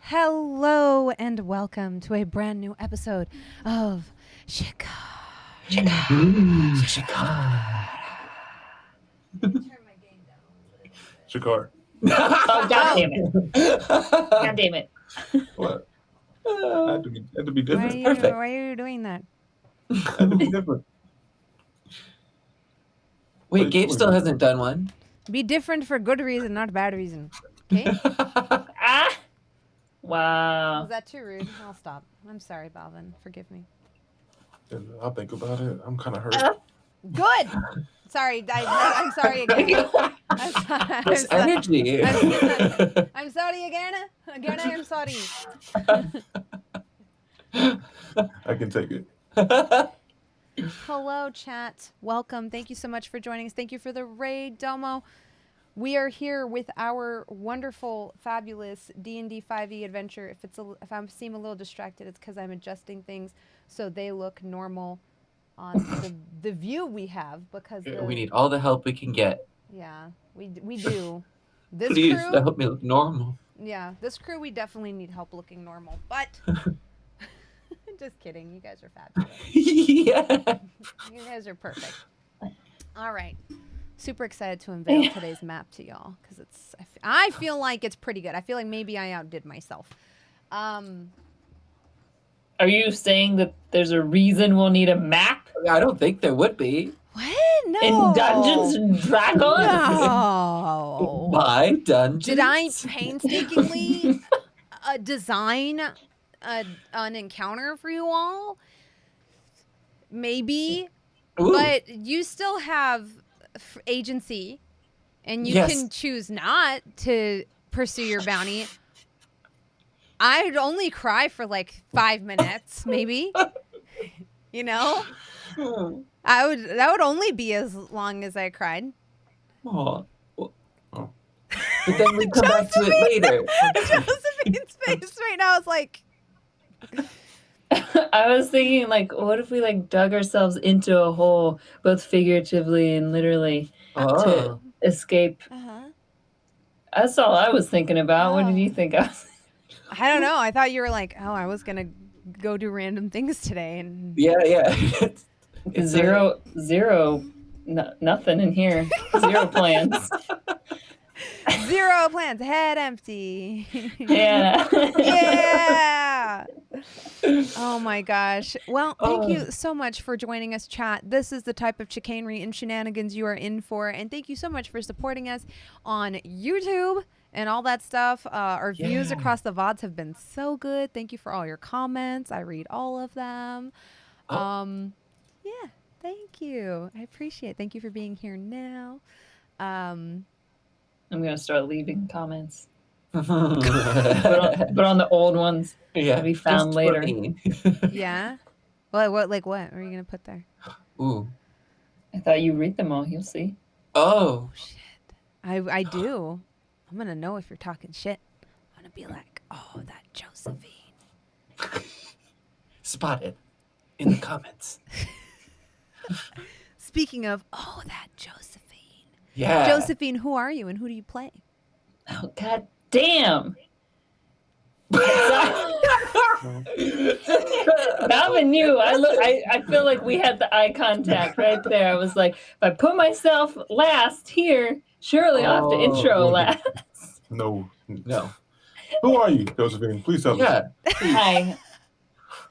Hello and welcome to a brand new episode of Shikar. Shikar. Turn my game down. Shikar. Oh, God damn it. God damn it. What? Had to be different. Why are you doing that? Had to be different. Wait, Gabe still hasn't done one. Be different for good reason, not bad reason. Okay? Ah! Wow. Was that too rude? I'll stop. I'm sorry, Balvin. Forgive me. I'll think about it. I'm kind of hurt. Good! Sorry, I'm sorry again. This energy. I'm sorry again. Again, I am sorry. I can take it. Hello, chat. Welcome. Thank you so much for joining us. Thank you for the raid, Domo. We are here with our wonderful, fabulous D&D 5e adventure. If I seem a little distracted, it's because I'm adjusting things so they look normal on the view we have. Because we need all the help we can get. Yeah, we do. This Please crew, help me look normal. yeah, this crew we definitely need help looking normal. But just kidding, you guys are fabulous. Yeah. You guys are perfect. All right. Super excited to unveil today's map to y'all because I feel like it's pretty good. I feel like maybe I outdid myself. Are you saying that there's a reason we'll need a map I don't think there would be. What? No. in Dungeons and Dragons? No. My dungeons. Did I painstakingly design an encounter for you all? Maybe. Ooh. But you still have agency, and you Yes. can choose not to pursue your bounty. I'd only cry for like 5 minutes, maybe. You know, that would only be as long as I cried. Aw. Well, Oh. But then we come back to it later. Josephine's face right now is like, I was thinking, like, what if we like dug ourselves into a hole, both figuratively and literally, Oh. to escape? That's all I was thinking about. What did you think? I I don't know. I thought you were like, oh, I was gonna go do random things today, and Yeah. It's zero, nothing in here. Zero plans. zero plans, head empty. Yeah. Yeah. Oh my gosh. Well, thank you so much for joining us, chat. This is the type of chicanery and shenanigans you are in for, and thank you so much for supporting us on YouTube and all that stuff. Our views across the VODs have been so good. Thank you for all your comments. I read all of them. Yeah, thank you. I appreciate it. Thank you for being here now. I'm gonna start leaving comments, yeah. but on the old ones to be found Just later. for me. Yeah. What are you gonna put there? Ooh. I thought you read them all. You'll see. Oh. Shit. I do. I'm gonna know if you're talking shit. I'm gonna be like, oh, that Josephine. Spotted in the comments. Speaking of, oh, that Josephine. Yeah. Josephine, who are you and who do you play? Oh, God damn. Balvin knew. I feel like we had the eye contact right there. I was like, if I put myself last here, surely I'll have to intro last. No. No. Who are you, Josephine? Please tell us. Yeah. Hi,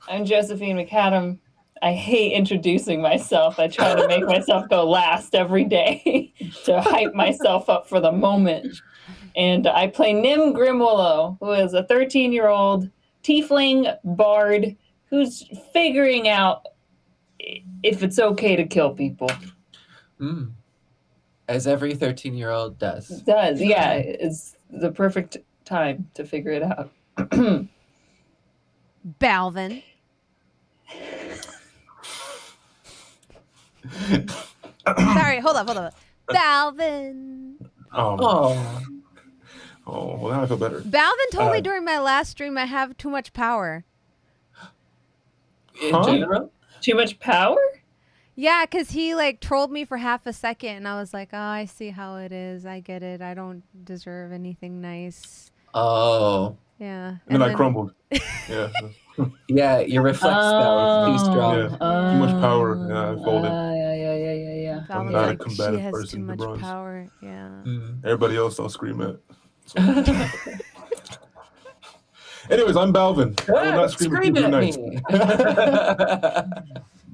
I'm Josephine McAdam. I hate introducing myself. I try to make myself go last every day to hype myself up for the moment. And I play Nim Grimwillow, who is a 13-year-old tiefling bard who's figuring out if it's okay to kill people. As every 13-year-old does. Does, yeah. It's the perfect time to figure it out. Balvin. Sorry, hold up. Balvin. Oh. Oh, well, now I feel better. Balvin told me during my last stream I have too much power. In Huh? general? Too much power? Yeah, because he like trolled me for half a second and I was like, oh, I see how it is. I get it. I don't deserve anything nice. Oh. Yeah. And then I crumbled. Yeah. Yeah, your reflex spell is too strong. Yeah. Too much power. Yeah, I folded. Yeah. Balvin's not a like, she combative has person, too much DeBronze. power. Yeah. Everybody else I'll scream at. So. Anyways, I'm Balvin. I will not scream at me.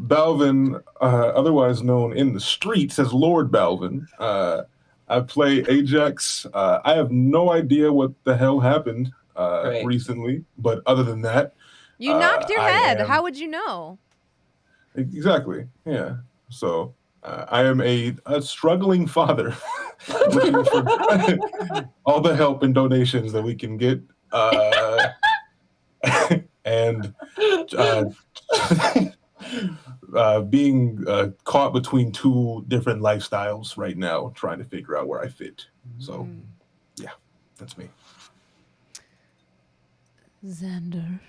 Balvin, otherwise known in the streets as LordBalvin. I play Ajax. I have no idea what the hell happened recently, but other than that, You knocked your head. How would you know? Exactly. Yeah. So I am a struggling father looking for all the help and donations that we can get. And being caught between two different lifestyles right now, trying to figure out where I fit. So, yeah, that's me. Xander.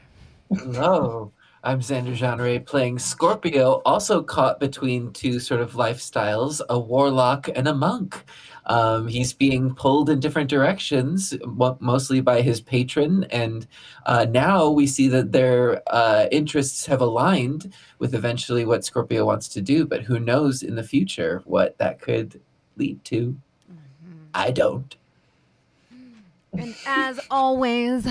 Hello, I'm Xander Jeanneret playing Scorpio, also caught between two sort of lifestyles, a warlock and a monk. He's being pulled in different directions, mostly by his patron, and now we see that their interests have aligned with eventually what Scorpio wants to do, but who knows in the future what that could lead to. I don't. And as always,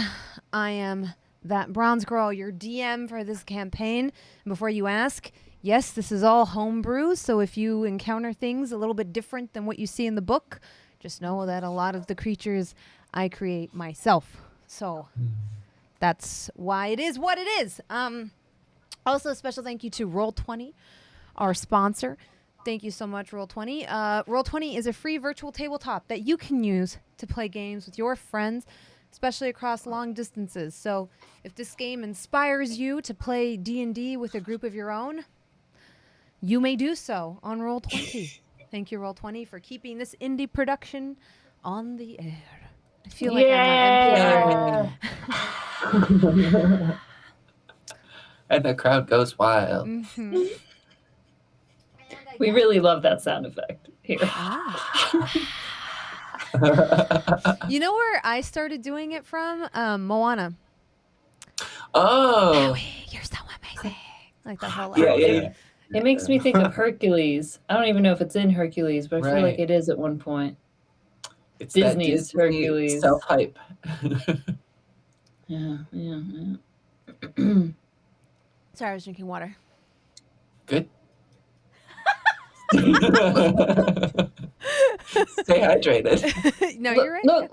I am that bronze girl, your DM for this campaign. And before you ask, yes, this is all homebrew, so if you encounter things a little bit different than what you see in the book, just know that a lot of the creatures I create myself. So that's why it is what it is. Also, a special thank you to Roll20, our sponsor. Thank you so much, Roll20. Roll20 is a free virtual tabletop that you can use to play games with your friends, especially across long distances. So if this game inspires you to play D&D with a group of your own, you may do so on Roll20. Thank you, Roll20, for keeping this indie production on the air. I feel like I'm on NPR. And the crowd goes wild. We really love that sound effect here. You know where I started doing it from? Moana. Oh. You're so amazing. Like that whole Yeah. It makes me think of Hercules. I don't even know if it's in Hercules, but I feel like it is at one point. It's Disney's Hercules. Self-hype. Yeah. Sorry, I was drinking water. Good. Stay hydrated. No, you're right.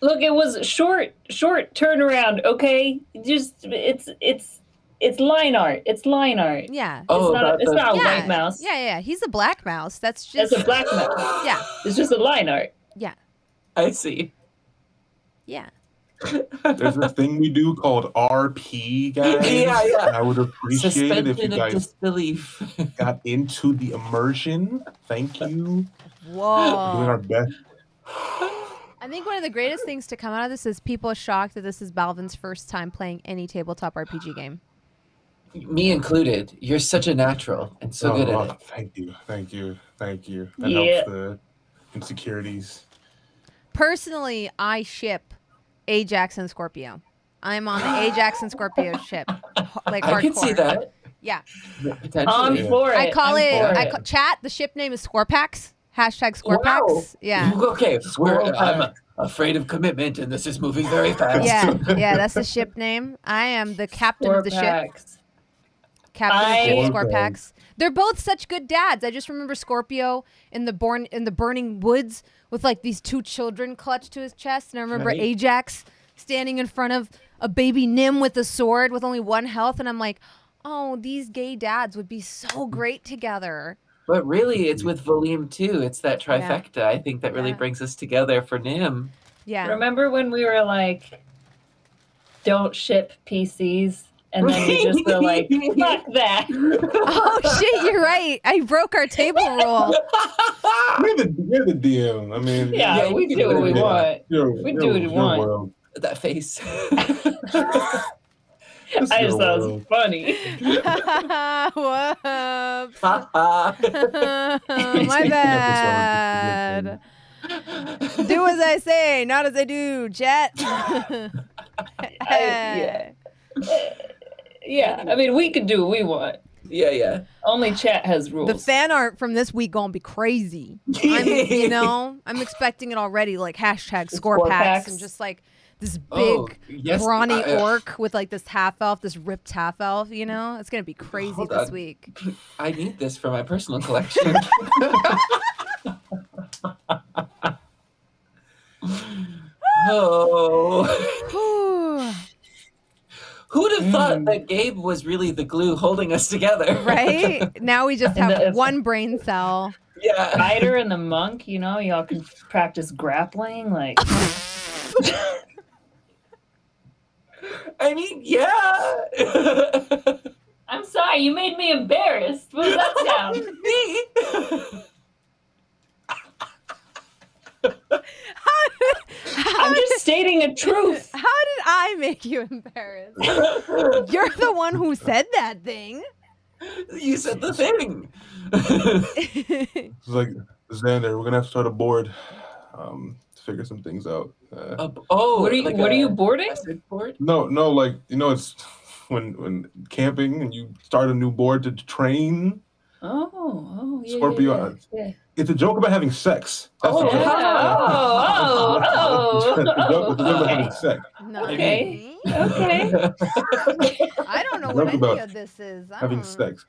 Look, it was short turnaround. Okay, just it's line art. It's line art. Yeah. It's not a white mouse. Yeah. He's a black mouse. That's just. That's a black mouse. Yeah. It's just a line art. Yeah. I see. Yeah. There's a thing we do called RP, guys. Yeah. And I would appreciate it if you Suspension of guys disbelief. got into the immersion. Thank you. Whoa. We're doing our best. I think one of the greatest things to come out of this is people are shocked that this is Balvin's first time playing any tabletop RPG game. Me included. You're such a natural and so good at it. Thank you. That helps the insecurities. Personally, I ship Ajax and Scorpio. I'm on the Ajax and Scorpio ship. Like hardcore. I can see that. Yeah. Potentially. For it. I call it chat. The ship name is Scorpax. #Scorpax. Wow. Yeah. Okay. I'm afraid of commitment, and this is moving very fast. Yeah. That's the ship name. I am the captain of the ship. Captain of Scorpax. They're both such good dads. I just remember Scorpio in the burning woods with like these two children clutched to his chest, and I remember Ajax standing in front of a baby Nim with a sword with only 1 health, and I'm like, oh, these gay dads would be so great together. But really, it's with Valim too. It's that trifecta. Yeah. I think that really brings us together for Nim. Yeah. Remember when we were like, don't ship PCs? And then we just were like, fuck that. Oh, shit, you're right. I broke our table rule. You're the DM. I mean, we do what we want. We do what we want. World. That face. I just thought it was funny. Whoops. My bad. Do as I say, not as I do, chat. Yeah. I mean, we can do what we want. Yeah. Only chat has rules. The fan art from this week gonna be crazy. I'm expecting it already, like hashtag Scorpax and just like this big brawny orc with like this half elf, this ripped half elf. It's gonna be crazy this week. I need this for my personal collection. Who would have thought that Gabe was really the glue holding us together? Right? Now we just have one brain cell. Yeah. Spider and the monk, y'all can practice grappling. Like, I mean, yeah. I'm sorry, you made me embarrassed. What does that sound? Me? I'm just stating a truth. How did I make you embarrassed? You're the one who said that thing. You said the thing. It's like, Xander, we're gonna have to start a board to figure some things out. What are you boarding? Board? No, like it's when camping and you start a new board to train. Oh, yeah. Scorpio. Yeah. It's a joke about having sex. That's the joke. It's a joke about having sex. No. Okay. I don't know what any of this is. Having sex.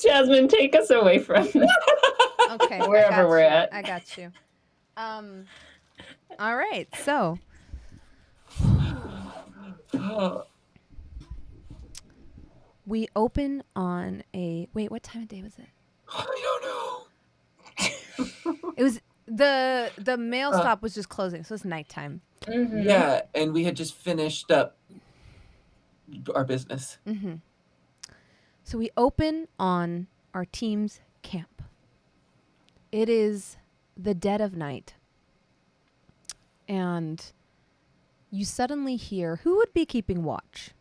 Jasmine, take us away from this. Okay. Wherever we're at. I got you. All right. So. We open on wait, what time of day was it? I don't know. It was the mail stop was just closing, so it's nighttime. Mm-hmm. Yeah, and we had just finished up our business. Mm-hmm. So we open on our team's camp. It is the dead of night. And you suddenly hear, who would be keeping watch?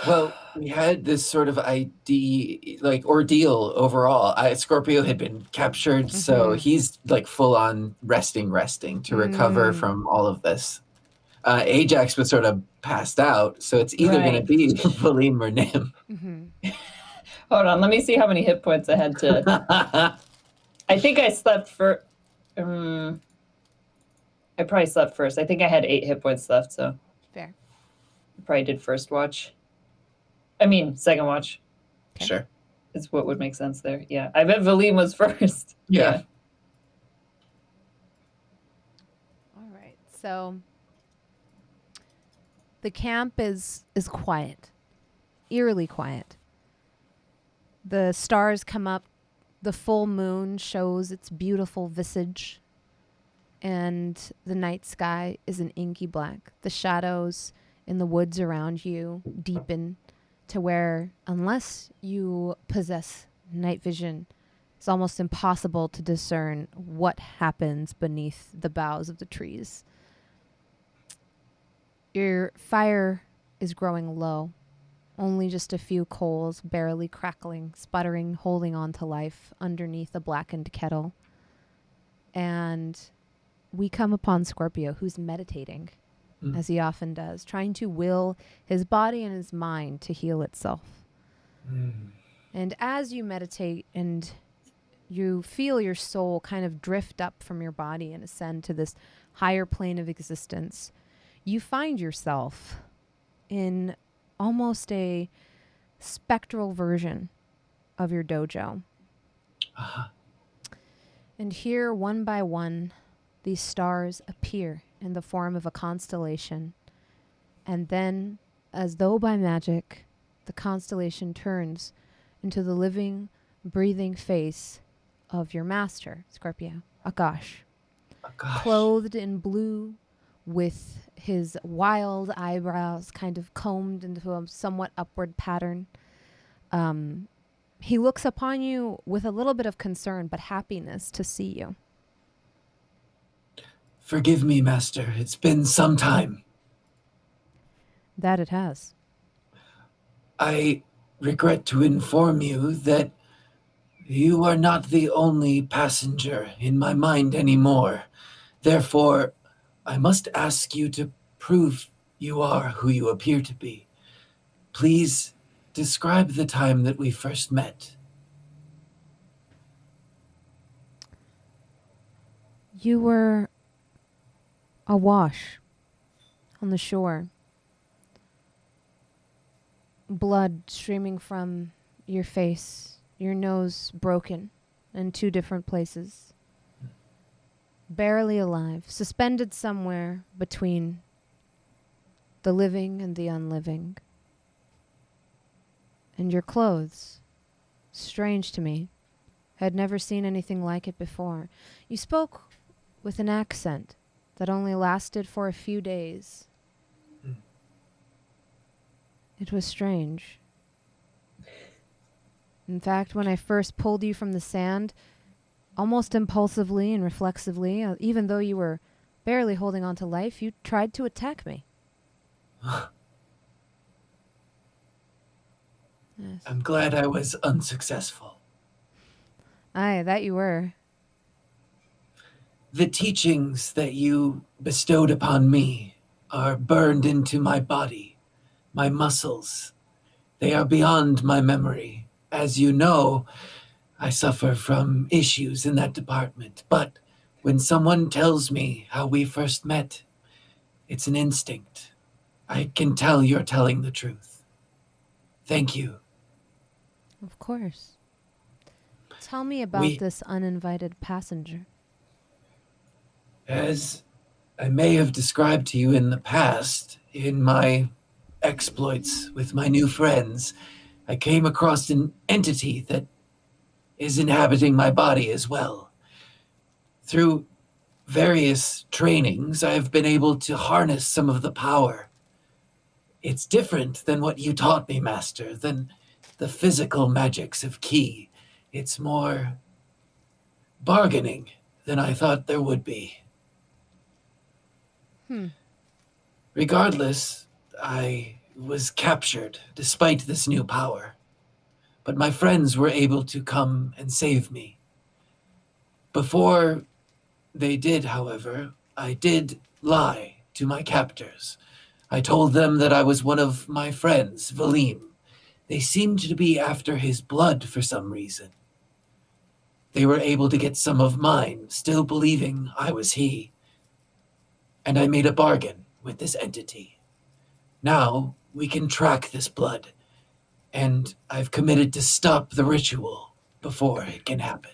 Well, we had this sort of ordeal overall. Scorpio had been captured, so he's like full on resting to recover from all of this. Ajax was sort of passed out, so it's either going to be Valim or Nim. Mm-hmm. Hold on, let me see how many hit points I had to. I think I slept for. I probably slept first. I think I had 8 hit points left, so. Fair. I probably did second watch. Okay. Sure. Is what would make sense there. Yeah. I bet Valim was first. Yeah. All right. So the camp is quiet. Eerily quiet. The stars come up. The full moon shows its beautiful visage. And the night sky is an inky black. The shadows in the woods around you deepen to where, unless you possess night vision, it's almost impossible to discern what happens beneath the boughs of the trees. Your fire is growing low. Only just a few coals barely crackling, sputtering, holding on to life underneath a blackened kettle. And we come upon Scorpio, who's meditating, as he often does, trying to will his body and his mind to heal itself. And as you meditate and you feel your soul kind of drift up from your body and ascend to this higher plane of existence, you find yourself in almost a spectral version of your dojo. And here, one by one, these stars appear in the form of a constellation. And then, as though by magic, the constellation turns into the living, breathing face of your master, Scorpio, Akash. Clothed in blue, with his wild eyebrows kind of combed into a somewhat upward pattern. He looks upon you with a little bit of concern, but happiness to see you. Forgive me, Master. It's been some time. That it has. I regret to inform you that You are not the only passenger in my mind anymore. Therefore, I must ask you to prove you are who you appear to be. Please describe the time that we first met. You were awash on the shore. Blood streaming from your face, your nose broken in 2 different places. Barely alive, suspended somewhere between the living and the unliving. And your clothes, strange to me. Had never seen anything like it before. You spoke with an accent that only lasted for a few days. It was strange. In fact, when I first pulled you from the sand, almost impulsively and reflexively, even though you were barely holding on to life, you tried to attack me. Yes. I'm glad I was unsuccessful. Aye, that you were. The teachings that you bestowed upon me are burned into my body, my muscles. They are beyond my memory. As you know, I suffer from issues in that department. But when someone tells me how we first met, it's an instinct. I can tell you're telling the truth. Thank you. Of course. Tell me about this uninvited passenger. As I may have described to you in the past, in my exploits with my new friends, I came across an entity that is inhabiting my body as well. Through various trainings, I have been able to harness some of the power. It's different than what you taught me, Master, than the physical magics of Ki. It's more bargaining than I thought there would be. Regardless, I was captured despite this new power. But my friends were able to come and save me. Before they did, however, I did lie to my captors. I told them that I was one of my friends, Valim. They seemed to be after his blood for some reason. They were able to get some of mine, still believing I was he. And I made a bargain with this entity. Now we can track this blood, and I've committed to stop the ritual before it can happen.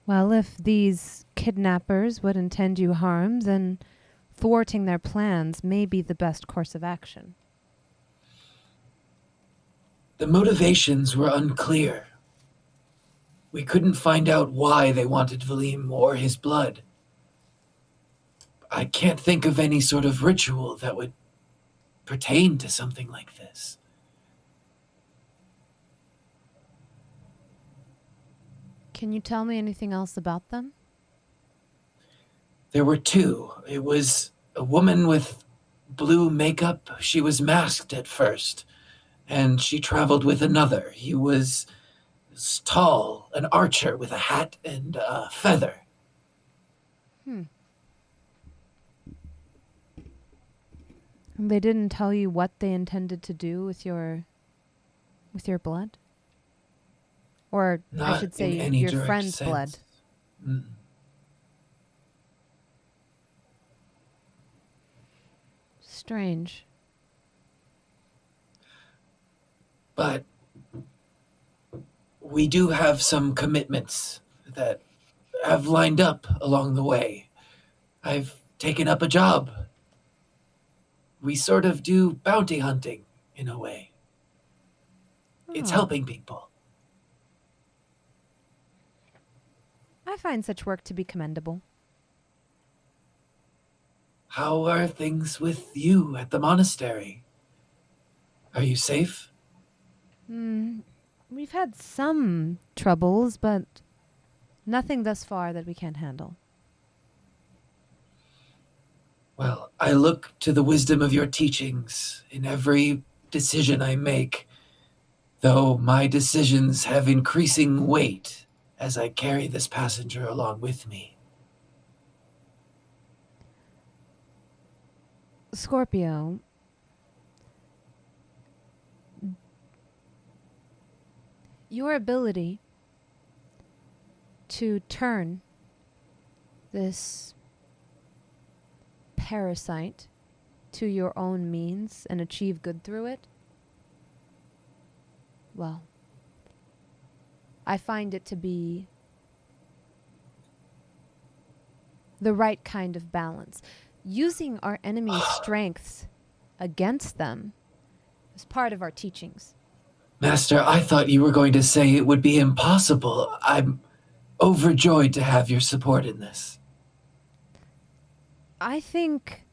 Well, if these kidnappers would intend you harm, then thwarting their plans may be the best course of action. The motivations were unclear. We couldn't find out why they wanted Valim or his blood. I can't think of any sort of ritual that would pertain to something like this. Can you tell me anything else about them? There were 2. It was a woman with blue makeup. She was masked at first, and she traveled with another. He was tall, an archer with a hat and a feather. They didn't tell you what they intended to do with your blood? Or Not I should say in any your direct friend's sense. blood. Strange. But we do have some commitments that have lined up along the way. I've taken up a job. We sort of do bounty hunting in a way. It's Oh. helping people. I find such work to be commendable. How are things with you at the monastery? Are you safe? We've had some troubles, but nothing thus far that we can't handle. Well, I look to the wisdom of your teachings in every decision I make. though my decisions have increasing weight as I carry this passenger along with me. Scorpio, your ability to turn this parasite to your own means and achieve good through it, well, I find it to be the right kind of balance. Using our enemy's strengths against them is part of our teachings. Master, I thought you were going to say it would be impossible. I'm overjoyed to have your support in this. I think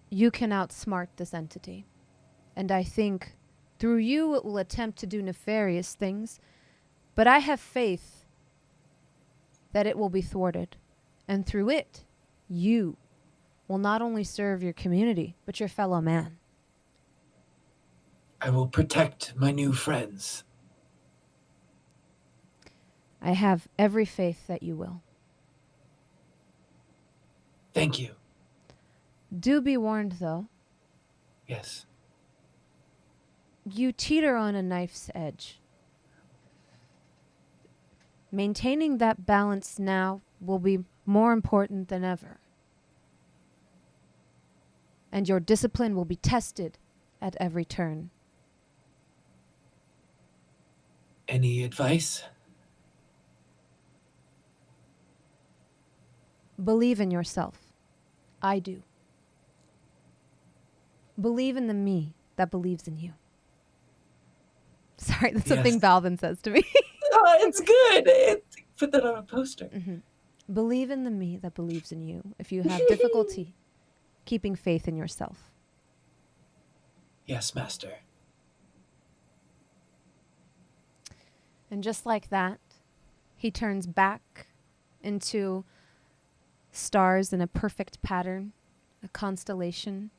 you can outsmart this entity. And I think through you it will attempt to do nefarious things. But I have faith that it will be thwarted. And through it, you will not only serve your community, but your fellow man. I will protect my new friends. I have every faith that you will. Thank you. Do be warned, though. Yes. You teeter on a knife's edge. Maintaining that balance now will be more important than ever. And your discipline will be tested at every turn. Any advice? Believe in yourself. I do. Believe in the me that believes in you. Sorry, that's something Balvin says to me. Oh, it's good. Put that on a poster. Mm-hmm. Believe in the me that believes in you. If you have difficulty keeping faith in yourself. Yes, Master. And just like that, he turns back into stars in a perfect pattern, a constellation.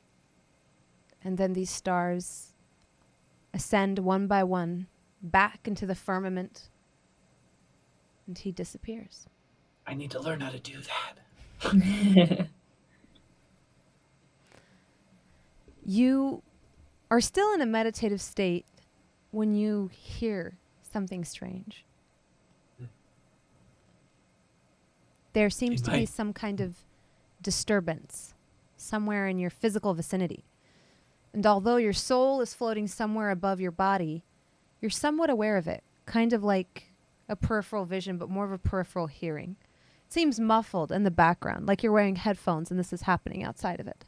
And then these stars ascend one by one back into the firmament. And he disappears. I need to learn how to do that. You are still in a meditative state when you hear something strange. There seems to be some kind of disturbance somewhere in your physical vicinity. And although your soul is floating somewhere above your body, you're somewhat aware of it, kind of like a peripheral vision, but more of a peripheral hearing. It seems muffled in the background, like you're wearing headphones and this is happening outside of it.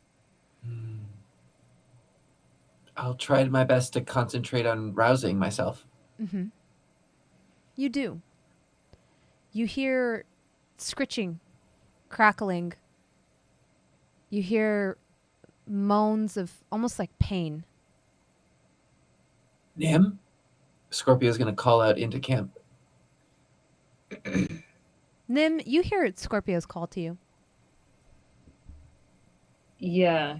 I'll try my best to concentrate on rousing myself. Mm-hmm. You do. You hear scritching, crackling. You hear moans of almost like pain. Nim? Scorpio's going to call out into camp. Nim, you hear Scorpio's call to you. Yeah.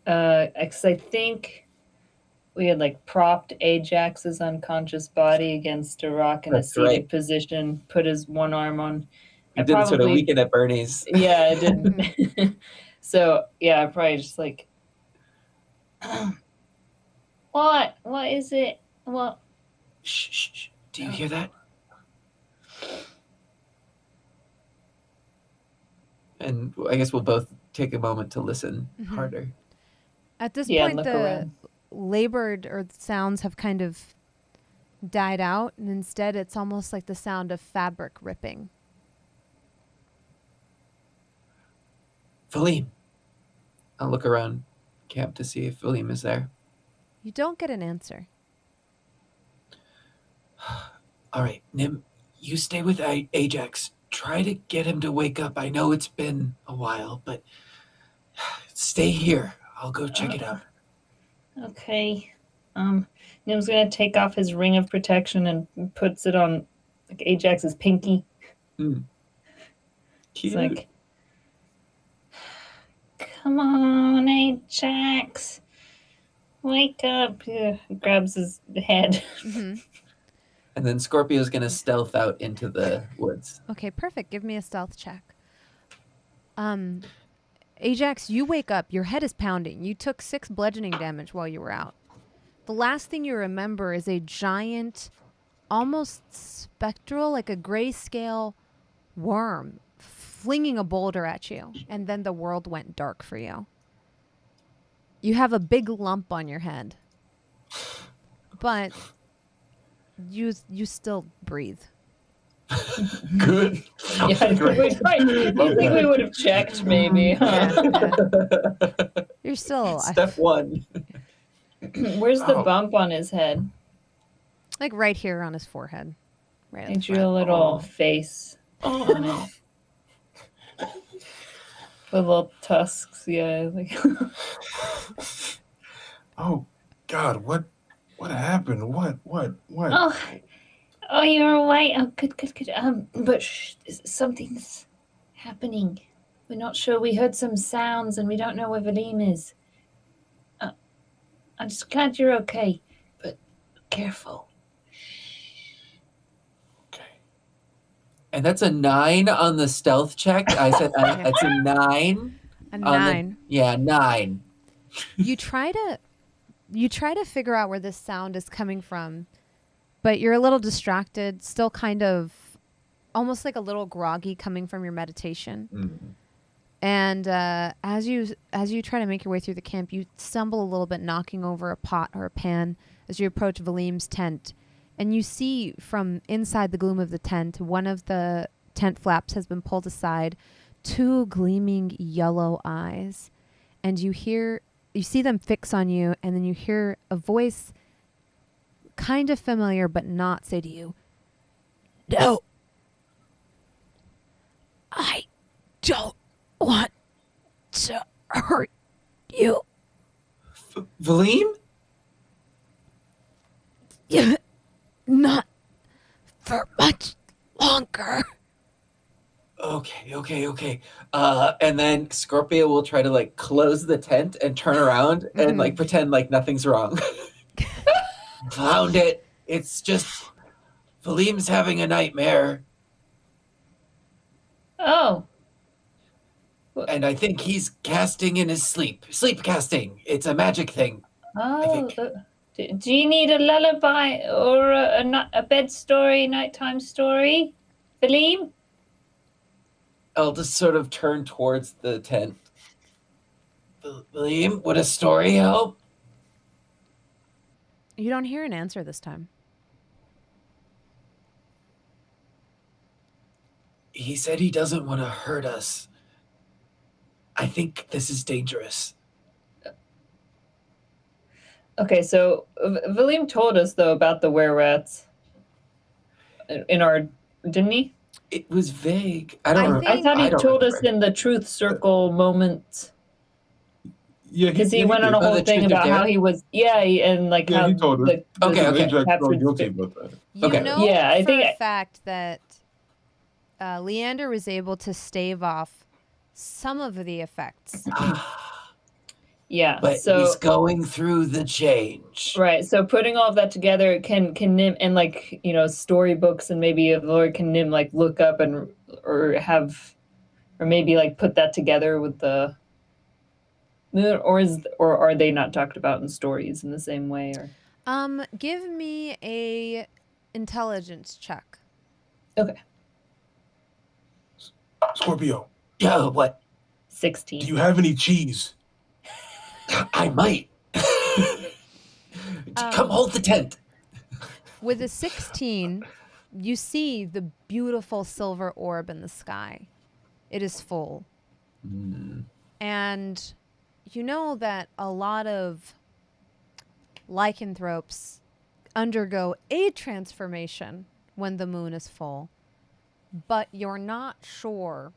'Cause I think we had like propped Ajax's unconscious body against a rock in a seated position, put his one arm on. You did sort of Weekend at Bernie's. Yeah, I did. So, yeah, I probably just like, what? What is it? What? Shh, shh, shh. Do you hear that? And I guess we'll both take a moment to listen harder. At this point, the labored or sounds have kind of died out, and instead it's almost like the sound of fabric ripping. Valim. I'll look around camp to see if Valim is there. You don't get an answer. All right, Nim, you stay with Ajax. Try to get him to wake up. I know it's been a while, but stay here. I'll go check it out. Okay. Nim's gonna take off his ring of protection and puts it on like Ajax's pinky. Cute. It's like, come on, Ajax, wake up! Yeah, grabs his head. And then Scorpio's going to stealth out into the woods. Okay, perfect. Give me a stealth check. Ajax, you wake up. Your head is pounding. You took 6 bludgeoning damage while you were out. The last thing you remember is a giant, almost spectral, like a grayscale worm flinging a boulder at you. And then the world went dark for you. You have a big lump on your head. But you still breathe. Good. Yeah, I think we would have checked maybe. Huh? Yeah. You're still alive. Step 1. Where's the bump on his head? Like right here on his forehead. Right. I drew a little face on it. With little tusks, yeah. Like Oh God, what happened? What? Oh, you're all right. Oh, good. But something's happening. We're not sure. We heard some sounds, and we don't know where Valim is. I'm just glad you're okay, but careful. Okay. And that's a 9 on the stealth check. I said that's a 9. A 9. 9. You try to figure out where this sound is coming from, but you're a little distracted, still kind of almost like a little groggy coming from your meditation. Mm-hmm. And as you try to make your way through the camp, you stumble a little bit, knocking over a pot or a pan as you approach Valim's tent. And you see from inside the gloom of the tent, one of the tent flaps has been pulled aside, 2 gleaming yellow eyes. And you see them fix on you, and then you hear a voice kind of familiar but not say to you, "No, I don't want to hurt you." Valim? Yeah, not for much longer. Okay. And then Scorpio will try to like close the tent and turn around and like pretend like nothing's wrong. Found it. It's just Valim's having a nightmare. Oh. And I think he's casting in his sleep. Sleep casting. It's a magic thing. Oh. Do you need a lullaby or a bed story, nighttime story, Valim? I'll just sort of turn towards the tent. Valim, would a story help? You don't hear an answer this time. He said he doesn't want to hurt us. I think this is dangerous. Okay, so Valim told us though about the were-rats in our, didn't he? It was vague. I thought he told us in the truth circle moment. Yeah, because he went on a whole thing about how he was, and like how he told us. Okay. Ajax felt guilty about that. You know I for think a fact that Leander was able to stave off some of the effects. Yeah, but so he's going through the change. Right. So putting all of that together can Nim, and like, storybooks, and maybe if Lord can Nim like look up or maybe like put that together with the moon, or are they not talked about in stories in the same way? Or give me a intelligence check. Okay. Scorpio. Yeah, what? 16. Do you have any cheese? I might. Come hold the tent. With a 16, you see the beautiful silver orb in the sky. It is full. And you know that a lot of lycanthropes undergo a transformation when the moon is full, but you're not sure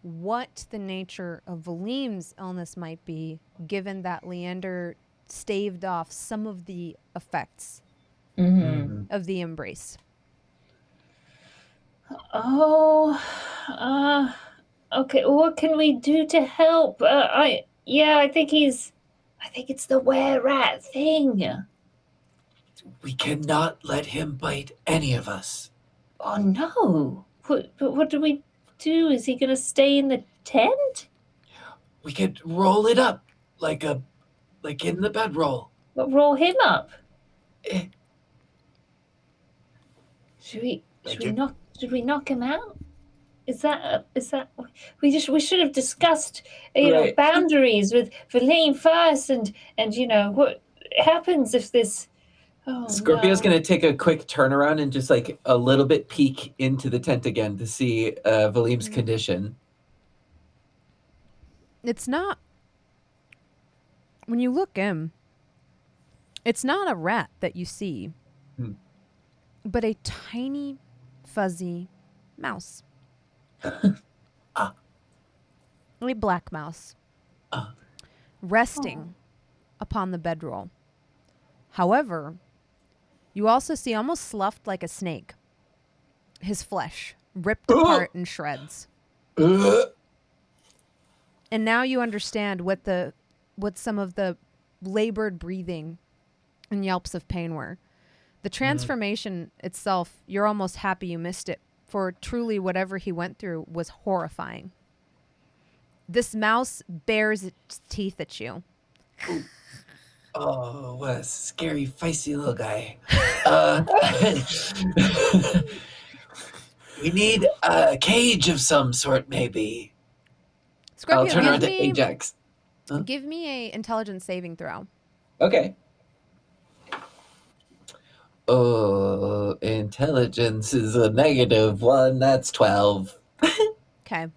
what the nature of Valim's illness might be, given that Leander staved off some of the effects of the embrace. Okay, what can we do to help? I think it's the were rat thing. We cannot let him bite any of us. Oh no! What do we do? Is he gonna stay in the tent? We could roll it up like in the bedroll. But roll him up. Eh. Should we knock him out? Is that we should have discussed Right. boundaries with Valine first and what happens if this. Oh, Scorpio's no. gonna take a quick turnaround and just like a little bit peek into the tent again to see Valim's condition. It's not. When you look in, it's not a rat that you see, but a tiny, fuzzy mouse. A black mouse. Resting upon the bedroll. However, you also see, almost sloughed like a snake, his flesh ripped apart in shreds. And now you understand what some of the labored breathing and yelps of pain were. The transformation itself, you're almost happy you missed it, for truly whatever he went through was horrifying. This mouse bares its teeth at you. Oh, what a scary, feisty little guy. We need a cage of some sort, maybe. Scorpio, I'll turn around to Ajax. Give me a intelligence saving throw. Okay. Oh, intelligence is a -1. That's 12. Okay.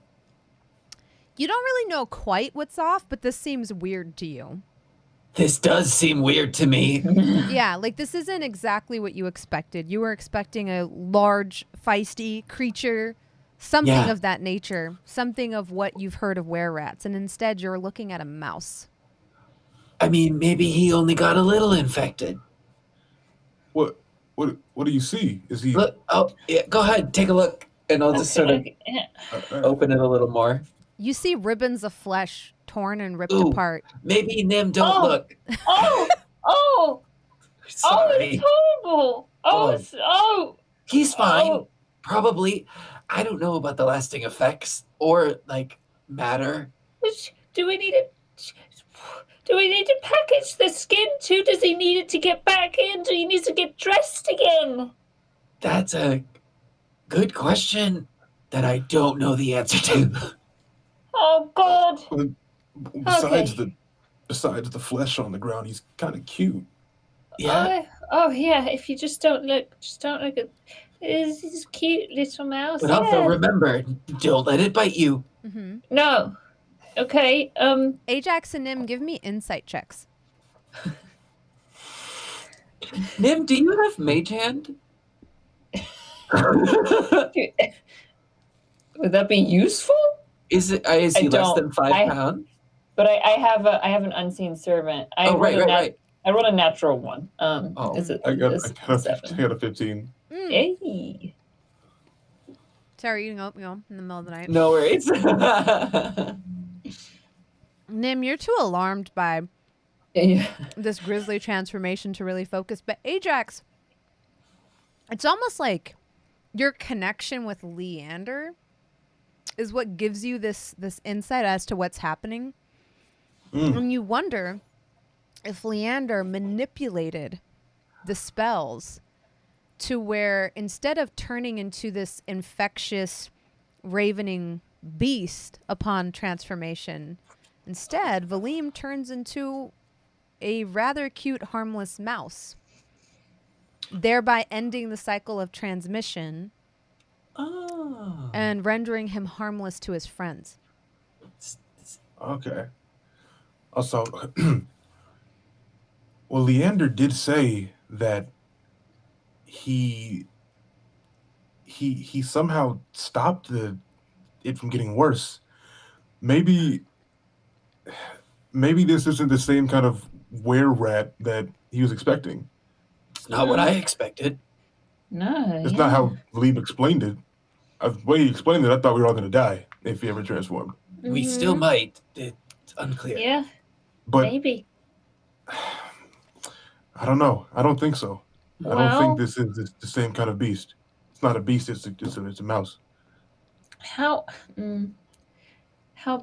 You don't really know quite what's off, but this seems weird to you. This does seem weird to me. Yeah, like this isn't exactly what you expected. You were expecting a large, feisty creature, something of that nature, something of what you've heard of were-rats, and instead you're looking at a mouse. I mean, maybe he only got a little infected. What do you see? Is he? Look, yeah, go ahead, take a look, and I'll just sort of open it a little more. You see ribbons of flesh torn and ripped Ooh, apart. Maybe Nim, don't look. Oh, Sorry. it's horrible. He's fine. Probably. I don't know about the lasting effects or like matter. Do we need to package the skin too? Does he need it to get back in? Do he need to get dressed again? That's a good question that I don't know the answer to. Oh God! Besides the flesh on the ground, he's kind of cute. Yeah. Yeah. If you just don't look at this cute little mouse. But also remember, don't let it bite you. Mm-hmm. No. Okay. Ajax and Nim, give me insight checks. Nim, do you have mage hand? Would that be useful? Is he less than 5 pounds? But I have an unseen servant. I rolled a natural one. I got a 15. Yay. Sorry, you can go in the middle of the night. No worries. Nim, you're too alarmed by this grisly transformation to really focus. But Ajax, it's almost like your connection with Leander is what gives you this insight as to what's happening. And you wonder if Leander manipulated the spells to where instead of turning into this infectious, ravening beast upon transformation, instead, Valim turns into a rather cute, harmless mouse, thereby ending the cycle of transmission and rendering him harmless to his friends. Okay. Also, well, Leander did say that he somehow stopped it from getting worse. Maybe this isn't the same kind of were-rat that he was expecting. It's not what I expected. No. It's not how Valim explained it. The way he explained it, I thought we were all going to die if he ever transformed. We still might. It's unclear. Yeah. But Maybe. I don't know. I don't think so. I don't think this is the same kind of beast. It's not a beast. It's a mouse. How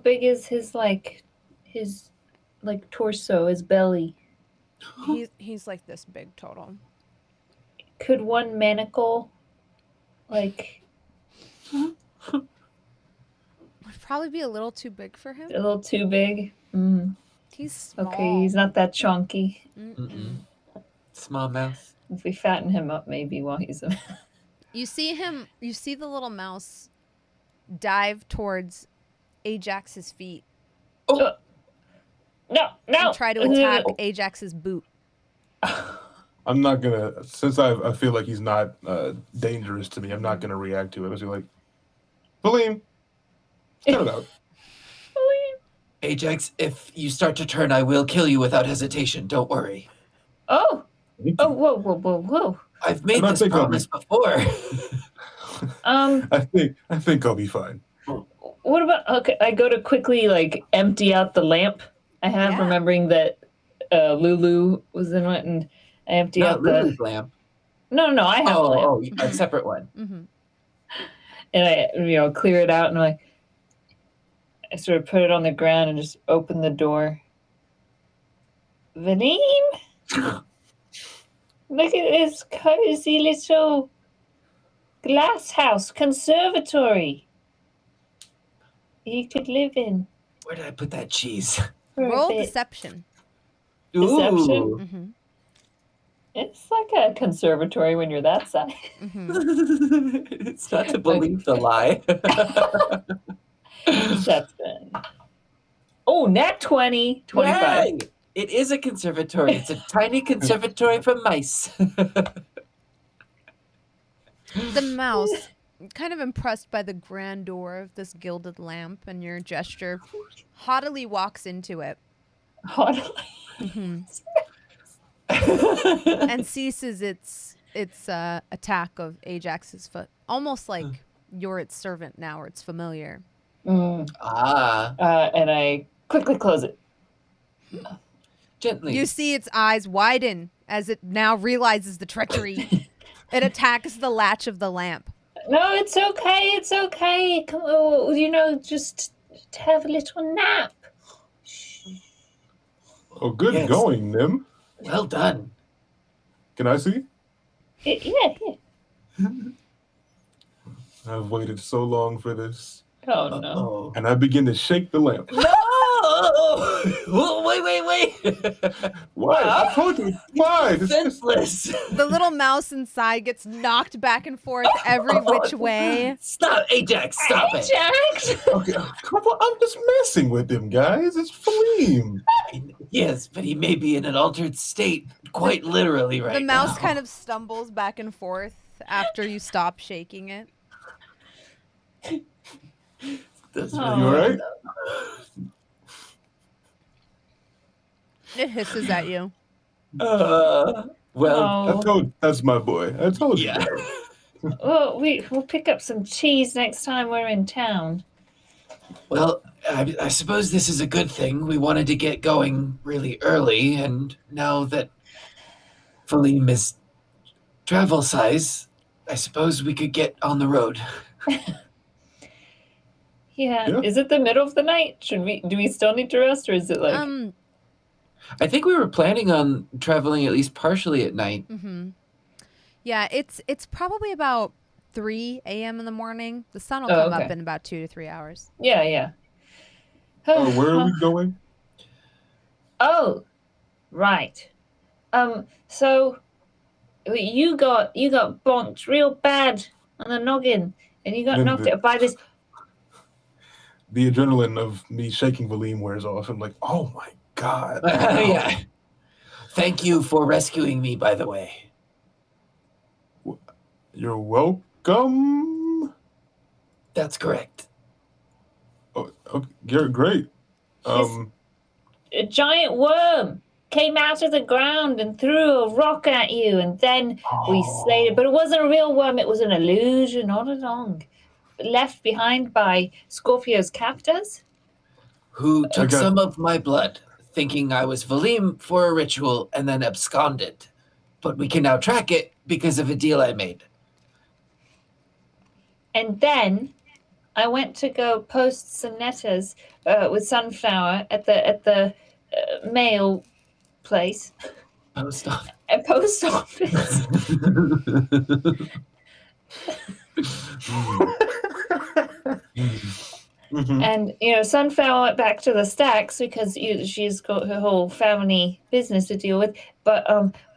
big is his torso, his belly? He's like this big total. Could one manacle Would probably be a little too big for him. a little too big? He's small. Okay, he's not that chunky. Small mouse. If we fatten him up, maybe while he's a... You see the little mouse dive towards Ajax's feet. No! And try to attack Ajax's boot. I'm not gonna, since I feel like he's not dangerous to me, I'm not gonna react to it. I'm just like, Valim, cut it out. Ajax, if you start to turn, I will kill you without hesitation. Don't worry. Oh, whoa. I've made this promise before. I think I'll be fine. What about, okay, I go to quickly empty out the lamp I have, remembering that Lulu was in it, and I empty out Lulu's lamp. No, I have a lamp. Oh, a separate one. And I, clear it out, and I sort of put it on the ground and just open the door. Valim? Look at this cozy little glass house, conservatory you could live in. Where did I put that cheese? Roll deception. Deception? It's like a conservatory when you're that size. It's not to believe the lie. Deception. Oh, nat 20. 25. Yay! It is a conservatory. It's a tiny conservatory for mice. The mouse, kind of impressed by the grandeur of this gilded lamp and your gesture, haughtily walks into it. Haughtily? And ceases its attack of Ajax's foot. Almost like you're its servant now, or its familiar. And I quickly close it. Gently. You see its eyes widen as it now realizes the treachery. It attacks the latch of the lamp. No, it's okay. It's okay. Come on, just have a little nap. Oh, good going, Nim. Well done. Can I see? Yeah. I've waited so long for this. Oh, no. And I begin to shake the lamp. No! Wait. Why? I told you. Why? Senseless. The little mouse inside gets knocked back and forth every which way. Stop, Ajax. Stop it. Ajax! Okay, come on. I'm just messing with him, guys. It's Valim. Yes, but he may be in an altered state, quite literally right now. The mouse kind of stumbles back and forth after you stop shaking it. That's You all right? It hisses at you. That's my boy. I told you. Yeah. Well, we'll pick up some cheese next time we're in town. Well, I suppose this is a good thing. We wanted to get going really early, and now that Valim is travel size, I suppose we could get on the road. Yeah. Is it the middle of the night? Do we still need to rest, or is it like... I think we were planning on traveling at least partially at night. Yeah, it's probably about 3 a.m. in the morning. The sun will come up in about 2 to 3 hours. Yeah. Where are we going? Oh, right. So you got bonked real bad on the noggin, and you got knocked out by this. The adrenaline of me shaking Valim wears off. I'm like, oh my God. Yeah. Thank you for rescuing me, by the way. You're welcome. That's correct. Oh, okay, you're great. A giant worm came out of the ground and threw a rock at you, and then we slayed it. But it wasn't a real worm. It was an illusion all along, left behind by Scorpio's captors. Who took some of my blood, thinking I was Valim for a ritual, and then absconded. but we can now track it because of a deal I made. And then I went to go post some letters with Sunflower at the mail place. Post office. A post office. Mhm. And, Sunflower went back to the stacks because she's got her whole family business to deal with. But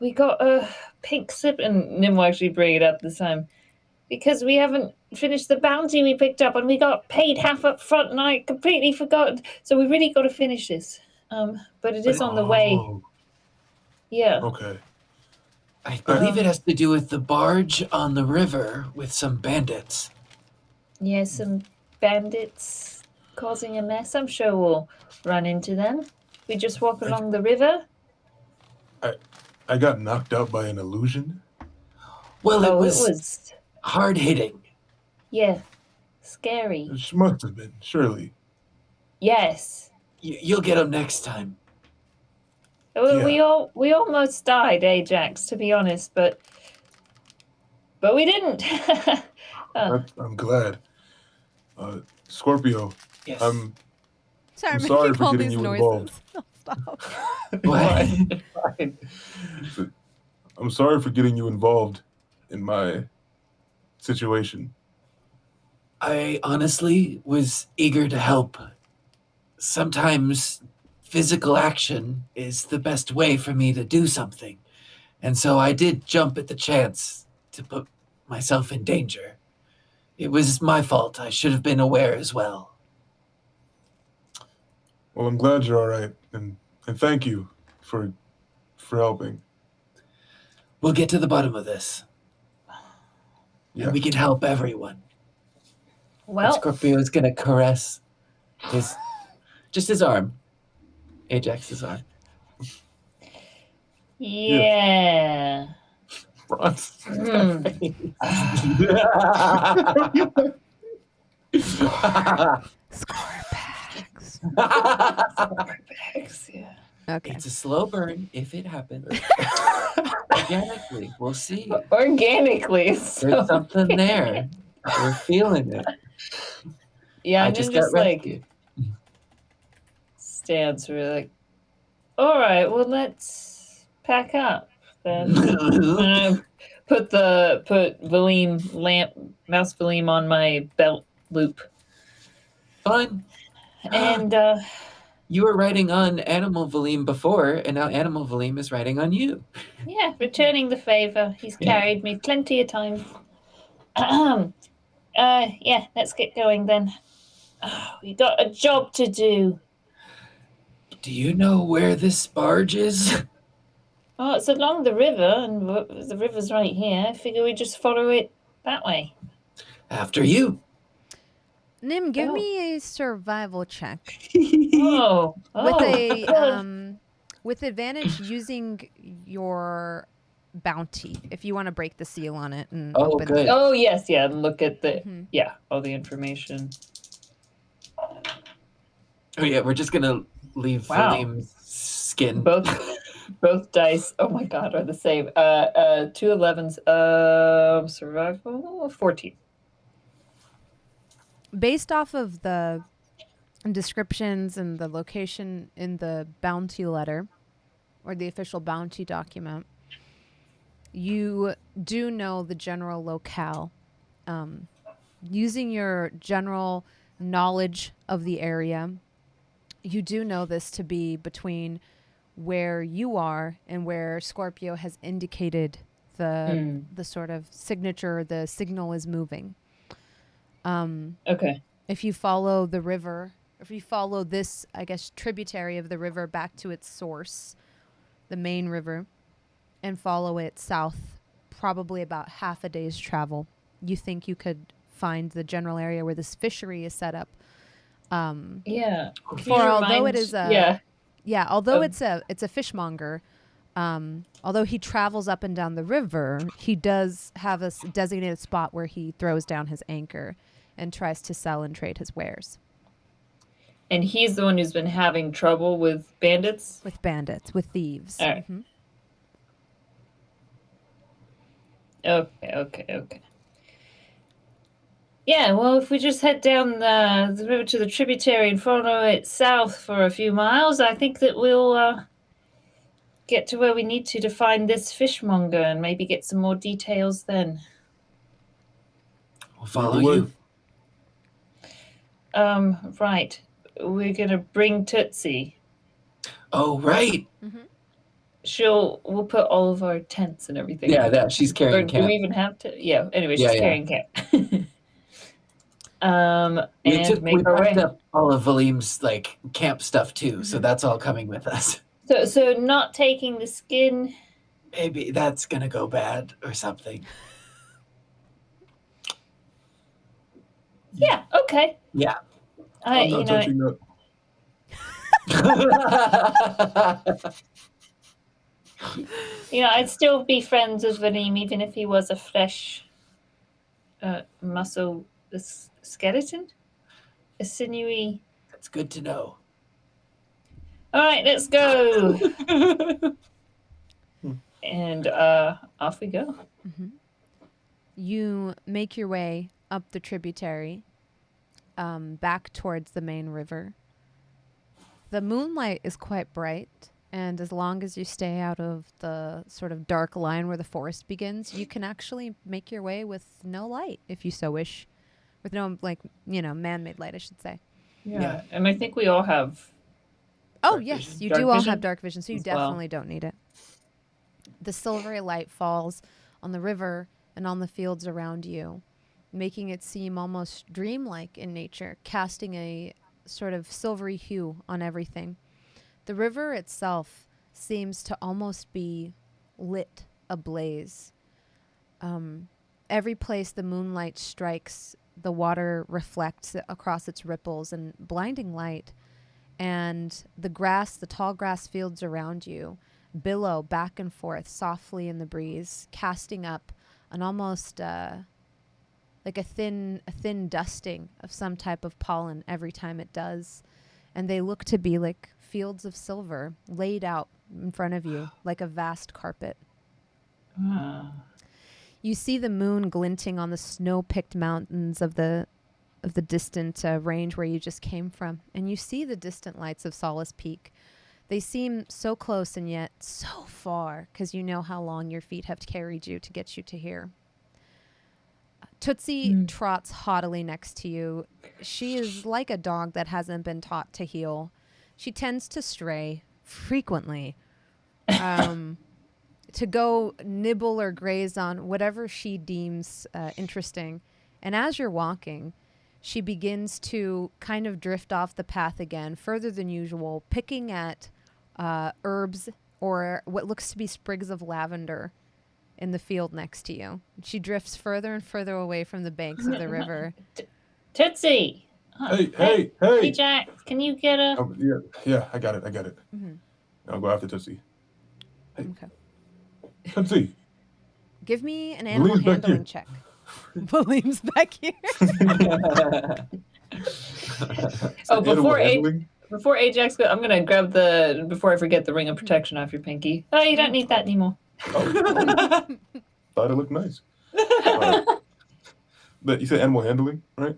we got a pink slip, and Nim will actually bring it up this time, because we haven't finished the bounty we picked up, and we got paid half up front, and I completely forgot. So we really got to finish this. But it is on the way. Oh, Yeah. okay. I believe it has to do with the barge on the river with some bandits. Yeah, some bandits causing a mess. I'm sure we'll run into them. We just walk along the river. I got knocked out by an illusion. Well, it It was was, hard hitting. yeah, scary. It must have been, surely. Yes. You'll get them next time. We almost died, Ajax, to be honest, but we didn't. I'm glad. Scorpio, Yes. I'm Sorry, sorry making for all getting these you noises. involved. Oh, stop. What? I'm sorry for getting you involved in my situation. I honestly was eager to help. Sometimes physical action is the best way for me to do something. And so I did jump at the chance to put myself in danger. It was my fault. I should have been aware as well. Well, I'm glad you're all right, and thank you for helping. We'll get to the bottom of this. Yeah. And we can help everyone. And Well, Scorpio is going to caress his arm. Ajax's arm. yeah. Bronze. Scorpax. Yeah. Okay. It's a slow burn if it happens. Organically, we'll see. Organically. There's something there. We're feeling it. Yeah, I and just then got rescued. stands. We're like, all right, well, let's pack up then. Put mouse Valim on my belt loop. Fun. And You were riding on Animal Valim before, and now Animal Valim is riding on you. yeah, returning the favor. He's carried me plenty of times. Yeah, let's get going then. We got a job to do. Do you know where this barge is? Oh, it's along the river, and the river's right here. I figure we just follow it that way. After you. Nim, give me a survival check Oh, with a good. with advantage using your bounty if you want to break the seal on it and Oh, open good. it. Oh yes, yeah. Look at the Mhm. all the information. Oh yeah, we're just gonna leave Wow. Valim's skin. Both dice. Oh my god, are the same. 2 11s. Survival 14. Based off of the descriptions and the location in the bounty letter or the official bounty document, you do know the general locale. Using your general knowledge of the area, you do know this to be between where you are and where Scorpio has indicated the sort of signature, the signal is moving. Okay. If you follow the river, if you follow this, I guess, tributary of the river back to its source, the main river, and follow it south, probably about half a day's travel, you think you could find the general area where this fishery is set up. Yeah. Although it is a although Um, it's a fishmonger, although he travels up and down the river, he does have a designated spot where he throws down his anchor and tries to sell and trade his wares. And he's the one who's been having trouble with bandits. With bandits, with thieves. All right. Mhm. Okay. Yeah, well, if we just head down the river to the tributary and follow it south for a few miles, I think that we'll get to where we need to find this fishmonger and maybe get some more details then. We'll follow you. Right. We're gonna bring Tootsie. Oh, right. We'll put all of our tents and everything. Yeah, she's carrying Or camp. do we even have to? Yeah. Anyway, she's Yeah. carrying camp. We Make our way. packed up all of Valim's like camp stuff too, so that's all coming with us. So not taking the skin. Maybe that's gonna go bad or something. Yeah. Okay. Yeah. I'm not touching that. I'd still be friends with Valim even if he was a flesh muscle skeleton, a sinewy. That's good to know. All right, let's go. And off we go. You make your way up the tributary, back towards the main river. The moonlight is quite bright, and as long as you stay out of the sort of dark line where the forest begins, you can actually make your way with no light, if you so wish. With no, man-made light, I should say. Yeah. And I think we all have... Oh, yes, vision. you Dark do all vision have dark vision, so you definitely don't need it. The silvery light falls on the river and on the fields around you, making it seem almost dreamlike in nature, casting a sort of silvery hue on everything. The river itself seems to almost be lit ablaze. Every place the moonlight strikes, the water reflects across its ripples in blinding light. And the tall grass fields around you billow back and forth softly in the breeze, casting up an almost like a thin dusting of some type of pollen every time it does. And they look to be like fields of silver laid out in front of you like a vast carpet. You see the moon glinting on the snow-picked mountains of the distant range where you just came from, and you see the distant lights of Solace Peak. They seem so close and yet so far, because you know how long your feet have carried you to get you to here. Tootsie trots haughtily next to you. She is like a dog that hasn't been taught to heel. She tends to stray frequently, to go nibble or graze on whatever she deems interesting. And as you're walking, she begins to kind of drift off the path again, further than usual, picking at herbs or what looks to be sprigs of lavender in the field next to you. She drifts further and further away from the banks of the river. Tootsie! Hey! Hey, Jack, can you get a... Oh, yeah, I got it. Mm-hmm. I'll go after Tootsie. Hey. Okay. Tootsie! Give me an animal handling check. William's back here. Before Ajax goes, I'm gonna grab before I forget, the ring of protection off your pinky. Oh, you don't need that anymore. Oh. Thought it looked nice. But you said animal handling, right?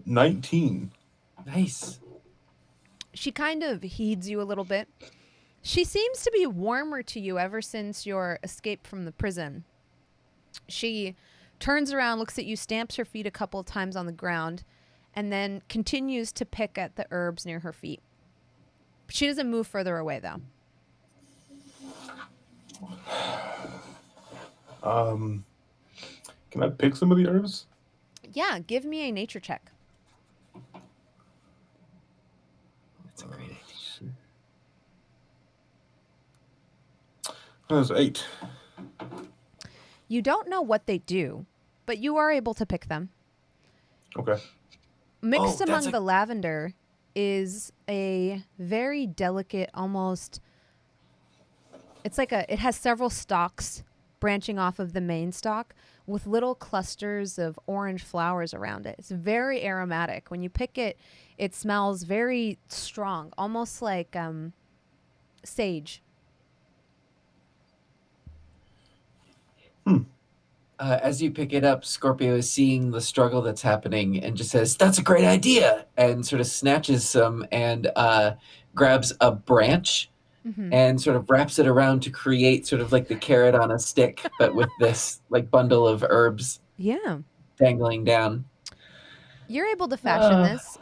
19. Nice. She kind of heeds you a little bit. She seems to be warmer to you ever since your escape from the prison. She turns around, looks at you, stamps her feet a couple of times on the ground, and then continues to pick at the herbs near her feet. She doesn't move further away, though. Can I pick some of the herbs? Yeah, give me a nature check. That's a great idea. That's 8. You don't know what they do, but you are able to pick them. Okay. Mixed among the lavender is a very delicate, almost... it has several stalks branching off of the main stalk with little clusters of orange flowers around it. It's very aromatic. When you pick it, it smells very strong, almost like sage. as you pick it up, Scorpio is seeing the struggle that's happening and just says, "That's a great idea," and sort of snatches some and grabs a branch and sort of wraps it around to create sort of like the carrot on a stick, but with this like bundle of herbs dangling down. You're able to fashion this.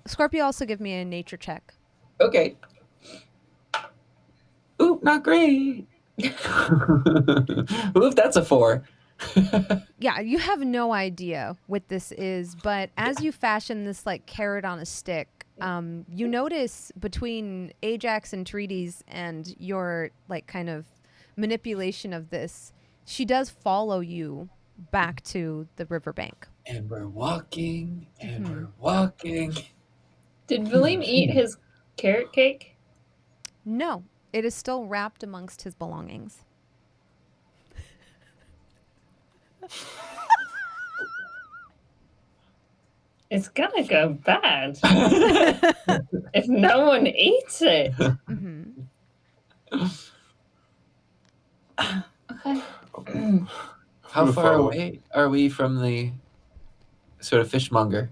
Scorpio, also give me a nature check. Okay. Oop, not great. Oop, that's a 4. Yeah, you have no idea what this is, but as you fashion this like carrot on a stick, you notice between Ajax and Treaties and your like kind of manipulation of this, she does follow you back to the riverbank. And we're walking, and we're walking. Did Valim eat his carrot cake? No, it is still wrapped amongst his belongings. It's gonna go bad if no one eats it. Okay. How far away are we from the sort of fishmonger?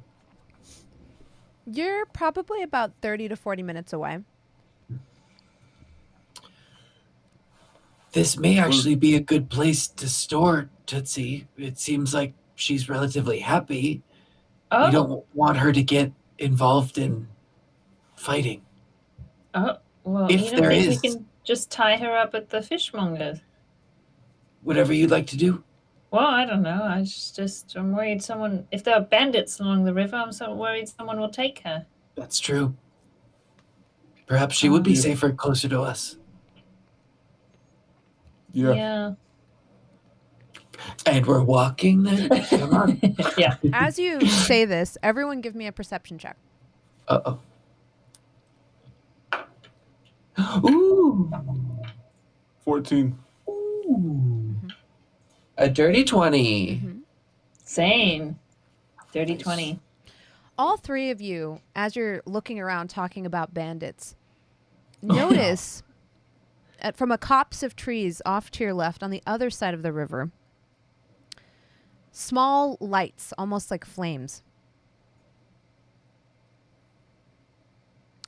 You're probably about 30 to 40 minutes away. This may actually be a good place to store Tootsie. It seems like she's relatively happy. Oh. We don't want her to get involved in fighting. Oh, well, If you don't there think is- we can just tie her up at the fishmonger? Whatever you'd like to do. Well, I don't know. I'm worried if there are bandits along the river, I'm so worried someone will take her. That's true. Perhaps she would be safer closer to us. Yeah. And we're walking then? Come on. Yeah. As you say this, everyone give me a perception check. Uh-oh. Ooh. 14. Ooh. A dirty 20. Same. Dirty 20. All three of you, as you're looking around talking about bandits, notice from a copse of trees off to your left on the other side of the river, small lights, almost like flames.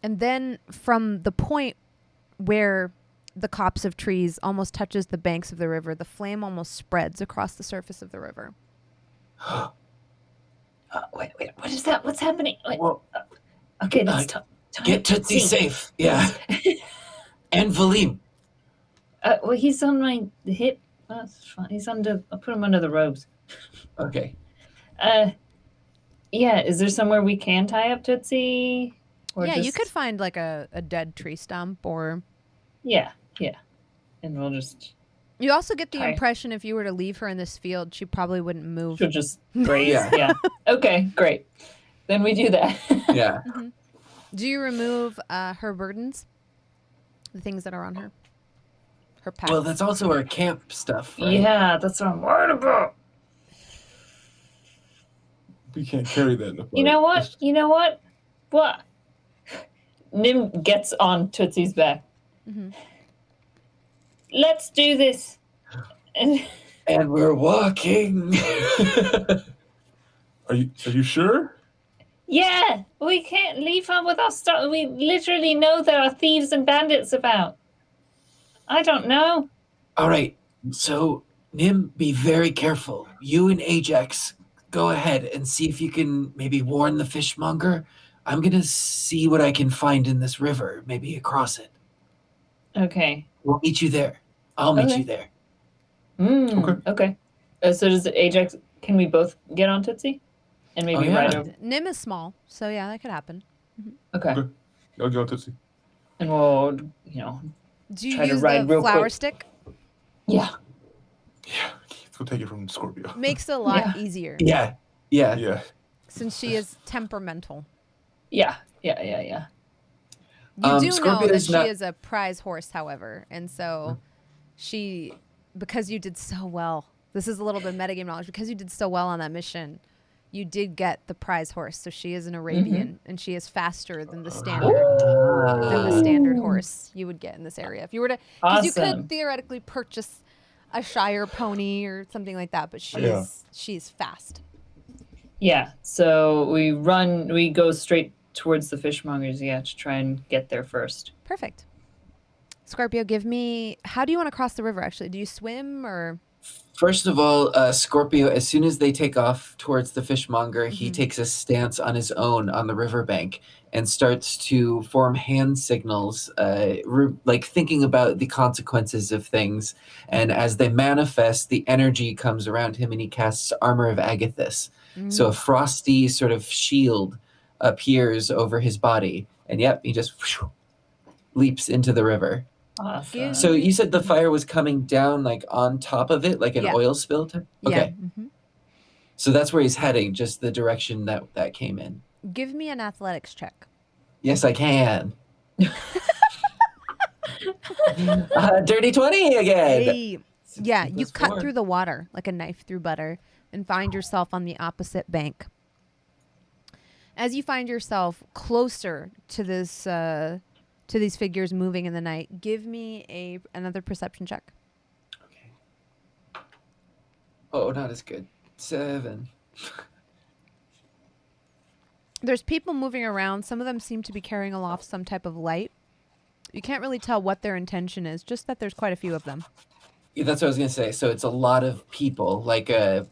And then from the point where the copse of trees almost touches the banks of the river, the flame almost spreads across the surface of the river. Wait, what is that? What's happening? Wait. Well, Okay, let's talk. get Tootsie safe. Yeah. And Valim. Well, he's on my hip. That's fine. I'll put him under the robes. Okay. Yeah, is there somewhere we can tie up Tootsie? Or Yeah, you just- could find like a dead tree stump or... Yeah. And we'll just... You also get the Hi. impression if you were to leave her in this field, she probably wouldn't move. She'll just graze. Yeah. Yeah. Okay, great. Then we do that. Yeah. Do you remove her burdens? The things that are on her? Her packs? Well, that's also our camp stuff, right? Yeah, that's what I'm worried about. We can't carry that in the fight. You know what? What? Nim gets on Tootsie's back. Let's do this. And we're walking. Are you sure? yeah, we can't leave her with our stuff. We literally know there are thieves and bandits about. I don't know. All right. So, Nim, be very careful. You and Ajax, go ahead and see if you can maybe warn the fishmonger. I'm going to see what I can find in this river, maybe across it. Okay. We'll meet you there. I'll meet you there. Okay. So does Ajax? Can we both get on Tootsie? And maybe ride over? Nim is small, so yeah, that could happen. Okay. I'll go Tootsie. And we'll, Do you try to use ride the real flower quick. stick? Yeah. Yeah. Let's go take it from Scorpio. Makes it a lot Yeah. easier Yeah. Yeah. since she is temperamental. Yeah. You do know Scorpio that is she not- is a prize horse, however, and so because you did so well. This is a little bit metagame knowledge. Because you did so well on that mission, you did get the prize horse. So she is an Arabian, and she is faster than the standard horse you would get in this area. If you were to, because you Awesome. could theoretically purchase a Shire pony or something like that, but she's fast. Yeah, so we go straight towards the fishmongers, to try and get there first. Perfect. Scorpio, how do you want to cross the river, actually? Do you swim or? First of all, Scorpio, as soon as they take off towards the fishmonger, he takes a stance on his own on the riverbank and starts to form hand signals, like thinking about the consequences of things. And as they manifest, the energy comes around him and he casts Armor of Agathis. So a frosty sort of shield appears over his body. And he just leaps into the river. Awesome. So you said the fire was coming down like on top of it, like an oil spill type? Okay. Yeah. So that's where he's heading, just the direction that came in. Give me an athletics check. Yes, I can. Dirty 20 again. Hey. Yeah, you cut through the water like a knife through butter and find yourself on the opposite bank. As you find yourself closer to this to these figures moving in the night, give me another perception check. Okay. Oh, not as good. 7. There's people moving around. Some of them seem to be carrying aloft some type of light. You can't really tell what their intention is, just that there's quite a few of them. Yeah, that's what I was going to say. So it's a lot of people, like a...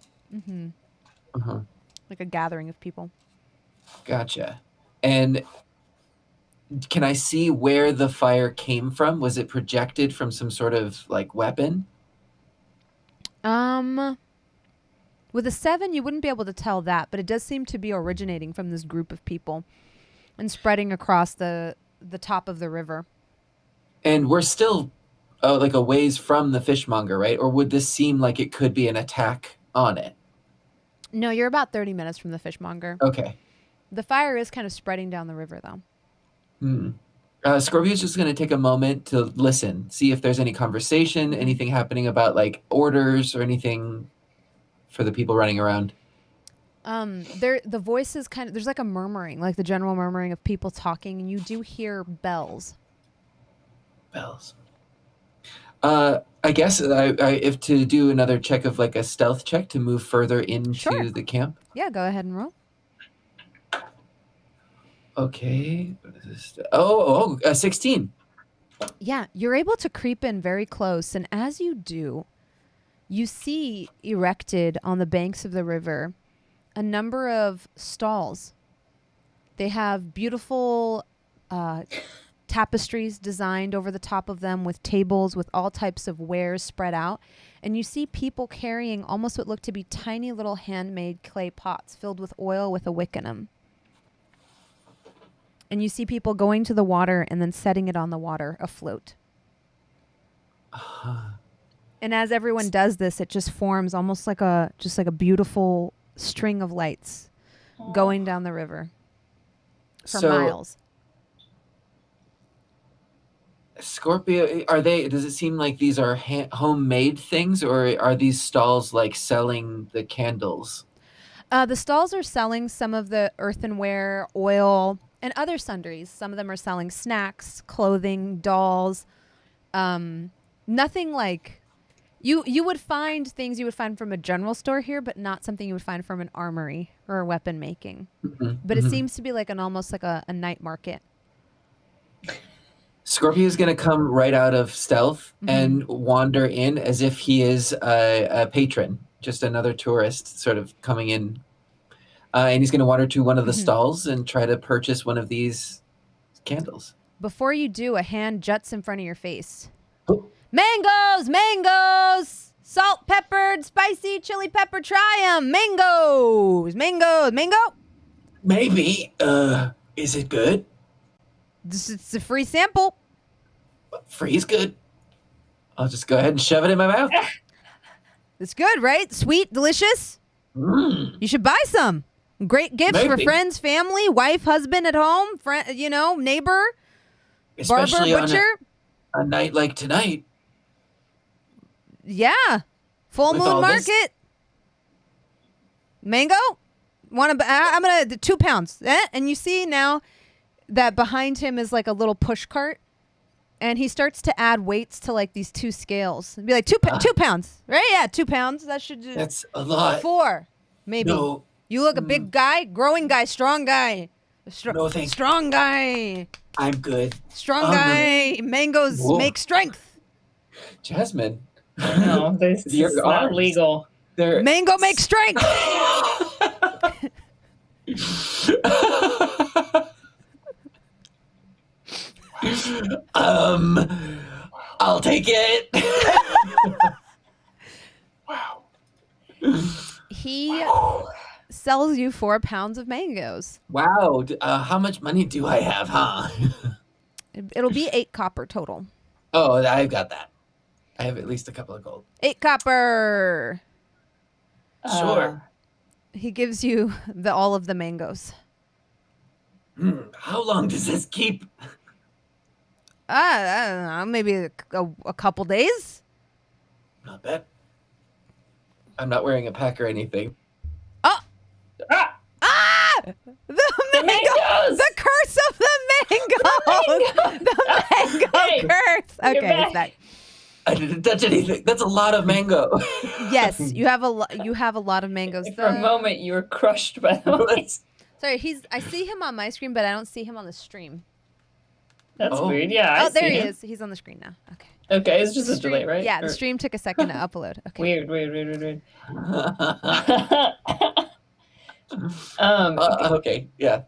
Like a gathering of people. Gotcha. And can I see where the fire came from? Was it projected from some sort of like weapon? With a 7, you wouldn't be able to tell that, but it does seem to be originating from this group of people and spreading across the top of the river. And we're still like a ways from the fishmonger, right? Or would this seem like it could be an attack on it? No, you're about 30 minutes from the fishmonger. Okay. The fire is kind of spreading down the river, though. Scorpio's just going to take a moment to listen, see if there's any conversation, anything happening about like orders or anything for the people running around. The voice is there's like a murmuring, like the general murmuring of people talking, and you do hear bells. Bells. I guess if to do another check of like a stealth check to move further into the camp. Yeah, go ahead and roll. Okay. What is this? 16. Yeah, you're able to creep in very close, and as you do, you see erected on the banks of the river a number of stalls. They have beautiful tapestries designed over the top of them with tables with all types of wares spread out. And you see people carrying almost what look to be tiny little handmade clay pots filled with oil with a wick in them. And you see people going to the water and then setting it on the water afloat. And as everyone does this, it just forms almost like a beautiful string of lights going down the river for miles. Scorpio, does it seem like these are homemade things, or are these stalls like selling the candles? The stalls are selling some of the earthenware, oil, and other sundries. Some of them are selling snacks, clothing, dolls. Nothing like... You would find things you would find from a general store here, but not something you would find from an armory or a weapon making. But it seems to be like almost like a night market. Scorpio is going to come right out of stealth and wander in as if he is a patron, just another tourist sort of coming in. And he's going to wander to one of the stalls and try to purchase one of these candles. Before you do, a hand juts in front of your face. Oh. Mangoes! Mangoes! Salt, peppered, spicy, chili pepper, try 'em! Mangoes! Mangoes! Mango? Maybe. Is it good? It's a free sample. Free is good. I'll just go ahead and shove it in my mouth. It's good, right? Sweet, delicious. You should buy some. Great gifts for friends, family, wife, husband at home, friend, neighbor, especially barber, butcher. On a night like tonight. Yeah. Full moon market. Mango? I'm going to 2 pounds. And you see now that behind him is like a little push cart. And he starts to add weights to like these 2 scales. It'd be like 2 pounds, right? Yeah, 2 pounds. That should just... That's a lot. 4, maybe. No. You look a big guy, growing guy, strong guy. No, thank you. Strong guy. I'm good. Strong guy. Mangoes make strength. Jasmine. No, this is not legal. Mango makes strength. I'll take it. Wow. He sells you 4 pounds of mangoes. Wow. How much money do I have, huh? It'll be 8 copper total. Oh, I've got that. I have at least a couple of gold. 8 copper. Sure. He gives you all of the mangoes. How long does this keep? I don't know, maybe a couple days. Not bad. I'm not wearing a pack or anything. Oh! Ah! The mangoes! The curse of the mangoes! The mango curse! Okay, it's back. I didn't touch anything. That's a lot of mango. Yes, you have a lot of mangoes. For a moment, you were crushed by the noise. Sorry, I see him on my screen, but I don't see him on the stream. That's weird. Yeah, I there see he him. is. He's on the screen now. Okay. Okay, it's just a delay, right? Yeah, the stream took a second to upload. Okay. Weird. Okay, yeah.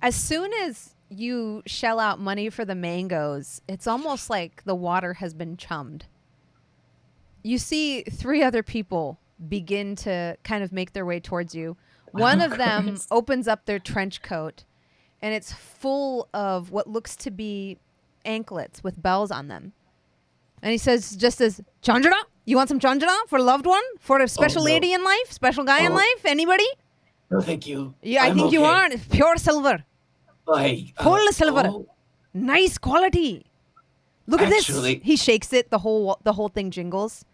As soon as you shell out money for the mangoes, it's almost like the water has been chummed. You see 3 other people begin to kind of make their way towards you. One of them opens up their trench coat, and it's full of what looks to be anklets with bells on them. And he says, just as, Chandra, you want some Chandra for a loved one? For a special lady in life? Special guy in life? Anybody? No, thank you. Yeah, I think you are. It's pure silver. Full silver. Nice quality. Look at this. He shakes it. The whole thing jingles.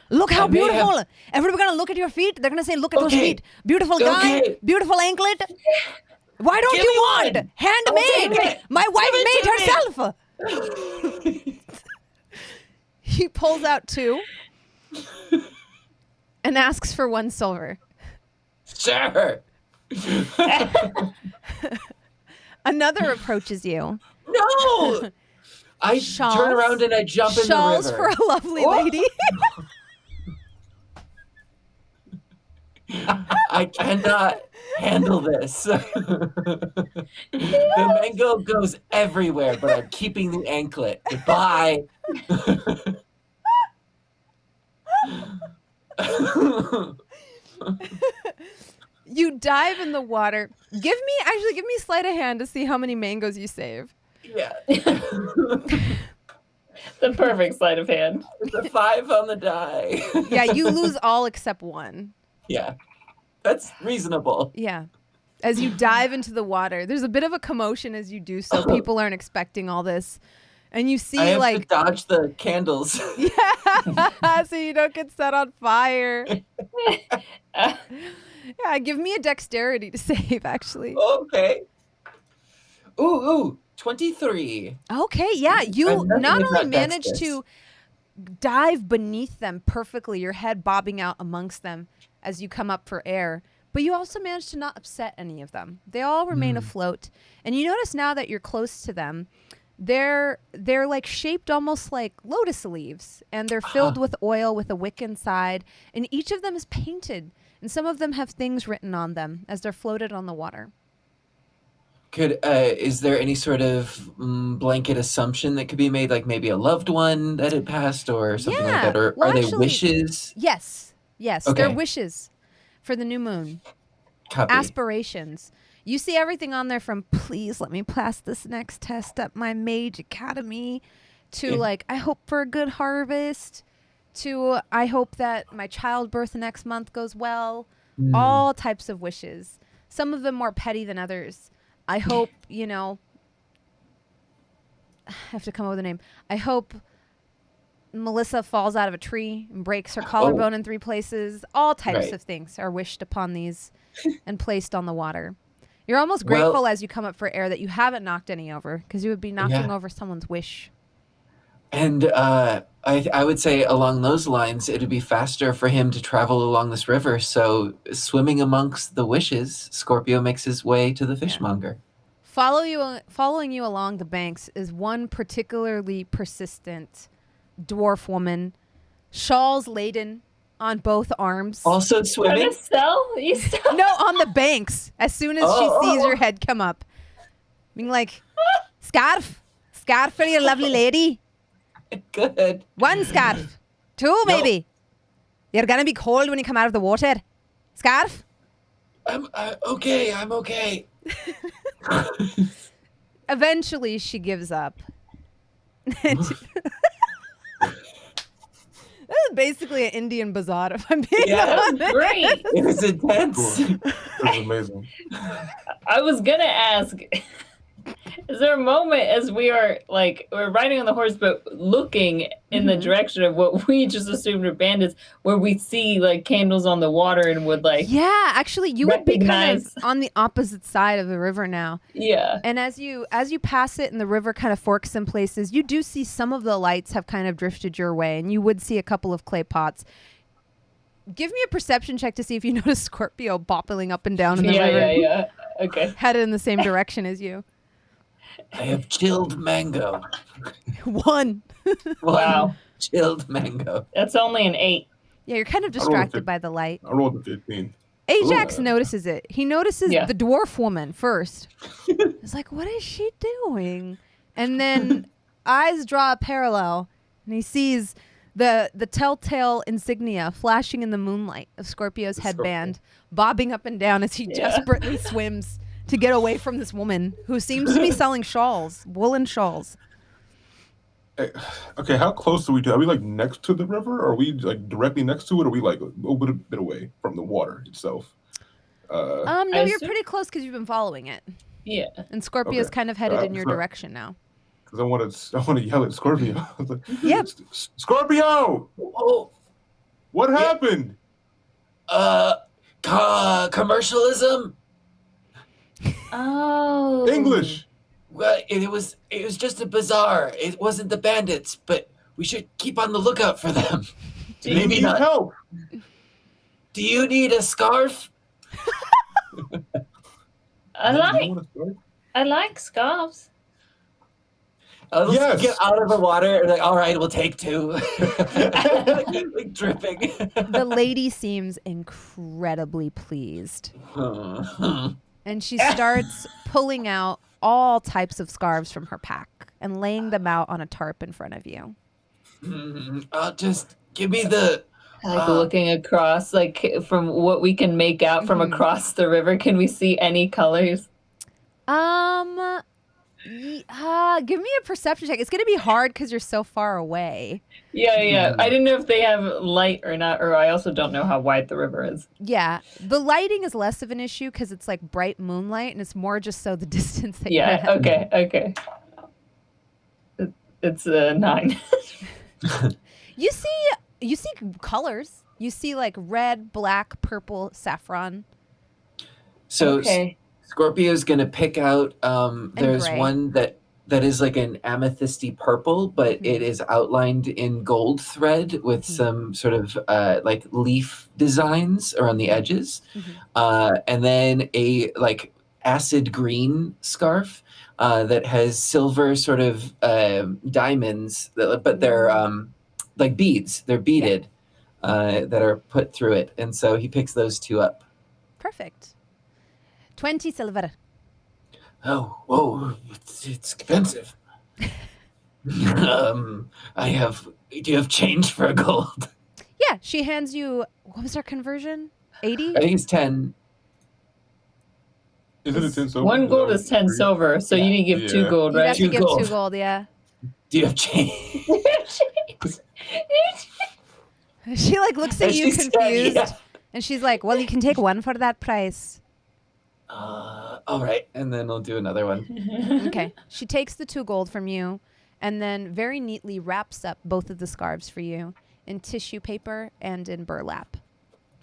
Look how beautiful. Everybody's going to look at your feet. They're going to say, look at those feet. Beautiful guy. Beautiful anklet. Why don't you want? Handmade. My wife made herself. He pulls out 2 and asks for 1 silver. Sure. Another approaches you. No. I turn around and I jump in the river. Shawls for a lovely lady. I cannot handle this. The mango goes everywhere, but I'm keeping the anklet. Goodbye. You dive in the water. Give me sleight of hand to see how many mangoes you save. Yeah. The perfect sleight of hand. It's a 5 on the die. Yeah, you lose all except 1. Yeah. That's reasonable. Yeah. As you dive into the water, there's a bit of a commotion as you do so. People aren't expecting all this. And you see I have to dodge the candles. Yeah, so you don't get set on fire. Yeah, give me a dexterity to save, actually. Okay. Ooh, 23. Okay, yeah. You not only manage to dive beneath them perfectly, your head bobbing out amongst them as you come up for air, but you also manage to not upset any of them. They all remain afloat. And you notice now that you're close to them, they're like shaped almost like lotus leaves, and they're filled with oil with a wick inside, and each of them is painted, and some of them have things written on them as they're floated on the water. Is there any sort of blanket assumption that could be made, like maybe a loved one that had passed or something like that? Or are they wishes? Yes. Okay. They're wishes for the new moon. Copy. Aspirations. You see everything on there from, please let me pass this next test at my mage academy, to like, I hope for a good harvest, to I hope that my childbirth next month goes well. All types of wishes. Some of them more petty than others. I hope, I have to come up with a name. I hope Melissa falls out of a tree and breaks her collarbone in 3 places. All types of things are wished upon these and placed on the water. You're almost grateful as you come up for air that you haven't knocked any over, because you would be knocking over someone's wish. And I would say along those lines, it would be faster for him to travel along this river. So swimming amongst the wishes, Scorpio makes his way to the fishmonger. Following you along the banks is one particularly persistent dwarf woman, shawls laden on both arms. Also swimming? You sell? No, on the banks. As soon as she sees your head come up. Being like, scarf for your lovely lady. Good. 1 scarf. 2 maybe. You're gonna be cold when you come out of the water. Scarf? I'm okay. Eventually she gives up. This is basically an Indian bazaar, if I'm being honest. Great. It was intense. It was amazing. I was gonna ask, is there a moment as we're riding on the horse but looking in the direction of what we just assumed were bandits, where we see like candles on the water and would Yeah, actually you would be kind of recognize- on the opposite side of the river now. Yeah. And as you pass it and the river kind of forks in places, you do see some of the lights have kind of drifted your way, and you would see a couple of clay pots. Give me a perception check to see if you notice Scorpio bopping up and down in the river. Yeah. Okay. Headed in the same direction as you. I have chilled mango. 1. Wow. Chilled mango. That's only an 8. Yeah, you're kind of distracted by the light. I rolled a 15. Ajax notices it. He notices Yeah. the dwarf woman first. He's like, what is she doing? And then eyes draw a parallel, and he sees the telltale insignia flashing in the moonlight of Scorpio's headband, bobbing up and down as he desperately swims to get away from this woman who seems to be selling shawls, woolen shawls. Okay, how close are we to? Are we like next to the river? Or are we like directly next to it? Or are we like a little bit away from the water itself? No, I you're assume- pretty close because you've been following it, Yeah. and Scorpio's Okay. kind of headed in your so- direction now. Because I want to yell at Scorpio. I was like, Yep. Scorpio, Oh, what happened? commercialism. Oh. English. Well, it was just a bazaar. It wasn't the bandits, but we should keep on the lookout for them. Do you Maybe need not. help? Do you need a scarf? I like scarves. Let's Yes. get out of the water. Like, all right, we'll take 2. like dripping. The lady seems incredibly pleased. And she starts pulling out all types of scarves from her pack and laying them out on a tarp in front of you. Just give me the. Looking across, from what we can make out from across the river, can we see any colors? Give me a perception check. It's going to be hard because you're so far away. Yeah. I didn't know if they have light or not, or I also don't know how wide the river is. Yeah. The lighting is less of an issue because it's like bright moonlight, and it's more just so the distance that you're Yeah, at. okay. It's a 9. You see colors. You see like red, black, purple, saffron. So Okay. Scorpio's gonna pick out. There's gray. one that is like an amethysty purple, but it is outlined in gold thread with some sort of like leaf designs around the edges, and then a like acid green scarf that has silver sort of diamonds, but they're like beads. They're beaded that are put through it, and so he picks those 2 up. Perfect. 20 silver. Oh, whoa, it's expensive. Do you have change for a gold? Yeah, she hands you, what was our conversion? 80? I think it's 10. Isn't it 10 silver? 1 gold is 10 silver, so you need to give 2 gold, You'd right? have to 2 give gold. 2 gold, yeah. Do you have change? She like looks at you She said, confused. yeah. And she's like, well, you can take 1 for that price. All right, and then I'll do another one. Okay. She takes the 2 gold from you and then very neatly wraps up both of the scarves for you in tissue paper and in burlap,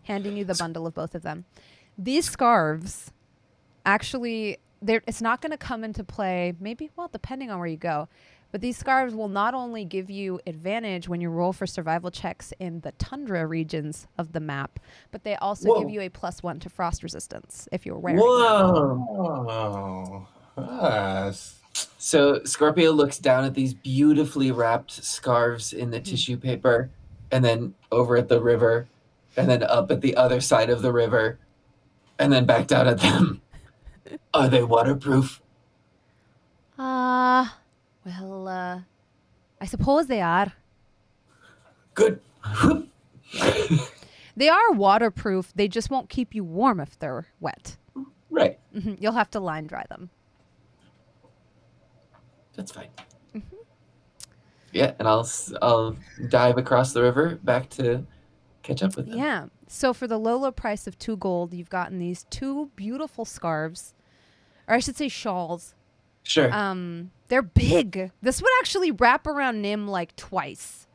handing you the bundle of both of them. These scarves, actually, it's not going to come into play, maybe, well, depending on where you go, but But these scarves will not only give you advantage when you roll for survival checks in the tundra regions of the map, but they also give you a +1 to frost resistance if you're wearing them. Oh. So Scorpio looks down at these beautifully wrapped scarves in the tissue paper, and then over at the river, and then up at the other side of the river, and then back down at them. Are they waterproof? Well, I suppose they are. Good. They are waterproof. They just won't keep you warm if they're wet. Right. You'll have to line dry them. That's fine. Yeah, and I'll dive across the river back to catch up with them. Yeah. So for the low price of 2 gold, you've gotten these 2 beautiful scarves, or I should say shawls. Sure. They're big. This would actually wrap around Nim like twice.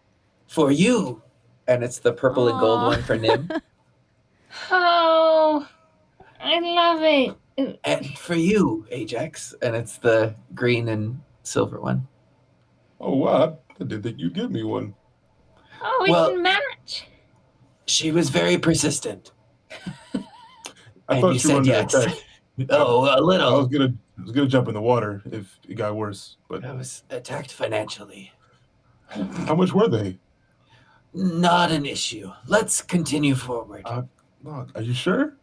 For you. And it's the purple and gold one for Nim. Oh, I love it. And for you, Ajax. And it's the green and silver one. Oh, wow. I didn't think you'd give me one. Oh, we can match. She was very persistent. I And thought you you were said under yes. attack. Oh, a I little. was gonna jump in the water if it got worse, but I was attacked financially. how much were they? Not an issue. Let's continue forward. Are you sure?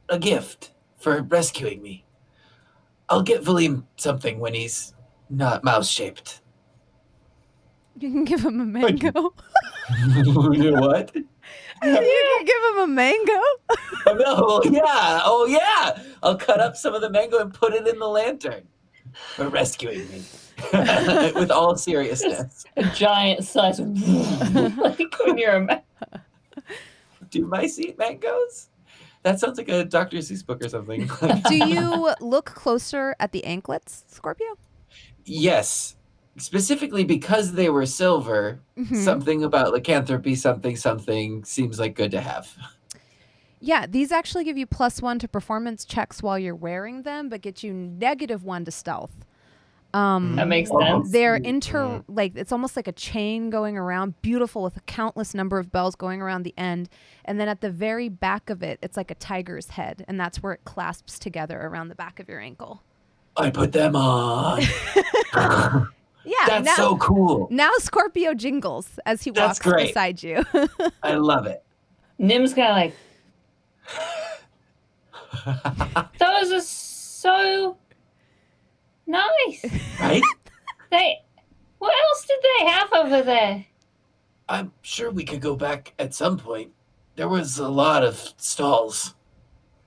A gift for rescuing me. I'll get Valim something when he's not mouse-shaped. You can give him a Thank you. mango. You what? You can give him a mango. Oh, no. Yeah. Oh, yeah. I'll cut up some of the mango and put it in the lantern for rescuing me. With all seriousness. A giant slice of like when you're a Do mice eat mangoes? That sounds like a Dr. Seuss book or something. Do you look closer at the anklets, Scorpio? Yes. Specifically because they were silver, something about lycanthropy, something seems like good to have. Yeah, these actually give you +1 to performance checks while you're wearing them, but get you -1 to stealth. That makes sense. They're like it's almost like a chain going around, beautiful with a countless number of bells going around the end, and then at the very back of it, it's like a tiger's head, and that's where it clasps together around the back of your ankle. I put them on. Yeah, That's so cool. Now Scorpio jingles as he walks beside you. I love it. Nim's kind of like, those are so nice. Right? What else did they have over there? I'm sure we could go back at some point. There was a lot of stalls.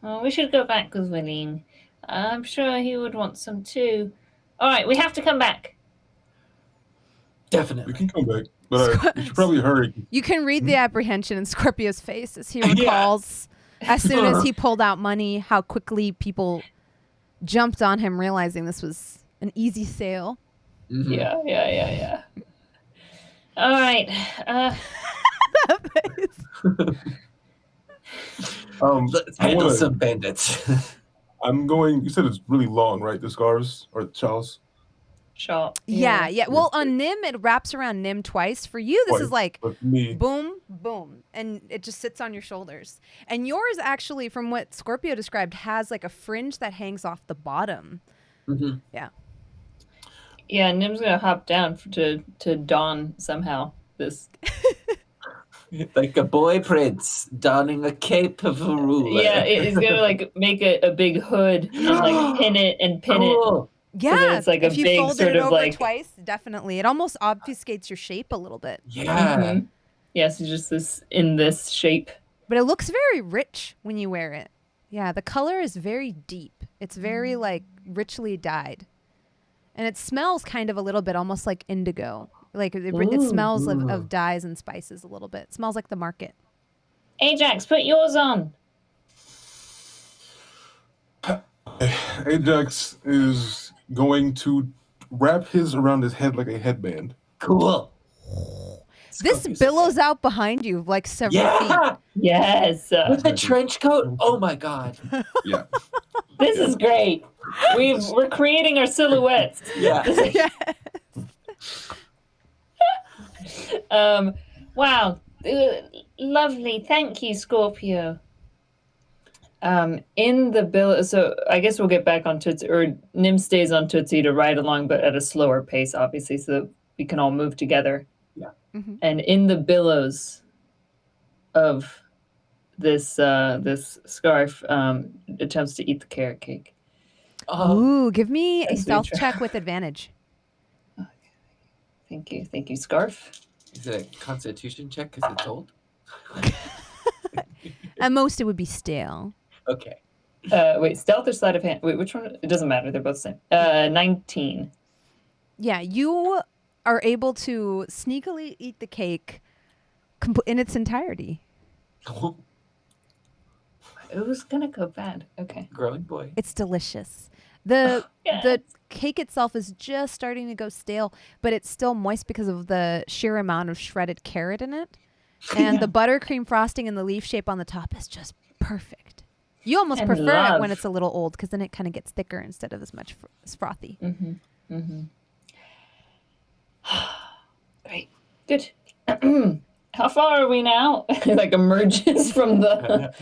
Oh, we should go back with William. I'm sure he would want some too. All right, we have to come back. Definitely. We can come back, but we should probably hurry. You can read the apprehension in Scorpio's face as he recalls, as soon as he pulled out money, how quickly people jumped on him, realizing this was an easy sale. Mm-hmm. Yeah. All right. Let's handle some bandits. I'm going. You said it's really long, right? The scarves or the shawls? Shot. Yeah. Well, on Nim, it wraps around Nim twice. For you, this is like me. boom, boom, and it just sits on your shoulders. And yours actually, from what Scorpio described, has like a fringe that hangs off the bottom. Mm-hmm. Yeah. Yeah, Nim's gonna hop down to don somehow this. Like a boy prince donning a cape of a ruler. Yeah, he's gonna like make a big hood and like pin it. Yeah, So it's like if a you big folded sort it of over like twice, definitely. It almost obfuscates your shape a little bit. Yeah. Mhm. Yes, it's just this in this shape. But it looks very rich when you wear it. Yeah, the color is very deep. It's very like richly dyed. And it smells kind of a little bit almost like indigo. Like it smells of dyes and spices a little bit. It smells like the market. Ajax, put yours on. Ajax is going to wrap his around his head like a headband. Cool. This billows out behind you like several feet. Yes. With a trench coat? Oh my god. Yeah. This is great. We're creating our silhouettes. Yeah. Yes. Wow. Lovely. Thank you, Scorpio. In the bill, so I guess we'll get back on Tootsie, or Nim stays on Tootsie to ride along, but at a slower pace, obviously, so that we can all move together. Yeah. Mm-hmm. And in the billows of this this scarf, attempts to eat the carrot cake. Ooh, give me a As we stealth try. check with advantage. Thank you, Scarf. Is it a constitution check because it's old? At most, it would be stale. Okay. Wait, stealth or sleight of hand? Wait, which one? It doesn't matter. They're both the same. 19. Yeah, you are able to sneakily eat the cake in its entirety. It was gonna go bad. Okay. Growing boy. It's delicious. The Yes. the cake itself is just starting to go stale, but it's still moist because of the sheer amount of shredded carrot in it. And the buttercream frosting and the leaf shape on the top is just perfect. You almost And prefer it when love. it's a little old because then it kind of gets thicker instead of as much as frothy. Great. Good. How far are we now? Like emerges from the.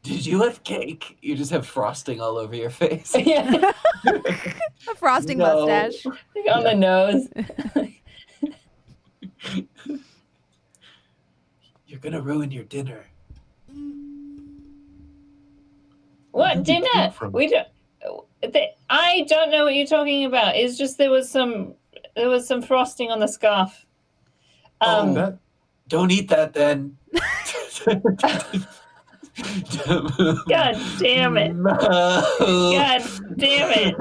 Did you have cake? You just have frosting all over your face. Yeah. A frosting No. mustache. Like on the nose. You're gonna ruin your dinner. What Where'd you dinner? come from? We don't. I don't know what you're talking about. It's just there was some frosting on the scarf. That Don't eat that then. God damn it! No. God damn it!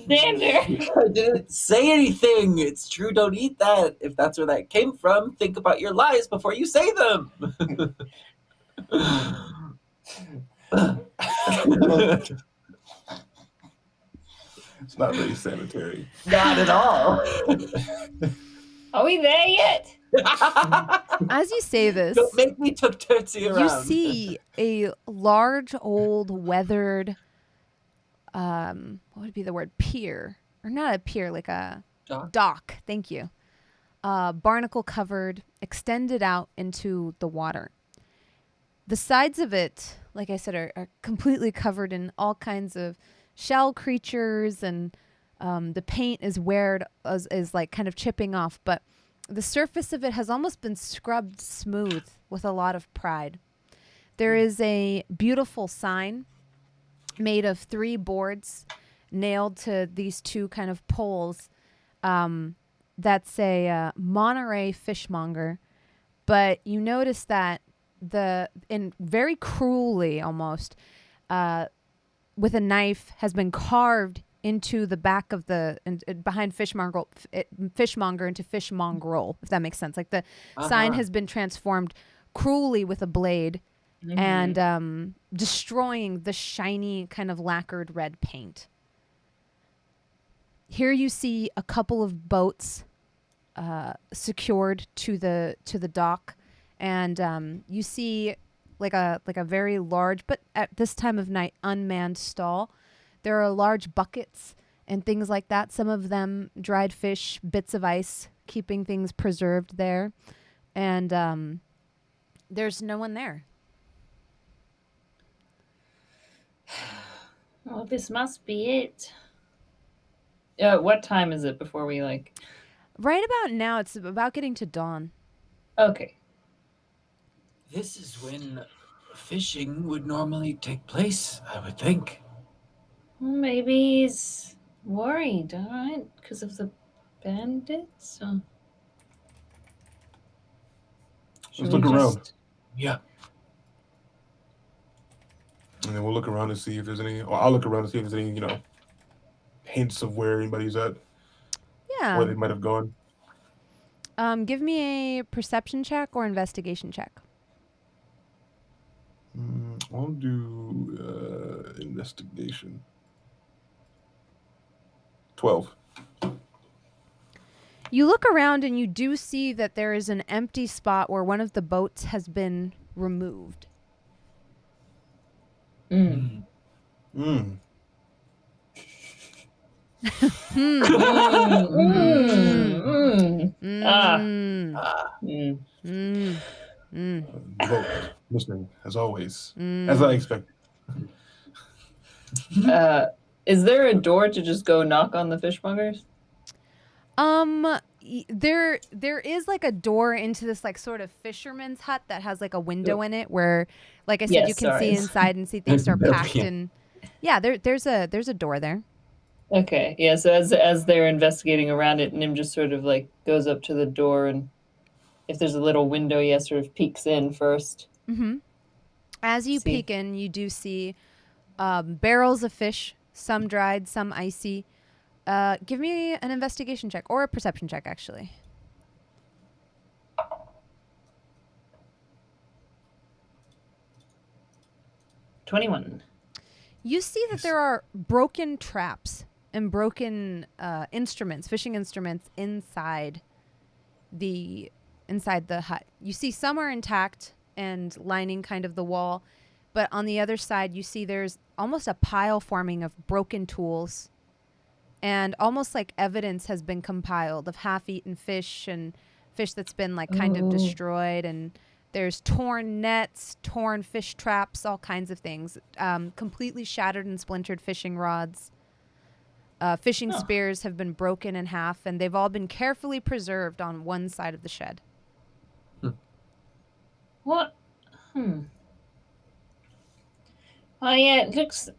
Xander. I didn't say anything. It's true. Don't eat that. If that's where that came from, think about your lies before you say them. it's not very sanitary. Not at all. Are we there yet? As you say this, Don't make me took Tootsie around. you see a large, old, weathered, what would be the word? Pier. Or not a pier, like a dock. Thank you. Barnacle covered, extended out into the water. The sides of it, like I said, are completely covered in all kinds of shell creatures, and the paint is weared, is like kind of chipping off, but the surface of it has almost been scrubbed smooth with a lot of pride. There is a beautiful sign made of 3 boards nailed to these 2 kind of poles that say Monterey Fishmonger. But you notice that in very cruelly almost, with a knife, has been carved into the back of behind fishmonger into fishmongrel, if that makes sense. Like the sign has been transformed cruelly with a blade and destroying the shiny kind of lacquered red paint. Here you see a couple of boats secured to the dock, and you see like a very large, but at this time of night, unmanned stall. There are large buckets and things like that. Some of them dried fish, bits of ice, keeping things preserved there. And there's no one there. Well, this must be it. What time is it before we like? Right about now, it's about getting to dawn. Okay. This is when fishing would normally take place, I would think. Well, maybe he's worried, all right, because of the bandits. Or... Let's look around. Yeah. And then we'll look around and see if there's any, or I'll look around and see if there's any, hints of where anybody's at, Yeah. where they might have gone. Give me a perception check or investigation check. I'll do investigation. 12. You look around and you do see that there is an empty spot where one of the boats has been removed. Mm. Boat missing as always, as I expected. Is there a door to just go knock on the fishmongers? There is like a door into this like sort of fisherman's hut that has like a window in it where, like I said, you can see inside and see things are packed and there's a door there. Okay, yeah. So as they're investigating around it, Nim just sort of like goes up to the door, and if there's a little window, sort of peeks in first. Mm-hmm. As you peek in, you do see barrels of fish, some dried, some icy. Give me an investigation check or a perception check, actually. $21. You see that there are broken traps and broken instruments, fishing instruments inside the hut. You see some are intact and lining kind of the wall, but on the other side, you see there's almost a pile forming of broken tools. And almost like evidence has been compiled of half-eaten fish and fish that's been like kind of destroyed. And there's torn nets, torn fish traps, all kinds of things. Completely shattered and splintered fishing rods. Fishing spears have been broken in half, and they've all been carefully preserved on one side of the shed. What? Oh yeah, it looks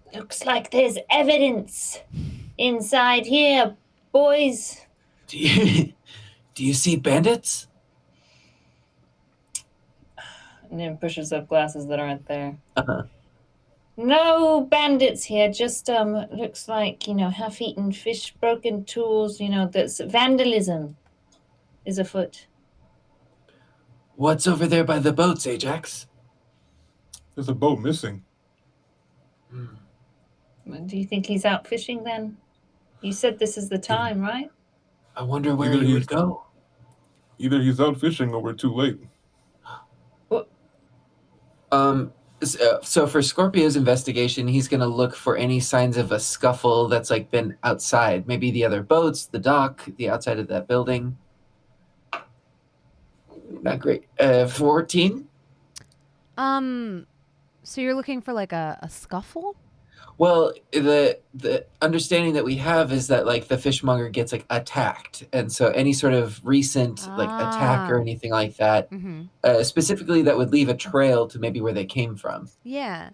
like there's evidence inside here, boys. Do you see bandits? Nim pushes up glasses that aren't there. Uh-huh. No bandits here, just looks like, half-eaten fish, broken tools, that's vandalism is afoot. What's over there by the boats, Ajax? There's a boat missing. Do you think he's out fishing then? You said this is the time, right? I wonder where he would go. Either he's out fishing or we're too late. So for Scorpio's investigation, he's going to look for any signs of a scuffle that's like been outside. Maybe the other boats, the dock, the outside of that building. Not great. 14? So you're looking for like a scuffle? Well, the understanding that we have is that like the fishmonger gets like attacked, and so any sort of recent like attack or anything like that, specifically that would leave a trail to maybe where they came from. Yeah.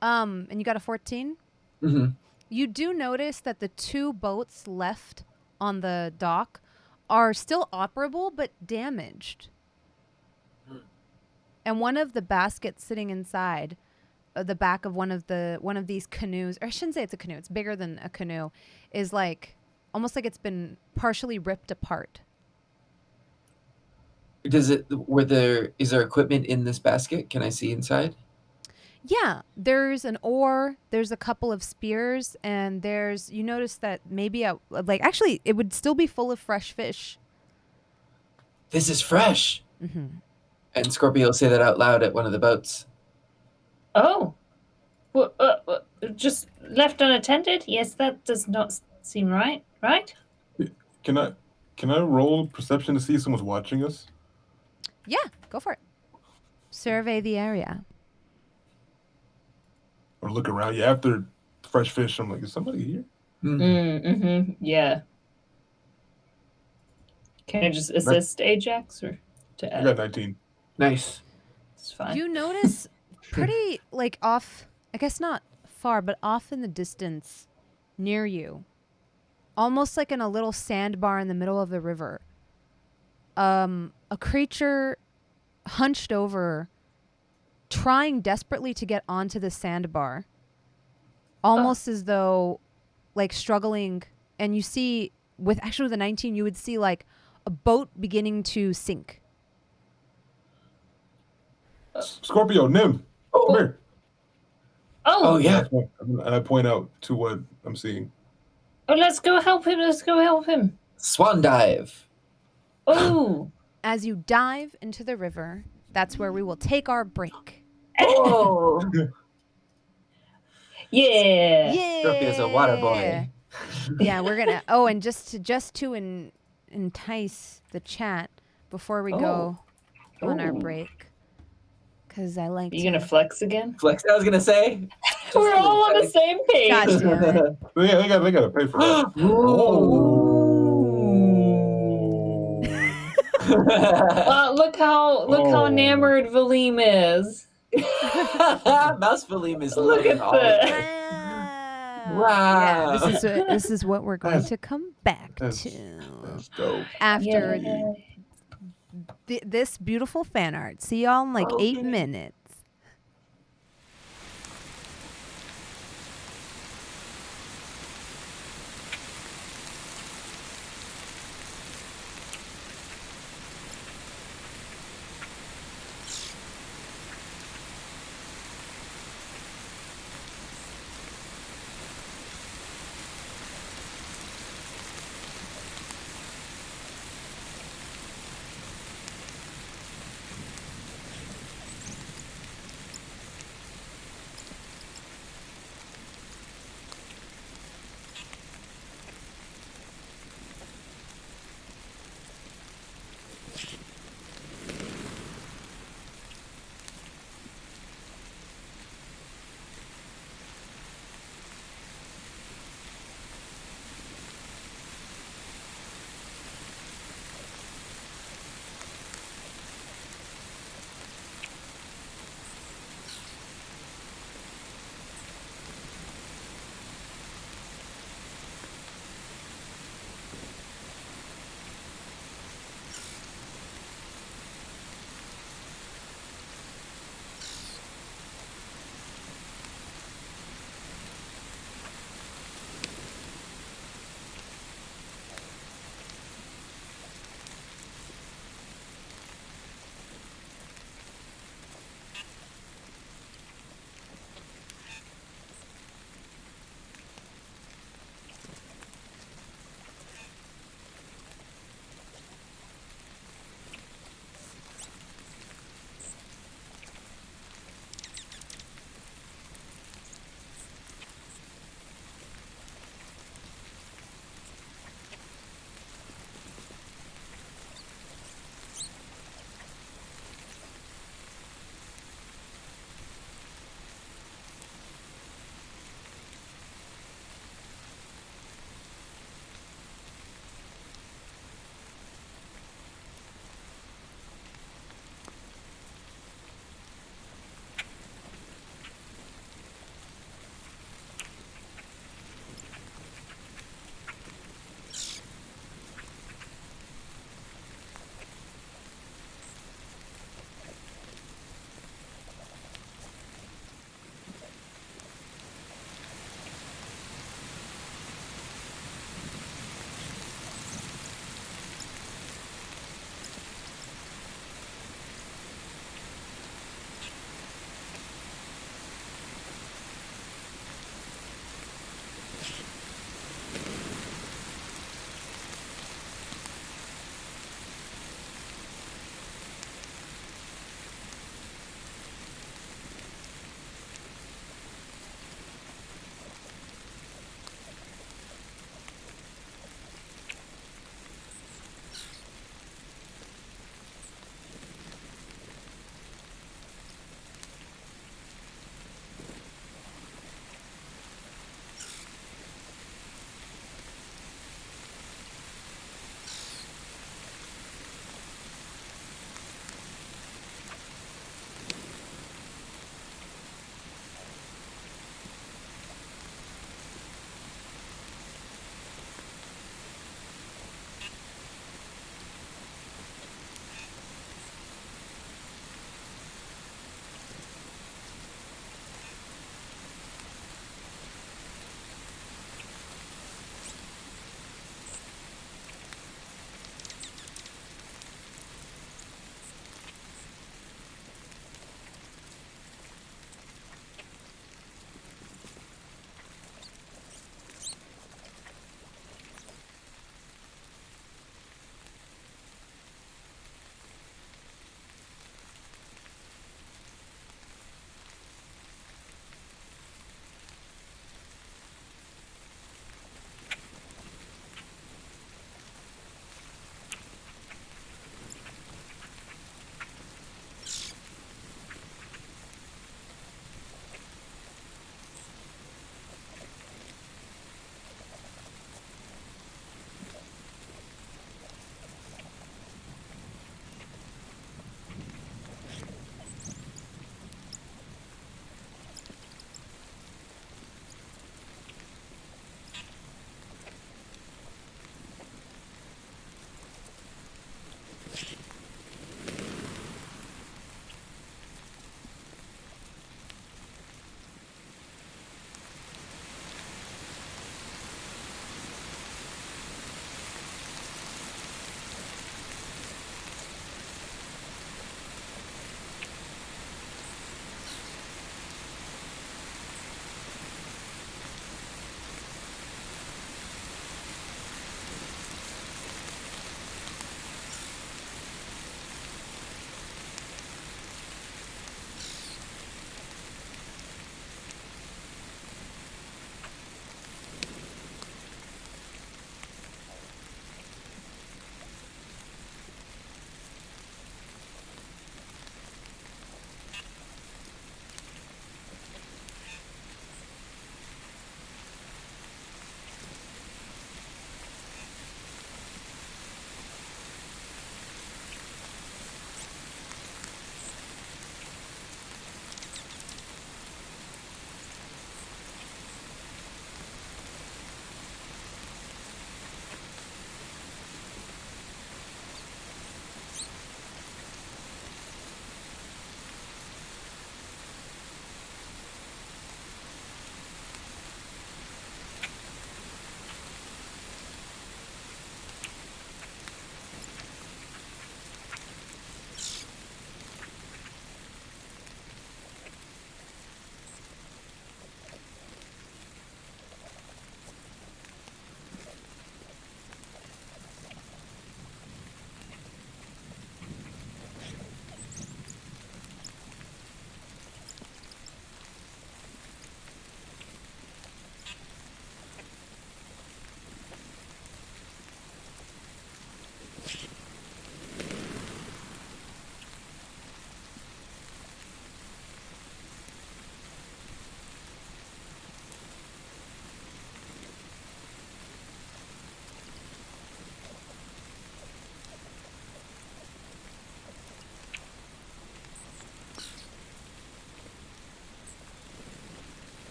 And you got a 14? Mm-hmm. You do notice that the two boats left on the dock are still operable but damaged. And one of the baskets sitting inside the back of one of these canoes, or I shouldn't say it's a canoe, it's bigger than a canoe, is like almost like it's been partially ripped apart. Is there equipment in this basket? Can I see inside? Yeah, there's an oar, there's a couple of spears, and you notice that maybe actually it would still be full of fresh fish. This is fresh. Mm-hmm. And Scorpio will say that out loud at one of the boats. Oh, well, just left unattended? Yes, that does not seem right. Right? Can I roll perception to see if someone's watching us? Yeah, go for it. Survey the area. Or look around. Yeah, after fresh fish, I'm like, is somebody here? Yeah. Can I just assist Ajax or to add? I got 19. Nice. It's fine. You notice pretty like off, I guess not far, but off in the distance near you, almost like in a little sandbar in the middle of the river, a creature hunched over, trying desperately to get onto the sandbar, almost as though like struggling. And you see with the 19, you would see like a boat beginning to sink. Scorpio, Nim, come here. Oh yeah. And I point out to what I'm seeing. Oh, let's go help him. Swan dive. Oh. As you dive into the river, that's where we will take our break. Oh. Yeah. Yeah. Scorpio's a water boy. Yeah, we're gonna. Oh, and just to entice the chat before we go on our break. Because I like You gonna flex again? Flex, I was gonna say. We're all on the same page. God damn it. They gotta pay for that. Well, look how enamored Valim is. Mouse Valim is Look loving at all this. of it. Yeah, Wow. this is what we're going to come back to That's dope. after Yeah. this beautiful fan art. See y'all in like 8 minutes.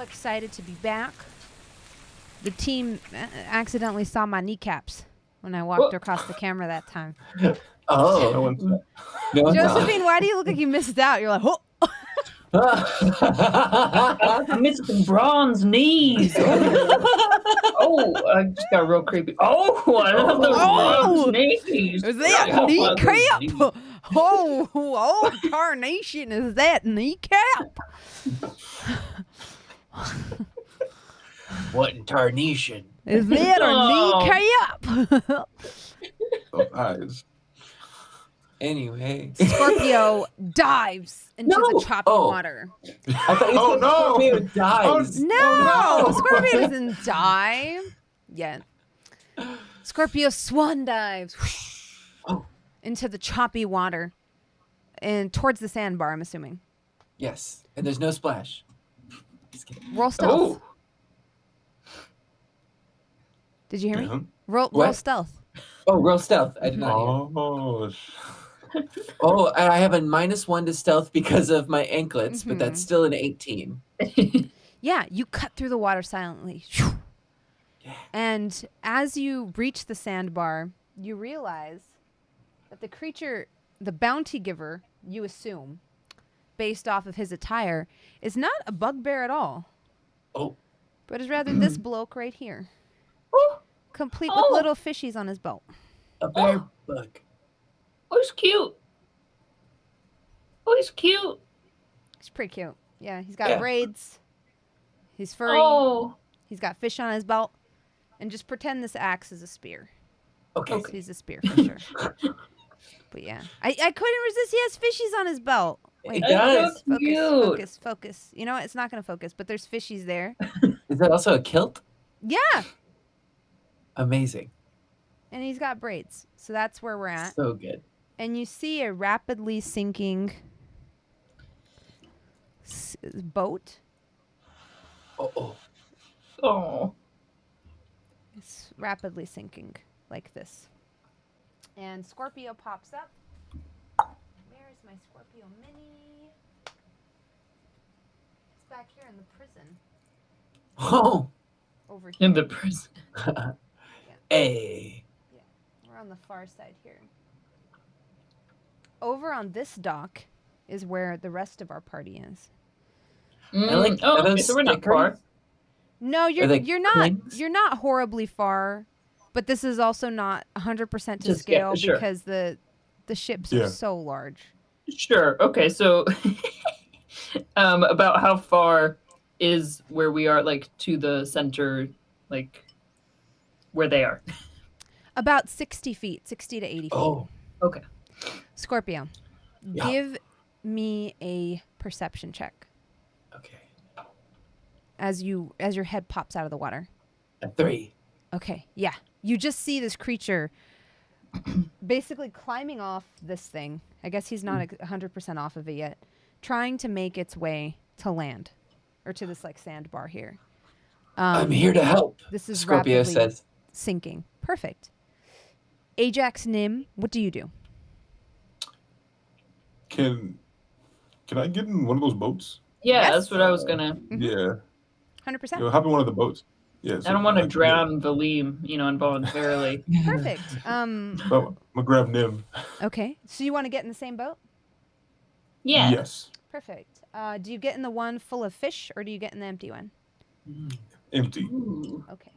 excited to be back. The team accidentally saw my kneecaps when I walked across the camera that time. Oh. No one said. No one Josephine, why do you look like you missed out? You're like, oh. I missed the bronze knees. Oh, I just got real creepy. Oh, I love those bronze knees. Is that kneecap? Oh, tarnation, is that kneecap? What in tarnation? Is that a kneecap? Those eyes. Anyway. Scorpio dives into the choppy water. I thought you said Scorpio dies. No, Scorpio doesn't die yet. Scorpio swan dives into the choppy water and towards the sandbar, I'm assuming. Yes, and there's no splash. Just kidding. Roll stealth. Did you hear me? Roll stealth. Oh, roll stealth. I did not hear. Oh, and I have a -1 to stealth because of my anklets, but that's still an 18. Yeah, you cut through the water silently. Yeah. And as you reach the sandbar, you realize that the creature, the bounty giver, you assume, based off of his attire, is not a bugbear at all. Oh. But is rather this bloke right here. Complete with little fishies on his belt. A bear bug. Oh, he's cute. Oh, he's cute. He's pretty cute. Yeah, he's got braids. He's furry. Oh. He's got fish on his belt. And just pretend this axe is a spear. Okay. He's a spear for sure. But yeah. I couldn't resist. He has fishies on his belt. Wait, He does. Focus. You know what? It's not going to focus, but there's fishies there. Is that also a kilt? Yeah. Amazing. And he's got braids. So that's where we're at. So good. And you see a rapidly sinking boat. Oh. It's rapidly sinking like this. And Scorpio pops up. Where's my Scorpio mini? It's back here in the prison. Oh. Over here. In the prison. Hey. Yeah, we're on the far side here. Over on this dock is where the rest of our party is. So we're not far. No, you're not horribly far, but this is also not 100% to scale because the ships are so large. Sure. Okay. So, about how far is where we are, like to the center, like where they are? About 60 feet, 60 to 80 feet. Oh. Okay. Scorpio, give me a perception check. Okay. As your head pops out of the water. A 3. Okay, yeah. You just see this creature basically climbing off this thing. I guess he's not 100% off of it yet. Trying to make its way to land. Or to this like sandbar here. I'm here to help. This is Scorpio rapidly says. Sinking. Perfect. Ajax Nim, what do you do? Can I get in one of those boats? Yeah, Yes. that's what I was gonna. Yeah. 100%. Hop in one of the boats. Yeah. I don't want to drown Valim, involuntarily. Perfect. I'm gonna grab Nim. Okay. So you want to get in the same boat? Yeah. Yes. Perfect. Do you get in the one full of fish or do you get in the empty one? Empty. Ooh. Okay.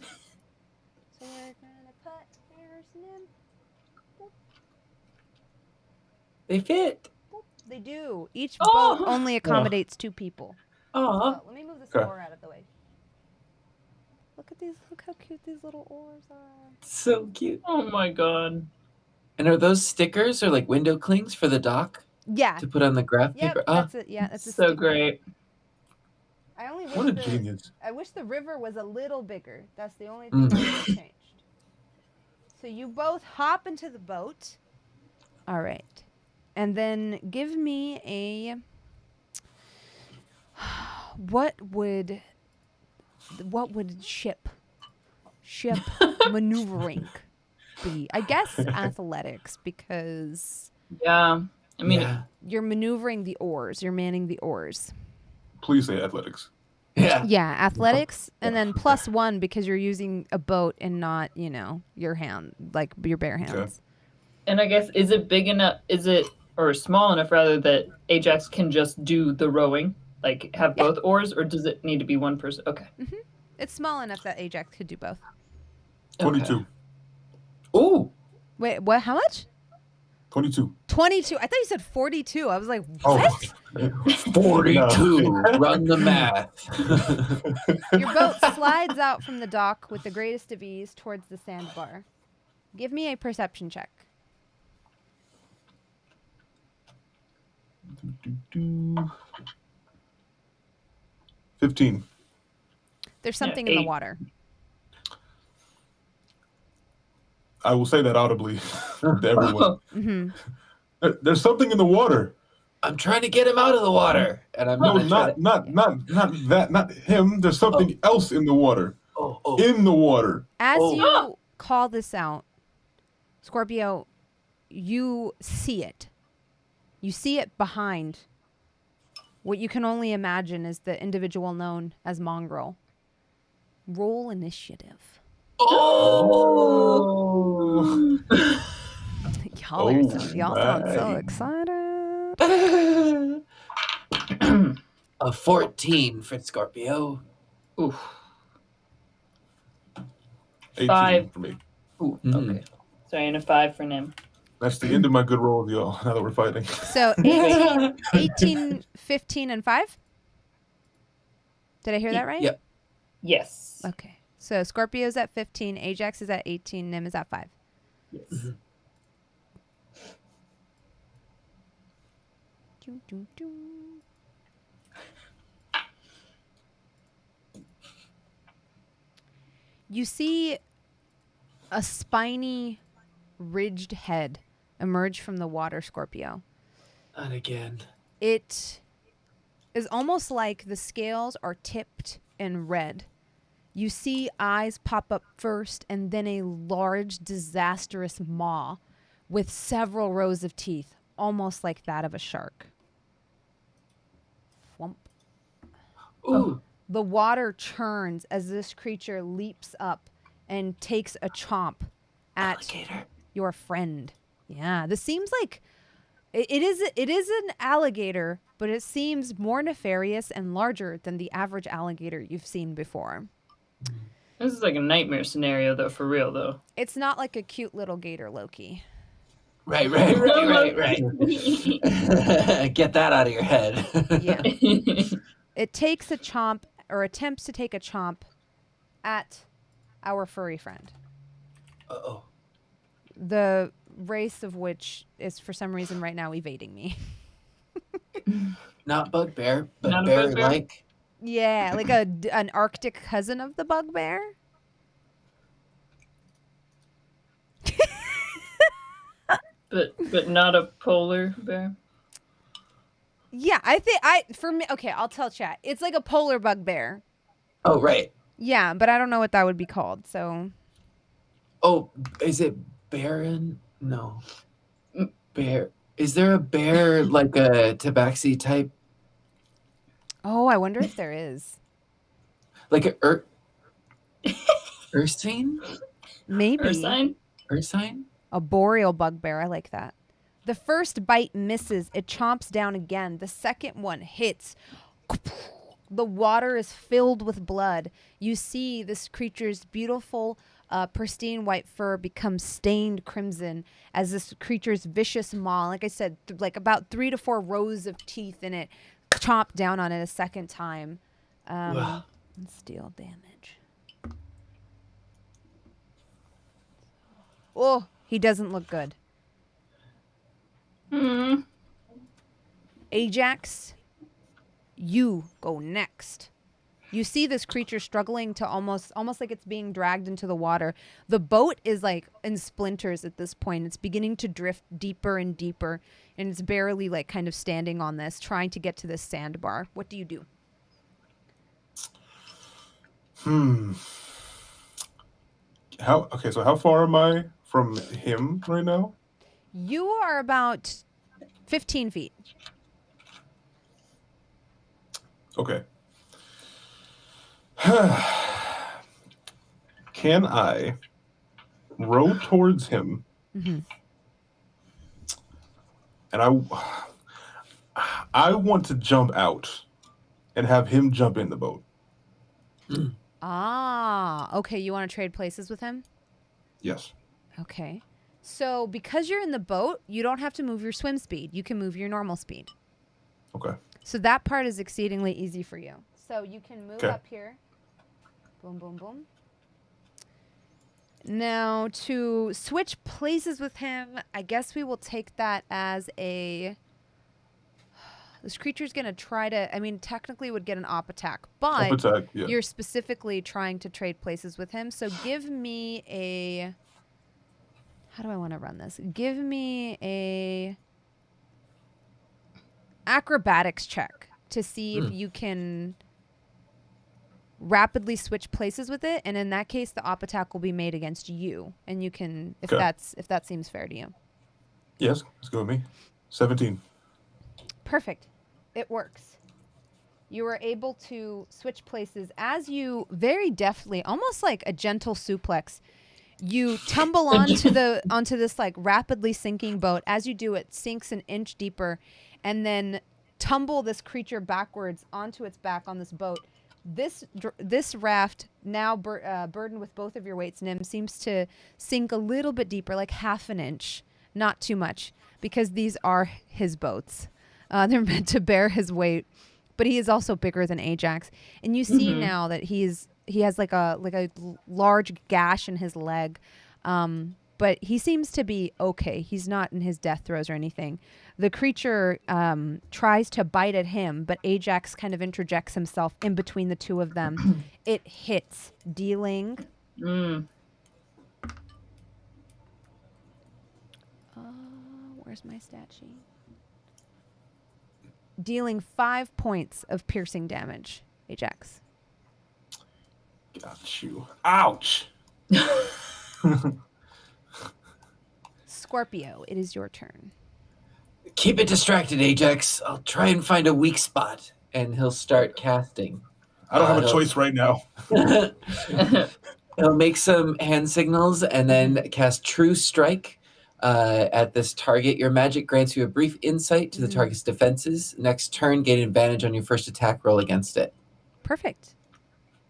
So we're gonna put there's Nim. Boop, They fit. boop. They do. Each boat only accommodates 2 people. Aw. So let me move this Okay. oar out of the way. Look at these. Look how cute these little oars are. So cute. Oh my god. And are those stickers or like window clings for the dock Yeah. to put on the graph Yep. paper? That's it. Yeah. That's a So sticker. great. I only What a wish genius. I wish the river was a little bigger. That's the only thing I would have changed. So you both hop into the boat. All right. And then give me a what would ship maneuvering be? I guess athletics because Yeah. I mean, Yeah. you're maneuvering the oars. You're manning the oars. Please say athletics. Yeah. Yeah, athletics, and then +1 because you're using a boat and not, your hand, like your bare hands. Okay. And I guess, is it big enough, or small enough rather, that Ajax can just do the rowing? Like have both oars, or does it need to be one person? Okay. It's small enough that Ajax could do both. 22. Ooh. Wait, what? How much? 22. 22. I thought you said 42. I was like, what? 42. Run the math. Your boat slides out from the dock with the greatest of ease towards the sandbar. Give me a perception check. 15. There's something in the water. I will say that audibly to everyone. Mm-hmm. There's something in the water. I'm trying to get him out of the water, and I'm not that, not him. There's something else in the water. In the water. As you call this out, Scorpio, you see it. You see it behind what you can only imagine is the individual known as Mongrel. Roll initiative. Oh! Y'all sound so excited. A 14 for Scorpio. Oof. 18 5 for me. Ooh, okay. Sorry, and a 5 for Nim. That's the end of my good rolls, y'all, now that we're fighting. So 18, 15, and 5? Did I hear that right? Yep. Yes. Okay. So Scorpio's at 15, Ajax is at 18, Nim is at 5. Yes. Mm-hmm. You see a spiny, ridged head emerge from the water, Scorpio. And again. It is almost like the scales are tipped and red. You see eyes pop up first and then a large, disastrous maw with several rows of teeth, almost like that of a shark. Whomp. Ooh. The water churns as this creature leaps up and takes a chomp at Alligator. your friend. Yeah, this seems like it is an alligator, but it seems more nefarious and larger than the average alligator you've seen before. This is like a nightmare scenario, though, for real, though. It's not like a cute little gator Loki. Right. Get that out of your head. Yeah. It takes a chomp, or attempts to take a chomp, at our furry friend. Uh-oh. The race of which is for some reason right now evading me. Not bugbear, but Not a bear-like. Yeah, like an Arctic cousin of the bugbear. But not a polar bear. Yeah, for me, okay, I'll tell chat. It's like a polar bugbear. Oh, right. Yeah, but I don't know what that would be called, so. Oh, is it Baron? No. Bear. Is there a bear like a tabaxi type? Oh, I wonder if there is. Like a Ursine? Maybe. Ursine? Ursine? A boreal bugbear. I like that. The first bite misses. It chomps down again. The second one hits. The water is filled with blood. You see this creature's beautiful, pristine white fur become stained crimson as this creature's vicious maw, like I said, like about 3 to 4 rows of teeth in it, chomp down on it a second time. And steal damage. Oh, he doesn't look good. Ajax, you go next. You see this creature struggling to almost like it's being dragged into the water. The boat is like in splinters at this point. It's beginning to drift deeper and deeper, and it's barely like kind of standing on this, trying to get to this sandbar. What do you do? So how far am I from him right now? You are about 15 feet. Okay. Can I row towards him? Mm-hmm. And I want to jump out and have him jump in the boat. Okay. You want to trade places with him? Yes. Okay. So because you're in the boat, you don't have to move your swim speed. You can move your normal speed. Okay. So that part is exceedingly easy for you. So you can move up here. Boom, boom, boom. Now, to switch places with him, I guess we will take that as a... This creature's going to try to... I mean, technically would get an op attack, but you're specifically trying to trade places with him. So give me a... How do I want to run this? Give me a... acrobatics check to see if you can rapidly switch places with it, and in that case the op attack will be made against you, and you can if that seems fair to you. Yes, let's go with me. 17. Perfect. It works. You are able to switch places as you very deftly, almost like a gentle suplex, you tumble onto this like rapidly sinking boat. As you do, it sinks an inch deeper, and then tumble this creature backwards onto its back on this boat. This raft, now burdened with both of your weights, Nim, seems to sink a little bit deeper, like half an inch, not too much, because these are his boats. They're meant to bear his weight, but he is also bigger than Ajax, and you see now that he has like a large gash in his leg. But he seems to be okay. He's not in his death throes or anything. The creature tries to bite at him, but Ajax kind of interjects himself in between the two of them. It hits, dealing... where's my stat sheet? Dealing 5 points of piercing damage, Ajax. Got you. Ouch! Scorpio, it is your turn. Keep it distracted, Ajax. I'll try and find a weak spot. And he'll start casting. I don't have a choice right now. He'll make some hand signals and then cast True Strike at this target. Your magic grants you a brief insight to the target's defenses. Next turn, gain advantage on your first attack roll against it. Perfect.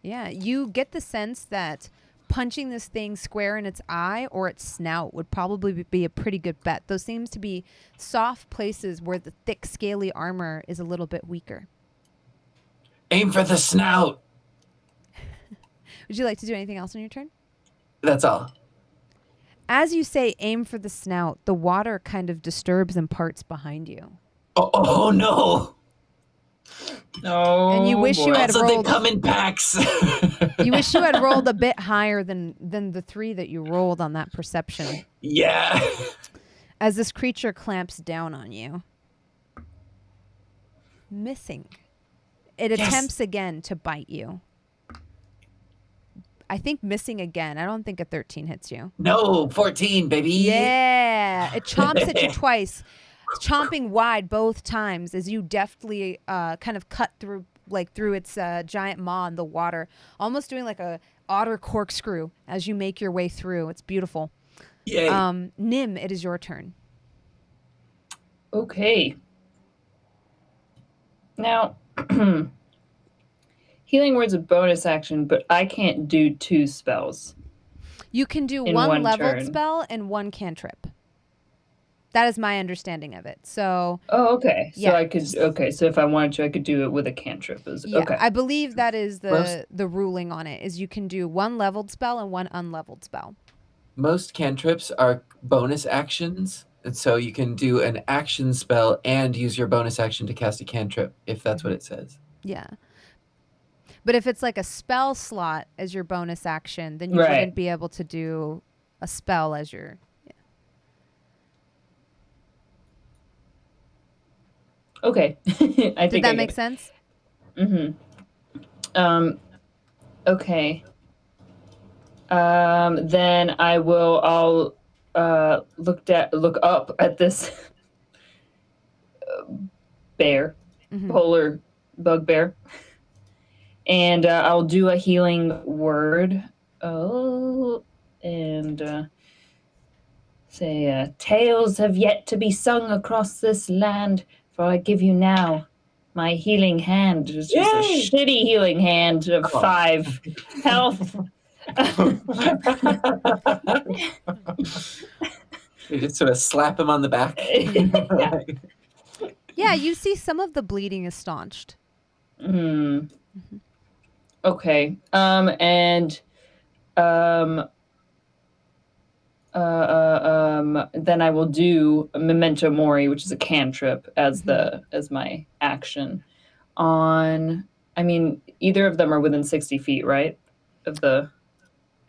Yeah, you get the sense that punching this thing square in its eye or its snout would probably be a pretty good bet. Those seems to be soft places where the thick, scaly armor is a little bit weaker. Aim for the snout. Would you like to do anything else on your turn? That's all. As you say, aim for the snout, the water kind of disturbs in parts behind you. Oh no. Oh, and you wish you had also, rolled. They come in packs. You wish you had rolled a bit higher than the 3 that you rolled on that perception. Yeah. As this creature clamps down on you, missing. It attempts again to bite you. I think missing again. I don't think a 13 hits you. No, 14, baby. Yeah, it chomps at you twice. Chomping wide both times as you deftly kind of cut through its giant maw in the water, almost doing like a otter corkscrew as you make your way through. It's beautiful. Yay. Nim, it is your turn. Okay. Now, healing word's a bonus action, but I can't do 2 spells. You can do one leveled spell and 1 cantrip. That is my understanding of it. So. Oh, okay. So yeah. I could. Okay, so if I wanted to, I could do it with a cantrip. Okay. I believe that is the ruling on it. Is you can do 1 leveled spell and 1 unleveled spell. Most cantrips are bonus actions, and so you can do an action spell and use your bonus action to cast a cantrip if that's what it says. Yeah. But if it's like a spell slot as your bonus action, then you wouldn't be able to do a spell as your. Okay. Did that make sense? Mm-hmm. Okay. Then I'll look up at this bear, polar bugbear, And I'll do a healing word. Oh, and say, tales have yet to be sung across this land, for I give you now my healing hand. It's just a shitty healing hand of 5 health. You just sort of slap him on the back. Yeah. Yeah, you see some of the bleeding is staunched. Okay. Then I will do Memento Mori, which is a cantrip, as my action. Either of them are within 60 feet, right? Of the.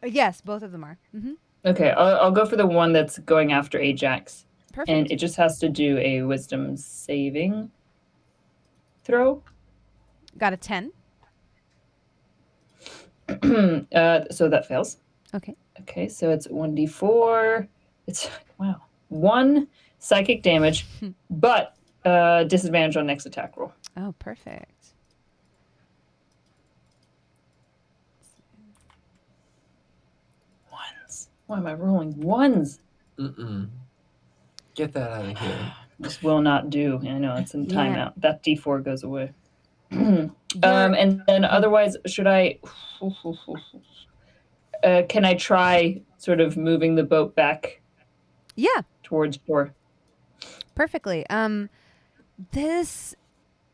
Yes, both of them are. Okay, I'll go for the one that's going after Ajax. Perfect. And it just has to do a wisdom saving throw. Got a 10. So that fails. Okay. Okay, so it's 1d4. It's 1 psychic damage, but disadvantage on next attack roll. Oh, perfect. Ones. Why am I rolling ones? Get that out of here. This will not do. I know it's in timeout. That d4 goes away. And then otherwise, should I? Can I try sort of moving the boat back? Yeah. Towards shore. Perfectly. This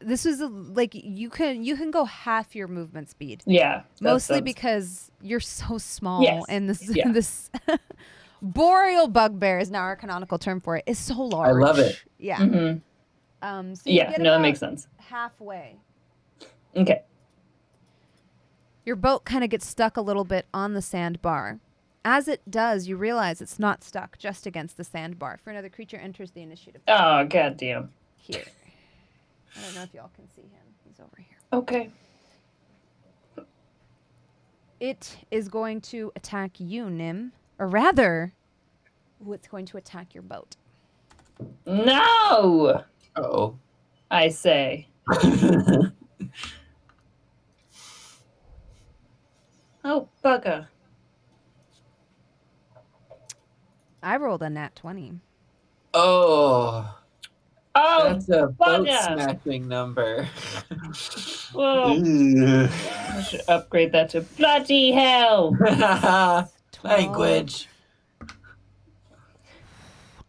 is like you can go half your movement speed. Yeah. Mostly because you're so small, yes. and this boreal bugbear is now our canonical term for it. Is so large. I love it. Yeah. Mm-hmm. So you get that makes sense. Halfway. Okay. Your boat kind of gets stuck a little bit on the sandbar. As it does, you realize it's not stuck just against the sandbar. For another creature enters the initiative. Oh, goddamn. Here. I don't know if y'all can see him. He's over here. Okay. It is going to attack you, Nim. Or rather, it's going to attack your boat. No! Uh-oh. I say. Oh, bugger. I rolled a nat 20. Oh. Oh, that's a boat bugger. smashing number. Whoa. I should upgrade that to bloody hell. 12,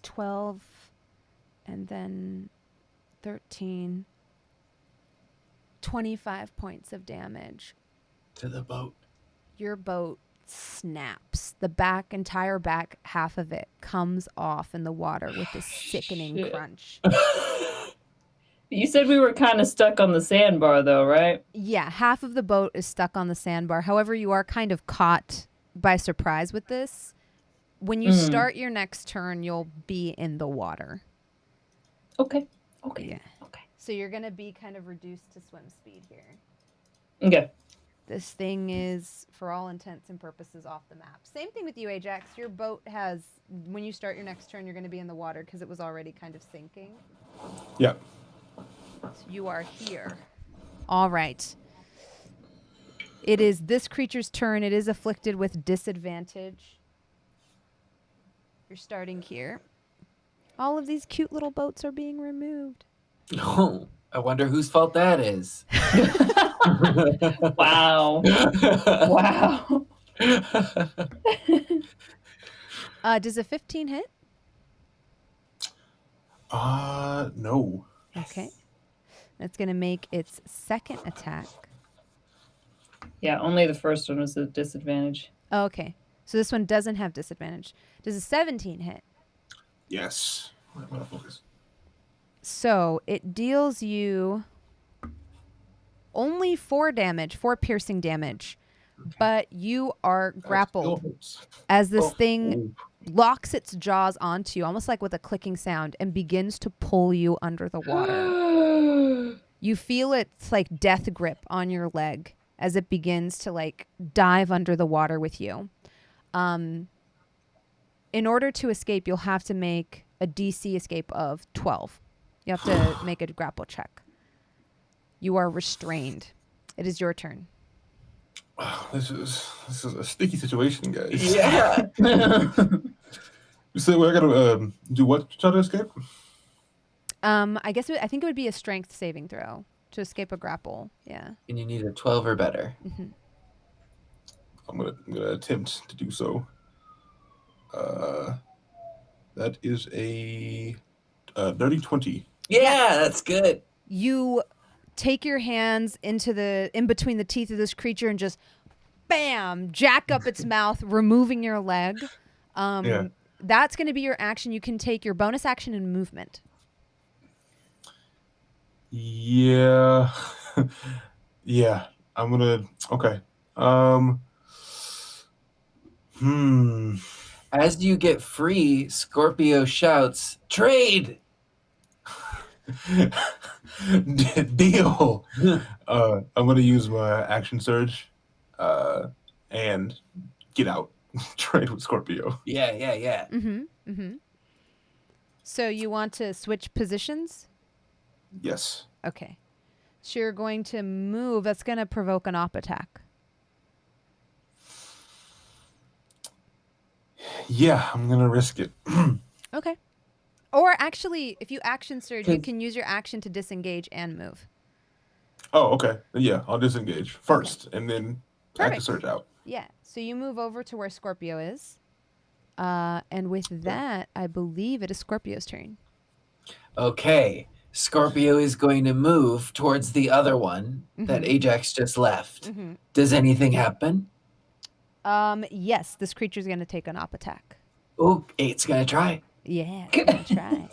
12, and then 13. 25 points of damage. To the boat. Your boat snaps. The entire back half of it comes off in the water with a sickening crunch. You said we were kind of stuck on the sandbar, though, right? Yeah, half of the boat is stuck on the sandbar. However, you are kind of caught by surprise with this. When you start your next turn, you'll be in the water. Okay. Yeah. Okay. So you're going to be kind of reduced to swim speed here. Okay. This thing is, for all intents and purposes, off the map. Same thing with you, Ajax. Your boat has, when you start your next turn, you're going to be in the water because it was already kind of sinking. Yeah. So you are here. All right. It is this creature's turn. It is afflicted with disadvantage. You're starting here. All of these cute little boats are being removed. Oh, I wonder whose fault that is. Wow. Wow. Does a 15 hit? No. Okay. That's going to make its second attack. Yeah, only the first one was a disadvantage. Oh, okay. So this one doesn't have disadvantage. Does a 17 hit? Yes. I'm gonna focus. So it deals you only 4 piercing damage, but you are grappled as this thing locks its jaws onto you, almost like with a clicking sound, and begins to pull you under the water. You feel its like death grip on your leg as it begins to like dive under the water with you. In order to escape, you'll have to make a DC escape of 12. You have to make a grapple check. You are restrained. It is your turn. This is a sticky situation, guys. Yeah. So I gotta do what to try to escape? I think it would be a strength saving throw to escape a grapple. Yeah. And you need a 12 or better. Mm-hmm. I'm gonna attempt to do so. That is a dirty 20. Yeah, that's good. You take your hands in between the teeth of this creature and just bam, jack up its mouth, removing your leg. Yeah. That's going to be your action. You can take your bonus action and movement. Yeah. Yeah. I'm gonna. Okay. As you get free, Scorpio shouts, "Trade!" Deal. I'm gonna use my action surge, and get out. Trade with Scorpio. Yeah. Mm-hmm. Mm-hmm. So you want to switch positions? Yes. Okay. So you're going to move. That's going to provoke an op attack. Yeah, I'm gonna risk it. Okay. Or actually, if you action surge, you can use your action to disengage and move. Oh, okay. Yeah, I'll disengage first, and then Perfect. action surge out. Yeah. So you move over to where Scorpio is. And with that, I believe it is Scorpio's turn. Okay. Scorpio is going to move towards the other one that Ajax just left. Mm-hmm. Does anything happen? Yes, this creature's going to take an op attack. Oh, 8's going to try. Yeah, it's going to try.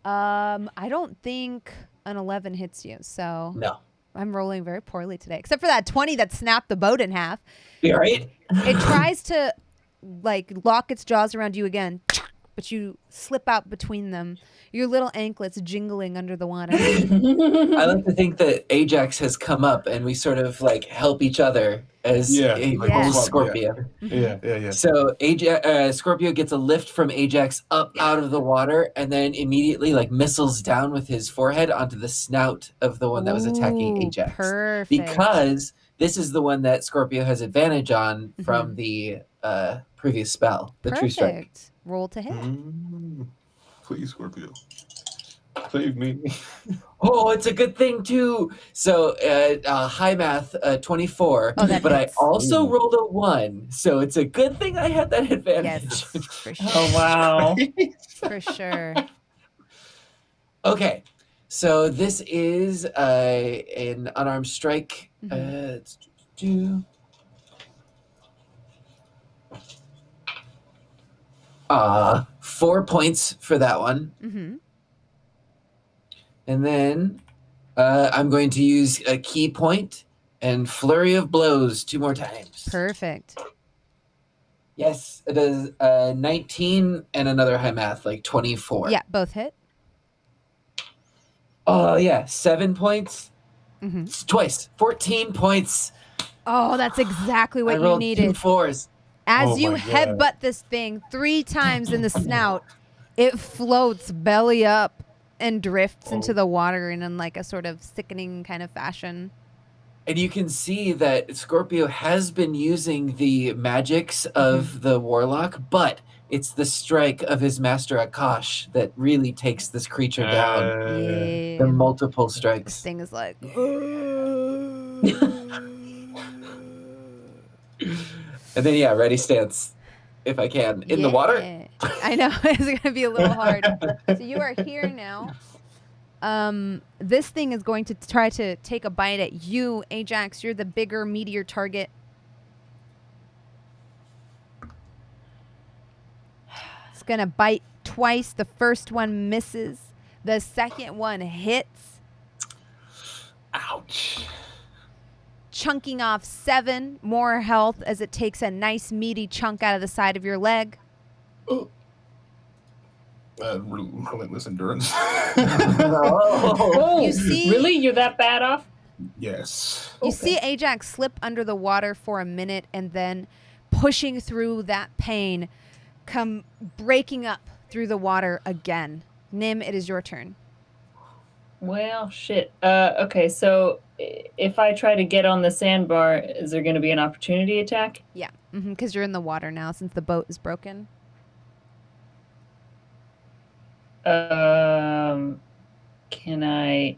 I don't think an 11 hits you, so No. I'm rolling very poorly today. Except for that 20 that snapped the boat in half. You right? It tries to lock its jaws around you again, but you slip out between them. Your little anklets jingling under the water. I like to think that Ajax has come up and we sort of help each other as a Yeah. Scorpio. Yeah. So Scorpio gets a lift from Ajax up out of the water and then immediately missiles down with his forehead onto the snout of the one that was attacking Ooh, Ajax. Perfect. Because this is the one that Scorpio has advantage on from the previous spell, the True Strike. Perfect. Roll to hit. Please, Scorpio. Save me. Oh, it's a good thing too. So high math, 24. Oh, that but hits. I also rolled a 1, so it's a good thing I had that advantage. Yes, for sure. Oh, wow. For sure. Okay, so this is an unarmed strike. Let's do 4 points for that one. And then I'm going to use a key point and flurry of blows 2 more times. Perfect. Yes, it is 19 and another high math, 24. Yeah, both hit. Oh, yeah, 7 points. Mm-hmm. Twice, 14 points. Oh, that's exactly what I you rolled needed. 2 4s. As you my God. headbutt this thing 3 times in the snout, it floats belly up and drifts into the water in a sort of sickening kind of fashion. And you can see that Scorpio has been using the magics of the warlock, but it's the strike of his master Akash that really takes this creature down. Yeah. The multiple This strikes. thing is like... And then, ready stance, if I can, in the water. I know, it's going to be a little hard. So you are here now. This thing is going to try to take a bite at you, Ajax. You're the bigger, meatier target. It's going to bite twice. The first one misses. The second one hits. Ouch. Chunking off 7 more health as it takes a nice meaty chunk out of the side of your leg. Relentless endurance. Oh, You see- really? You're that bad off? Yes. You see Ajax slip under the water for a minute and then pushing through that pain, come breaking up through the water again. Nim, it is your turn. Well, shit. Okay, so if I try to get on the sandbar, is there going to be an opportunity attack? Yeah, because you're in the water now since the boat is broken. Can I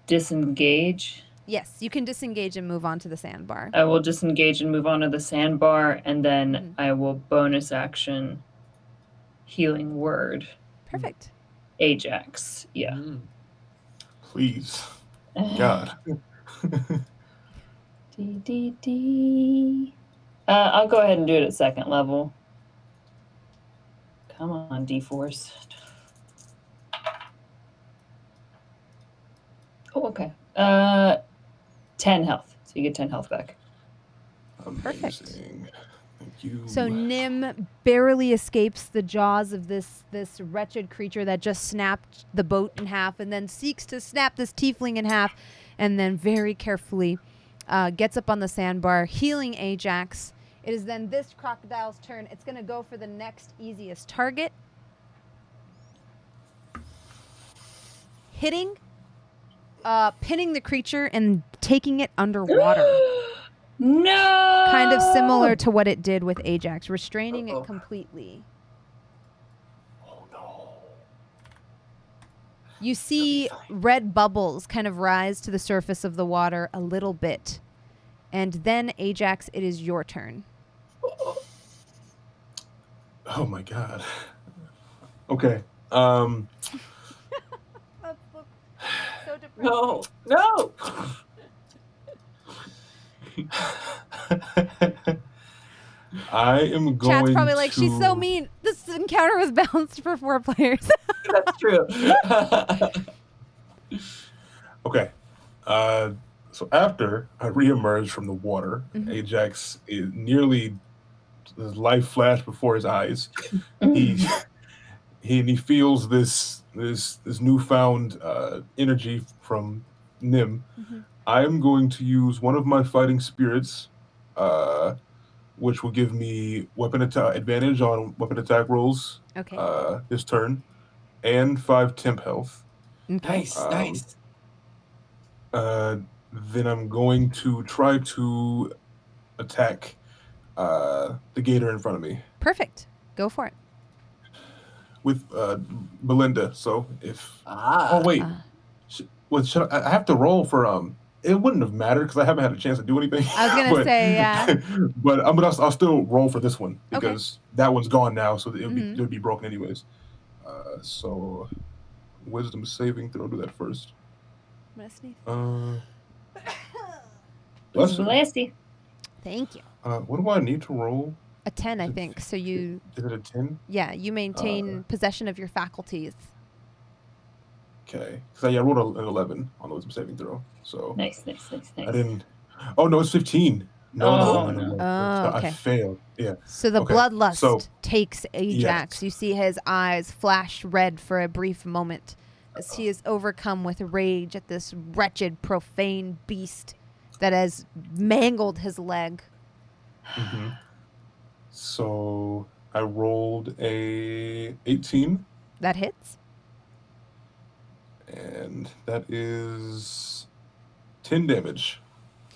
disengage? Yes, you can disengage and move on to the sandbar. I will disengage and move on to the sandbar, and then I will bonus action healing word. Perfect. Ajax. Yeah. Please. God. I'll go ahead and do it at second level. Come on, D-Force. Oh, okay. 10 health. So you get 10 health back. Perfect. Amazing. Thank you. So Nim barely escapes the jaws of this wretched creature that just snapped the boat in half and then seeks to snap this tiefling in half and then very carefully gets up on the sandbar, healing Ajax. It is then this crocodile's turn. It's going to go for the next easiest target. Hitting, pinning the creature and taking it underwater. No! Kind of similar to what it did with Ajax, restraining it completely. Oh, no. You see red bubbles kind of rise to the surface of the water a little bit. And then, Ajax, it is your turn. Oh, my God. Okay. So depressing. No. I am going Chat's probably like, to... she's so mean. This encounter was balanced for 4 players. That's true. Okay. So after I reemerge from the water, Ajax is nearly... His life flashed before his eyes. He feels this newfound energy from Nim. I am going to use one of my fighting spirits, which will give me weapon attack advantage on weapon attack rolls. Okay. This turn, and 5 temp health. Nice. Then I'm going to try to attack the gator in front of me Perfect. Go for it. with Belinda. So if Ah. oh wait, should I have to roll for It wouldn't have mattered because I haven't had a chance to do anything. I was gonna say, yeah. but I'll still roll for this one because that one's gone now, so it would be broken anyways. So wisdom saving throw. Do that first. I'm gonna sneeze. Bless you. Thank you. What do I need to roll? A 10, I think. So you. Is it a 10? Yeah, you maintain possession of your faculties. Okay, because I rolled an 11 on the wisdom saving throw. So Nice. I didn't. Oh no, it's 15. No. Oh, okay. I failed. Yeah. So the bloodlust takes Ajax. You see his eyes flash red for a brief moment as he is overcome with rage at this wretched, profane beast that has mangled his leg. So I rolled a 18. That hits. And that is 10 damage.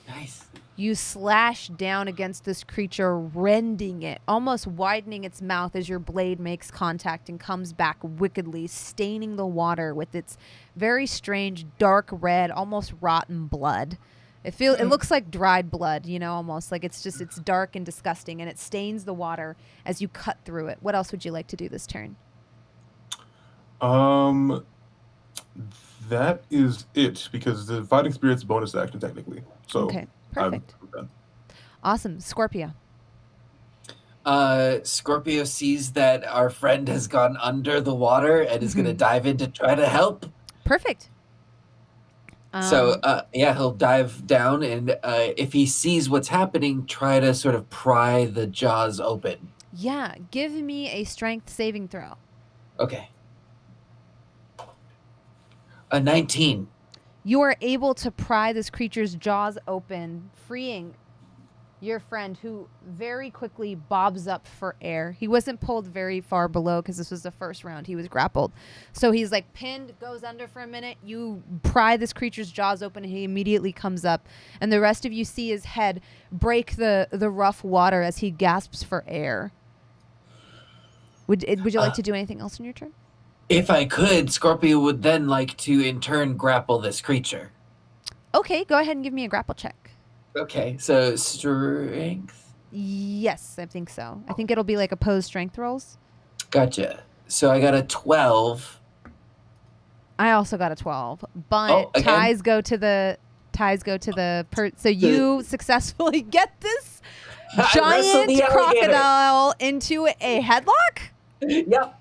Nice. You slash down against this creature, rending it, almost widening its mouth as your blade makes contact and comes back wickedly, staining the water with its very strange, dark red, almost rotten blood. It looks like dried blood, almost like it's dark and disgusting, and it stains the water as you cut through it. What else would you like to do this turn? That is it, because the fighting spirit's bonus action technically. So okay, perfect. I'm done. Awesome. Scorpio. Scorpio sees that our friend has gone under the water and is going to dive in to try to help. Perfect. So, he'll dive down, and if he sees what's happening, try to sort of pry the jaws open. Yeah, give me a strength saving throw. Okay. A 19. You are able to pry this creature's jaws open, freeing your friend, who very quickly bobs up for air. He wasn't pulled very far below because this was the first round. He was grappled. So he's like pinned, goes under for a minute. You pry this creature's jaws open and he immediately comes up. And the rest of you see his head break the rough water as he gasps for air. Would you like to do anything else in your turn? If I could, Scorpio would then like to in turn grapple this creature. Okay, go ahead and give me a grapple check. Okay, so strength. Yes, I think so. I think it'll be like opposed strength rolls. Gotcha. So I got a 12. I also got a 12, but ties go to the so you successfully get this giant crocodile into a headlock? Yep.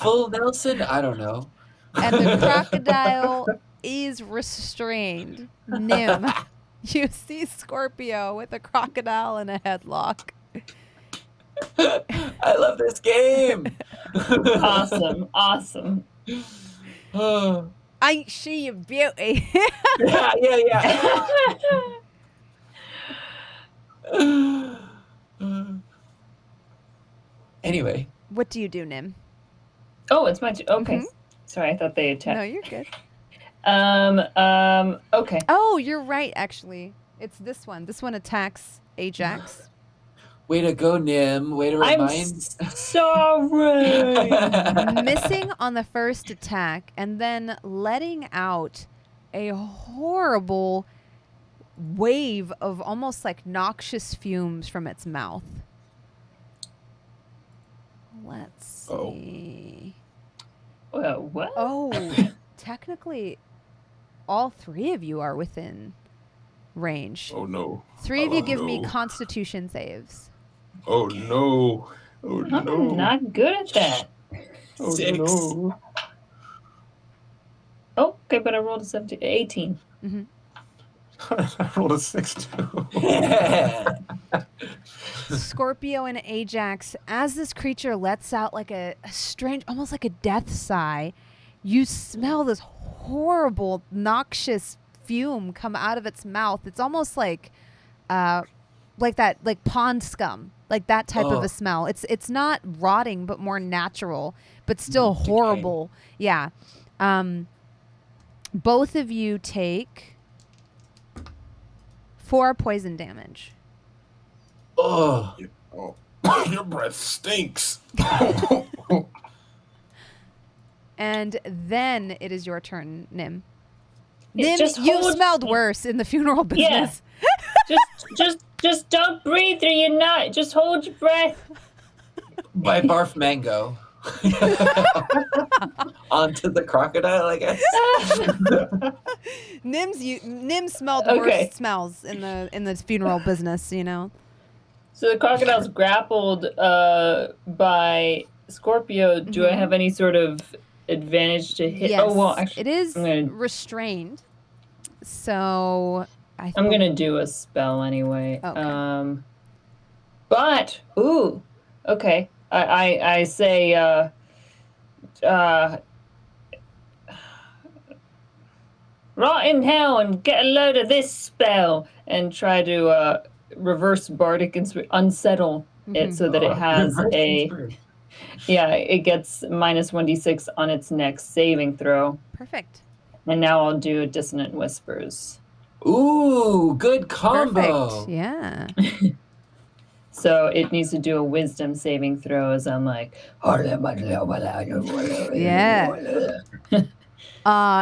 Full Nelson? I don't know. And the crocodile is restrained. Nim, you see Scorpio with a crocodile in a headlock. I love this game. Awesome. Ain't she a beauty? Yeah. Anyway. What do you do, Nim? Oh, it's my okay. Mm-hmm. Sorry, I thought they attacked. No, you're good. Okay. Oh, you're right, actually. It's this one. This one attacks Ajax. Way to go, Nim. Way to remind. I'm sorry. Missing on the first attack and then letting out a horrible wave of almost like noxious fumes from its mouth. Let's see. What? Oh, technically, all three of you are within range. Oh no. Three of you give me Constitution saves. Oh no. Oh no. I'm not good at that. Oh 6. no. Oh, okay, but I rolled a 18. Mm-hmm. I rolled a 6 too. Scorpio and Ajax, as this creature lets out like a strange, almost like a death sigh, you smell this horrible, noxious fume come out of its mouth. It's almost like that, like pond scum, like that type of a smell. It's not rotting, but more natural, but still horrible. Yeah. Both of you take 4 poison damage. Oh. Your breath stinks. And then it is your turn, Nim. Yeah, Nim, you smelled worse in the funeral business. Yeah. just don't breathe through your nose. Just hold your breath. By barf mango. Onto the crocodile, I guess. Nim smelled the worst smells in the funeral business, you know. So the crocodile's grappled by Scorpio. Do I have any sort of advantage to hit? Yes, oh well, actually, it is restrained. So I'm gonna do a spell anyway. Okay. But okay. I say rot in hell and get a load of this spell and try to reverse bardic and unsettle it so that it has it gets minus 1d6 on its next saving throw. Perfect. And now I'll do a dissonant whispers. Ooh, good combo. Perfect. Yeah. So it needs to do a wisdom saving throw as I'm like, yeah.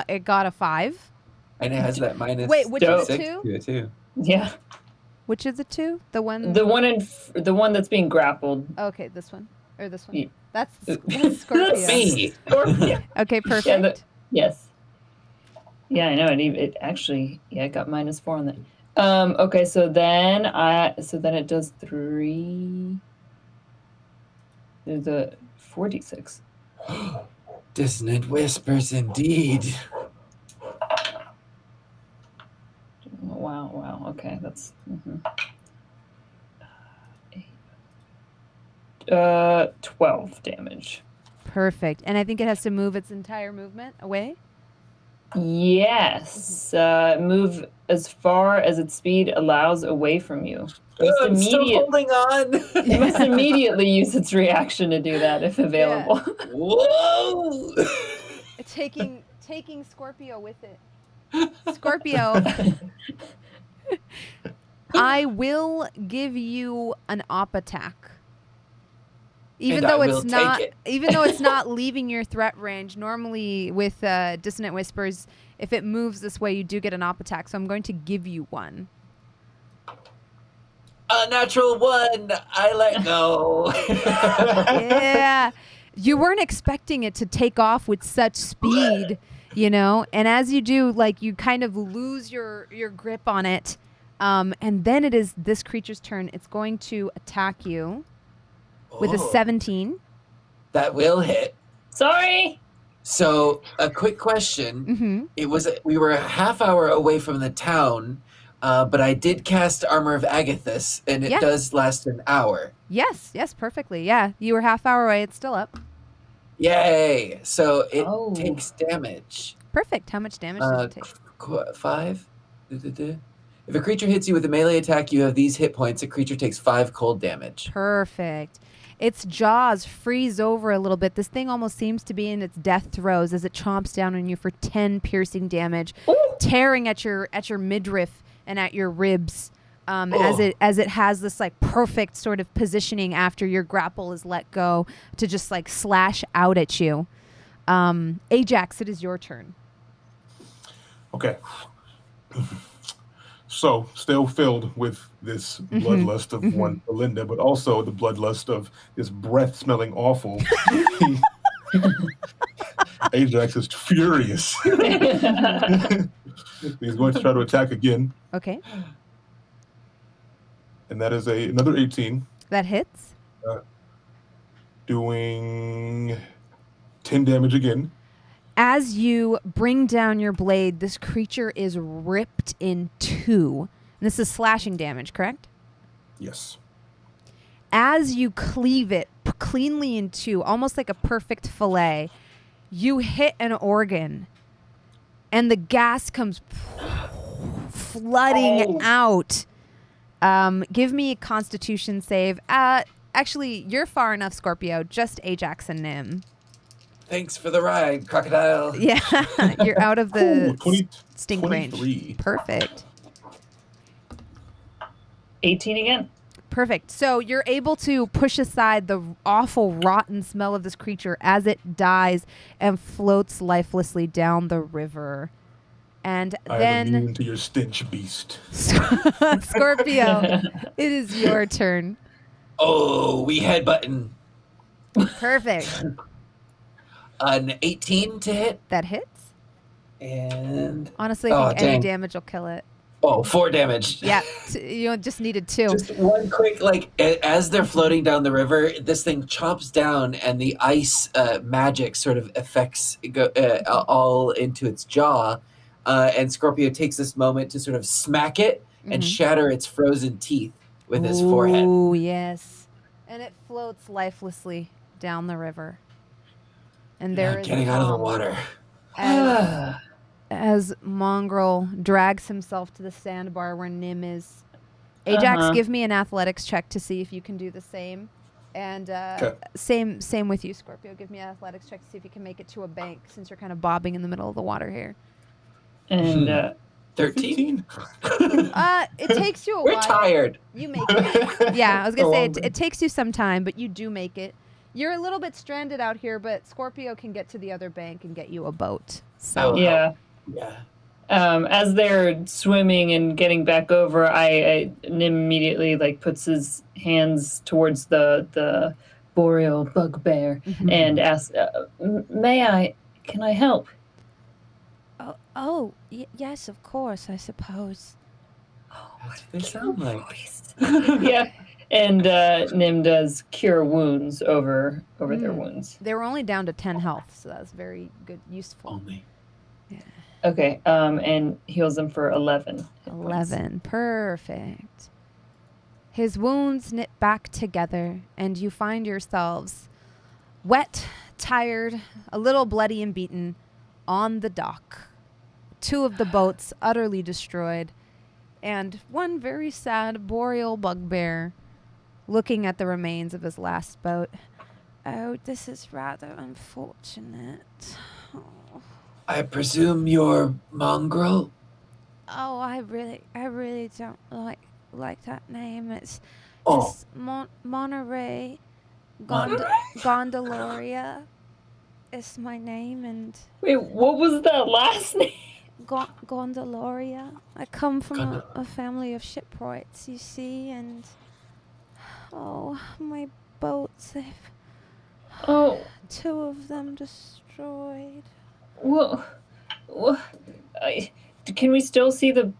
It got a 5. And it has that minus. Wait, which is six 2? to it too. yeah. Which is the 2? The one that's being grappled. Okay, this one. Or this one. Yeah. That's Scorpio. Me. Scorpio. Okay, perfect. Yes. Yeah, I know. It actually, it got minus 4 on that. Okay, so then it does 3. There's a 46. Dissonant whispers indeed. Wow. Okay, that's 12 damage. Perfect. And I think it has to move its entire movement away. Yes. Move as far as its speed allows away from you. I'm still holding on. You must immediately use its reaction to do that if available. Yeah. Whoa! Taking Scorpio with it. Scorpio, I will give you an op attack. Even though it's not leaving your threat range. Normally with Dissonant Whispers, if it moves this way, you do get an op attack. So I'm going to give you one. A natural 1. I let go. Yeah. You weren't expecting it to take off with such speed, you know? And as you do, like, you kind of lose your grip on it. And then it is this creature's turn. It's going to attack you with a 17. That will hit. Sorry. So, a quick question. Mm-hmm. We were a half hour away from the town, but I did cast Armor of Agathis, and it does last an hour. Yes, perfectly. Yeah, you were half hour away. It's still up. Yay! So it takes damage. Perfect. How much damage does it take? 5. If a creature hits you with a melee attack, you have these hit points. A creature takes 5 cold damage. Perfect. Its jaws freeze over a little bit. This thing almost seems to be in its death throes as it chomps down on you for 10 piercing damage, tearing at your midriff and at your ribs. As it has this like perfect sort of positioning after your grapple is let go to just like slash out at you. Ajax, it is your turn. Okay. So, still filled with this bloodlust of one Belinda, but also the bloodlust of this breath-smelling awful. Ajax is furious. He's going to try to attack again. Okay. And that is another 18. That hits. Doing 10 damage again. As you bring down your blade, this creature is ripped in two. And this is slashing damage, correct? Yes. As you cleave it cleanly in two, almost like a perfect fillet, you hit an organ, and the gas comes flooding out. Give me a Constitution save. Actually, you're far enough, Scorpio. Just Ajax and Nim. Thanks for the ride, crocodile. Yeah, you're out of the stink 23. range. Perfect. 18 again. Perfect. So you're able to push aside the awful, rotten smell of this creature as it dies and floats lifelessly down the river. And then I'm immune to your stench, beast. Scorpio, it is your turn. Oh, we headbutton. Perfect. An 18 to hit. That hits. And honestly, I think any damage will kill it. Oh, 4 damage. Yeah, you just needed 2. Just one quick, as they're floating down the river, this thing chomps down, and the ice magic sort of affects all into its jaw. And Scorpio takes this moment to sort of smack it and shatter its frozen teeth with his forehead. Oh, yes. And it floats lifelessly down the river. And there is getting out of the water. As Mongrel drags himself to the sandbar where Nim is. Ajax, give me an athletics check to see if you can do the same. And same with you, Scorpio. Give me an athletics check to see if you can make it to a bank, since you're kind of bobbing in the middle of the water here. And 13? It takes you a while. We're tired. You make it. Yeah, I was going to say, it takes you some time, but you do make it. You're a little bit stranded out here, but Scorpio can get to the other bank and get you a boat. So yeah. As they're swimming and getting back over, Nim immediately puts his hands towards the boreal bugbear and asks, can I help? Yes, of course, I suppose. What do they sound like? Yeah. And Nim does cure wounds over their wounds. They were only down to 10 health, so that's very good, useful. Only. Yeah. Okay, and heals them for 11. 11, perfect. His wounds knit back together, and you find yourselves wet, tired, a little bloody and beaten, on the dock 2 of the boats utterly destroyed, and one very sad boreal bugbear looking at the remains of his last boat. Oh, this is rather unfortunate. Oh, I presume you're mongrel? oh I really don't like that name. It's Oh. Monterey Monterey. Gondoloria is my name, and Wait, what was that last name? Gondoloria. I come from a family of shipwrights, you see, and my boats, Oh, 2 of them destroyed. well, can we still see the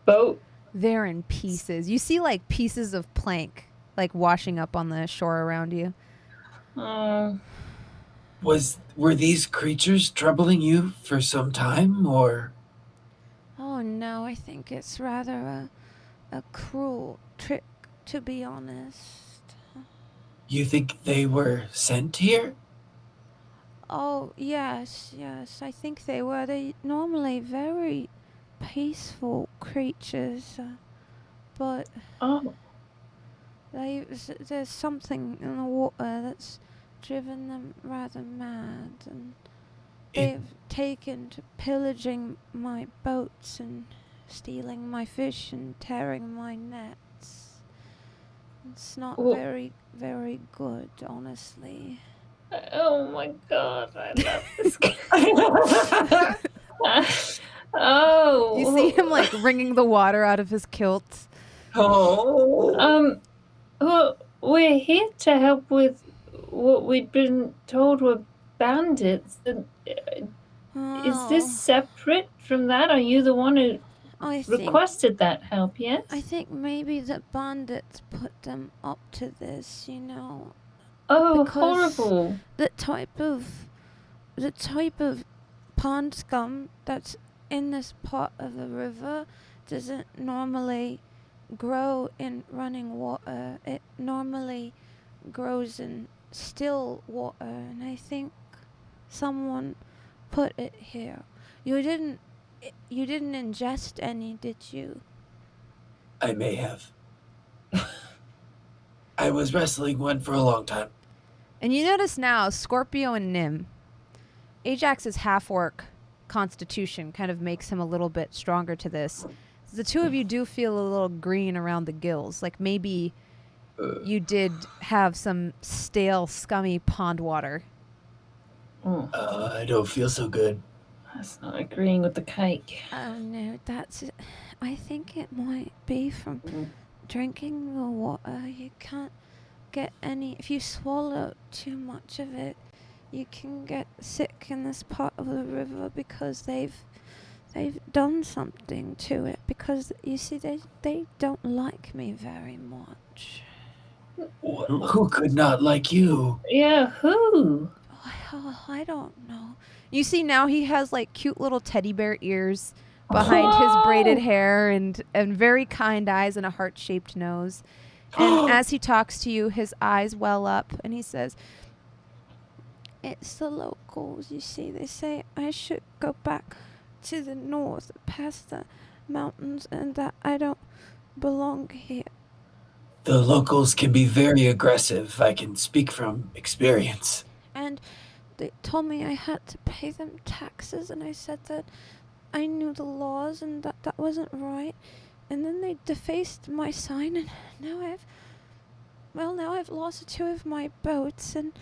boat? They're in pieces. You see like pieces of plank like washing up on the shore around you. Were these creatures troubling you for some time, or? Oh no, I think it's rather a cruel trick, to be honest. You think they were sent here? Oh, yes, I think they were. They normally very peaceful creatures, but there's something in the water that's driven them rather mad, and they've taken to pillaging my boats and stealing my fish and tearing my nets. It's not very, very good, honestly. Oh my god, I love this guy. Oh. You see him like wringing the water out of his kilt. Oh. Well, we're here to help with what we'd been told were bandits. Is this separate from that? Are you the one who requested that help, yes? I think maybe the bandits put them up to this, you know. Oh, Because horrible. The type of pond scum that's in this part of the river doesn't normally grow in running water. It normally grows in still water, and I think someone put it here. You didn't ingest any, did you? I may have. I was wrestling one for a long time. And you notice now, Scorpio and Nim, Ajax's half-orc constitution kind of makes him a little bit stronger to this. The 2 of you do feel a little green around the gills, like maybe you did have some stale, scummy pond water. I don't feel so good. That's not agreeing with the cake. Oh no, I think it might be from drinking the water. You can't get any, if you swallow too much of it, you can get sick in this part of the river because they've done something to it, because you see they don't like me very much. Who could not like you? Yeah, who? Oh, I don't know. You see now he has like cute little teddy bear ears behind his braided hair, and very kind eyes and a heart-shaped nose. And as he talks to you, his eyes well up and he says, "It's the locals, you see. They say I should go back to the north past the mountains and that I don't belong here." The locals can be very aggressive. I can speak from experience. And they told me I had to pay them taxes, and I said that I knew the laws and that wasn't right. And then they defaced my sign, and now I've lost 2 of my boats, and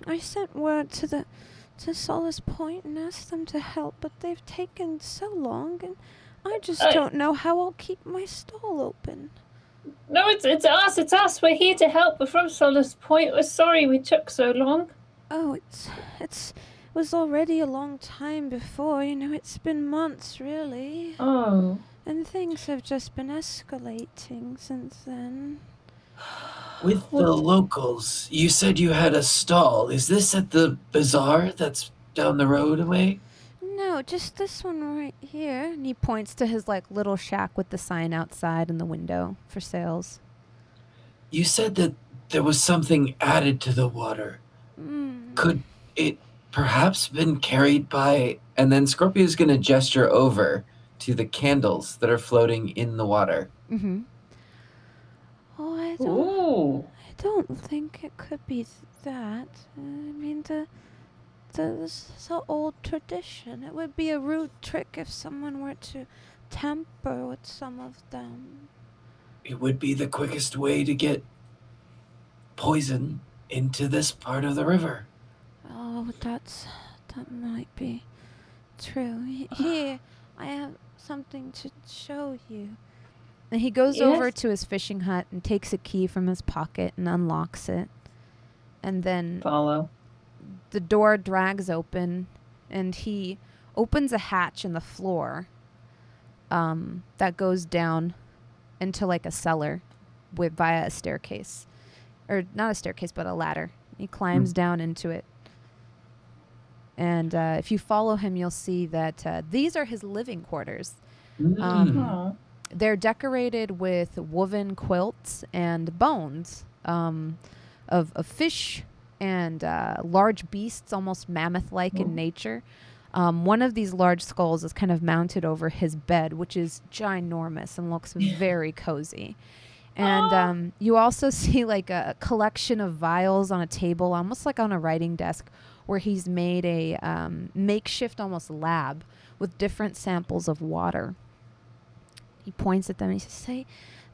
I sent word to Solace Point and asked them to help, but they've taken so long, and I just don't know how I'll keep my stall open. No, it's us. It's us. We're here to help. We're from Solace Point. We're sorry we took so long. Oh, it was already a long time before. You know, it's been months, really. Oh. And things have just been escalating since then. With the locals, you said you had a stall. Is this at the bazaar that's down the road away? No, just this one right here. And he points to his like little shack with the sign outside in the window for sales. You said that there was something added to the water. Could it perhaps been carried by... And then Scorpio's going to gesture over to the candles that are floating in the water. Mm-hmm. Oh, I don't think it could be that. I mean, this is an old tradition. It would be a rude trick if someone were to tamper with some of them. It would be the quickest way to get poison into this part of the river. Oh, that might be true. Here, I have something to show you. And he goes over to his fishing hut and takes a key from his pocket and unlocks it. And then Follow. The door drags open, and he opens a hatch in the floor that goes down into like a cellar via a staircase. Or not a staircase, but a ladder. He climbs down into it. And if you follow him, you'll see that these are his living quarters. They're decorated with woven quilts and bones of fish and large beasts, almost mammoth-like in nature. One of these large skulls is kind of mounted over his bed, which is ginormous and looks very cozy. And you also see like a collection of vials on a table, almost like on a writing desk, where he's made a makeshift almost lab with different samples of water. He points at them and he says, "Say,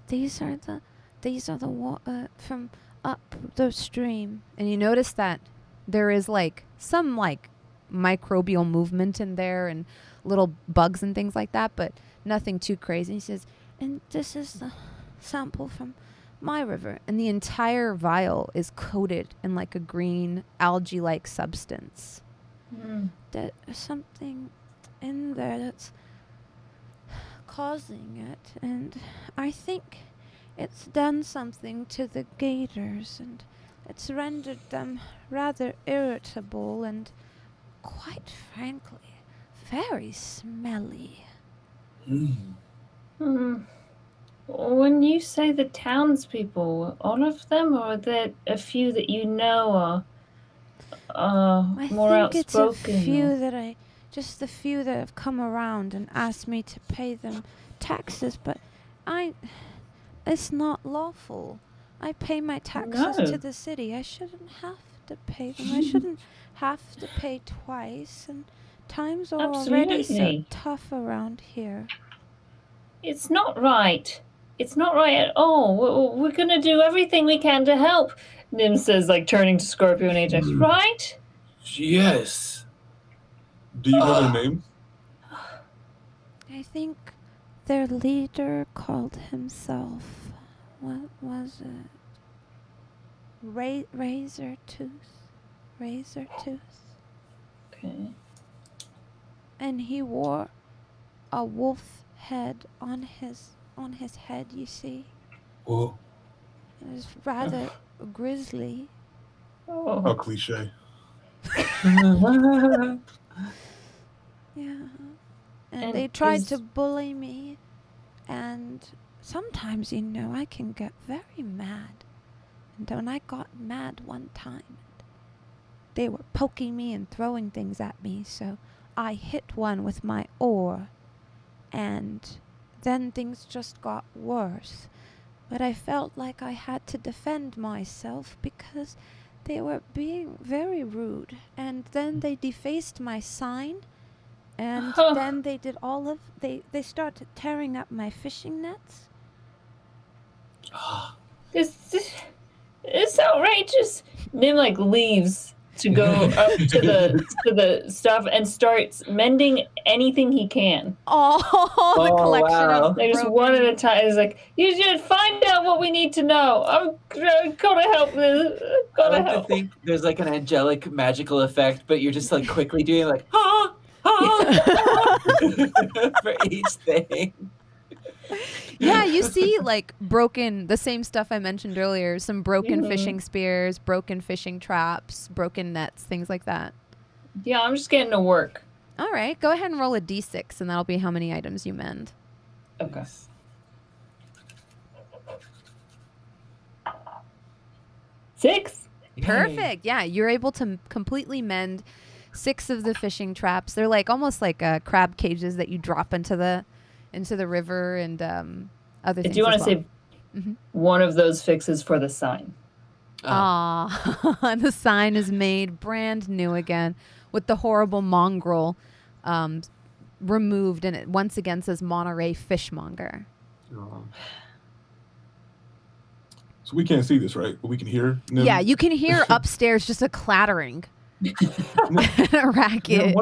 these are the water from up the stream." And you notice that there is like some like microbial movement in there and little bugs and things like that, but nothing too crazy. He says, "And this is the sample from my river." And the entire vial is coated in like a green algae-like substance. There's something in there that's causing it, and I think it's done something to the gators, and it's rendered them rather irritable and, quite frankly, very smelly. When you say the townspeople, all of them, or are there a few that you know are more outspoken? I think it's a few just the few that have come around and asked me to pay them taxes, but it's not lawful. I pay my taxes to the city. I shouldn't have to pay them. I shouldn't have to pay twice, and times are already so tough around here. It's not right. It's not right at all. We're going to do everything we can to help, Nim says, like turning to Scorpio and Ajax, right? Yes. Do you know their names? I think their leader called himself, what was it? Razor Tooth. Okay. And he wore a wolf head on his head, you see. Oh. It was rather grisly. How cliche. Yeah. And they tried to bully me, and sometimes, I can get very mad. And when I got mad one time, they were poking me and throwing things at me, so I hit one with my oar, and then things just got worse. But I felt like I had to defend myself because they were being very rude, and then they defaced my sign, and then they did they started tearing up my fishing nets. It's outrageous. Nim leaves to go up to the stuff and starts mending anything he can. The collection of just one at a time. It's like, you should find out what we need to know. I'm gonna help this. I think there's like an angelic magical effect, but you're just like quickly doing like for each thing. Yeah, you see like the same stuff I mentioned earlier, some broken fishing spears, broken fishing traps, broken nets, things like that. Yeah, I'm just getting to work. All right, go ahead and roll a d6, and that'll be how many items you mend. Okay. 6. Perfect. Yeah, you're able to completely mend 6 of the fishing traps. They're like almost like crab cages that you drop into the river and other things. Do you want to well. say one of those fixes for the sign? The sign is made brand new again with the horrible mongrel removed, and it once again says Monterey Fishmonger. Oh. So we can't see this, right? But we can hear. Nim? Yeah, you can hear upstairs just a clattering, a racket,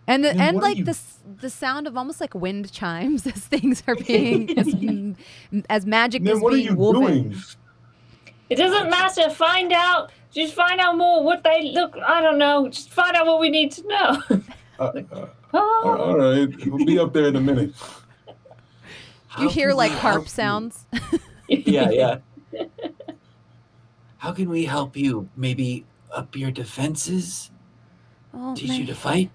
and the sound of almost like wind chimes as things are being as magic Nim, is what being are you woven. Doing? It doesn't matter. Just find out more what they look. I don't know. Just find out what we need to know. All right, we'll be up there in a minute. You hear like harp sounds. Yeah. How can we help you? Maybe up your defenses? Oh, Teach you to fight?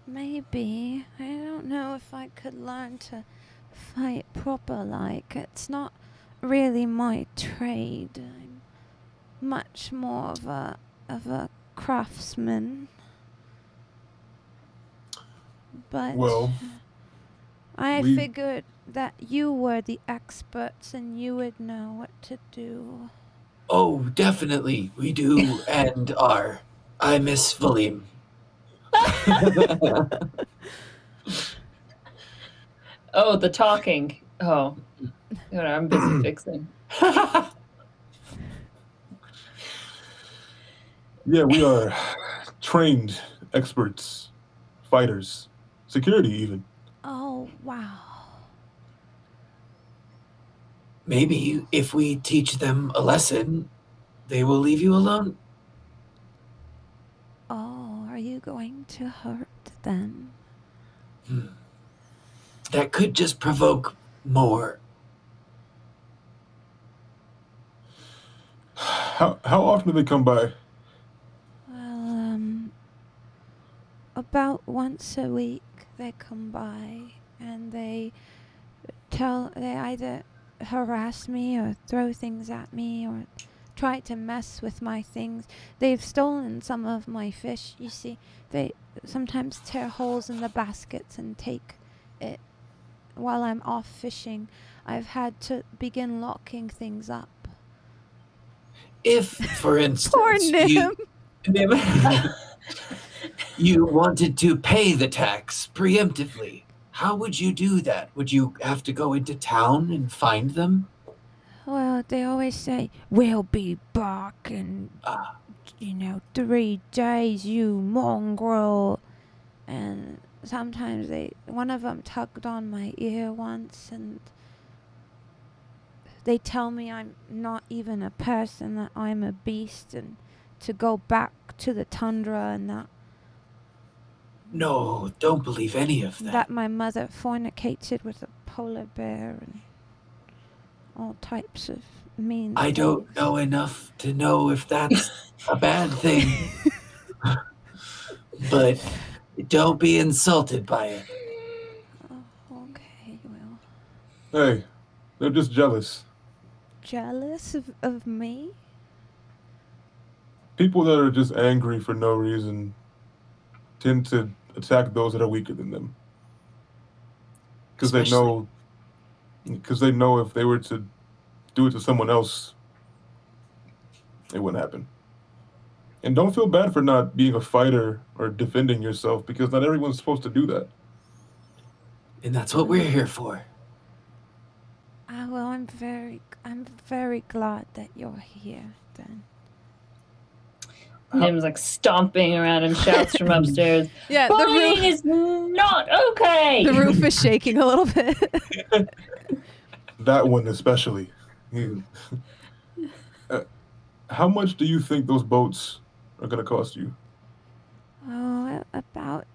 Maybe. I don't know if I could learn to fight proper like. It's not really my trade. I'm much more of a craftsman. But I figured that you were the experts and you would know what to do. Oh, definitely. We do and are. I miss Valim. Oh, the talking. Oh, I'm busy fixing. Yeah, we are trained experts, fighters, security even. Oh, wow. Maybe if we teach them a lesson, they will leave you alone. Oh, are you going to hurt them? That could just provoke more. How often do they come by? Well, about once a week they come by and they either harass me or throw things at me or try to mess with my things. They've stolen some of my fish. You see, they sometimes tear holes in the baskets and take it while I'm off fishing. I've had to begin locking things up. If, for instance, Poor Nim. You wanted to pay the tax preemptively, how would you do that? Would you have to go into town and find them? Well, they always say, we'll be back in, 3 days, you mongrel. And sometimes one of them tugged on my ear once, and they tell me I'm not even a person, that I'm a beast, and to go back to the tundra, and that. No, don't believe any of that. That my mother fornicated with a polar bear and all types of mean I things. don't know enough to know if that's a bad thing. But don't be insulted by it. Oh, okay, well. Hey, they're just jealous. Jealous of me? People that are just angry for no reason tend to attack those that are weaker than them. Because they know if they were to do it to someone else, it wouldn't happen. And don't feel bad for not being a fighter or defending yourself, because not everyone's supposed to do that. And that's what we're here for. Well, I'm very glad that you're here then. Nim's like stomping around and shouts from upstairs. Yeah, bullying is not okay. The roof is shaking a little bit. That one especially. How much do you think those boats are going to cost you? Oh, about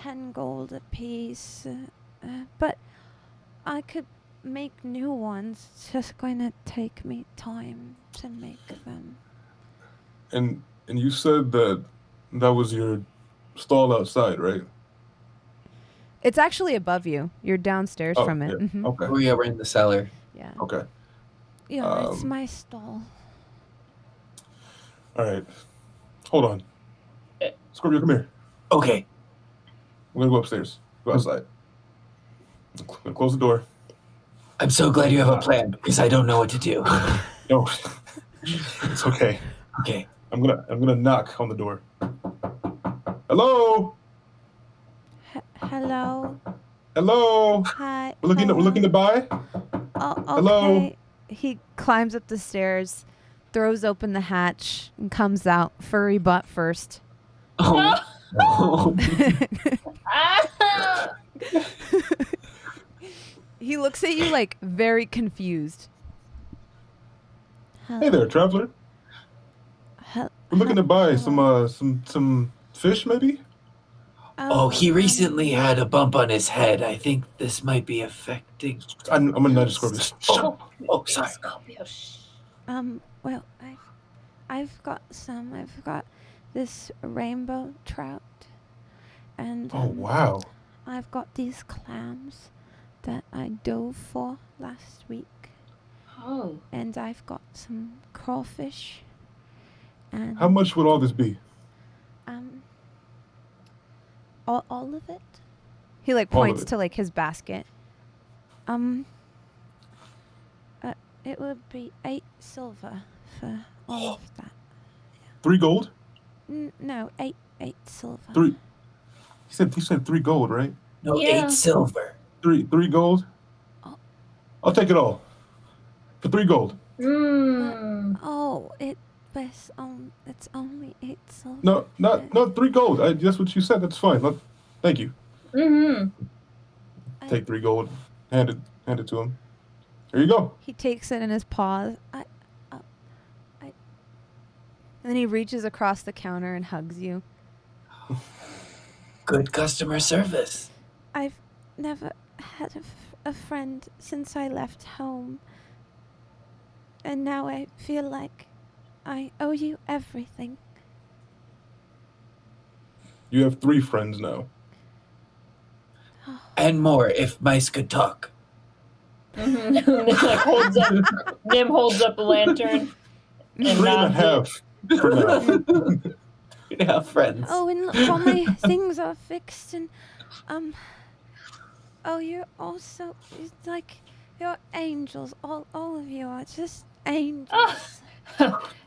10 gold apiece. But I could make new ones. It's just going to take me time to make them. And you said that was your stall outside, right? It's actually above you. You're downstairs from it. Yeah. Mm-hmm. Okay. We're in the cellar. Yeah. Okay. Yeah, it's my stall. All right. Hold on. Scorpio, come here. Okay. I'm gonna go upstairs. Go outside. I'm gonna close the door. I'm so glad you have a plan because I don't know what to do. No, it's okay. Okay. I'm gonna knock on the door. Hello. Hello. Hello. Hi. We're looking to buy. Oh, okay. Hello? He climbs up the stairs, throws open the hatch, and comes out, furry butt first. Oh. Oh. Ah! He looks at you like very confused. Hey there, traveler. We're looking to buy some fish, maybe. Oh, he recently had a bump on his head. I think this might be affecting. I'm gonna nudge Scorpio. Oh, sorry. Scorpio, shh. Well, I've got some. I've got this rainbow trout, and Oh wow. I've got these clams that I dove for last week, Oh. and I've got some crawfish. And How much would all this be? all of it. He like All of points it. to like his basket. It would be 8 silver for all of that. 3 gold? No, 8 silver. 3. He said 3 gold, right? No, Yeah. 8 silver. 3 gold. Oh. I'll take it all for 3 gold. Oh, it's only 8 silver. No, not 3 gold. That's what you said. That's fine. Thank you. Take 3 gold. Hand it to him. Here you go. He takes it in his paws. And then he reaches across the counter and hugs you. Good customer service. I've never had a friend since I left home. And now I feel like I owe you everything. You have 3 friends now. And more if mice could talk. Nim holds up a lantern and 3 and a nods. half for now. You have friends. Oh, and look, all my things are fixed, and oh, you're also, it's like, you're angels. All of you are just angels.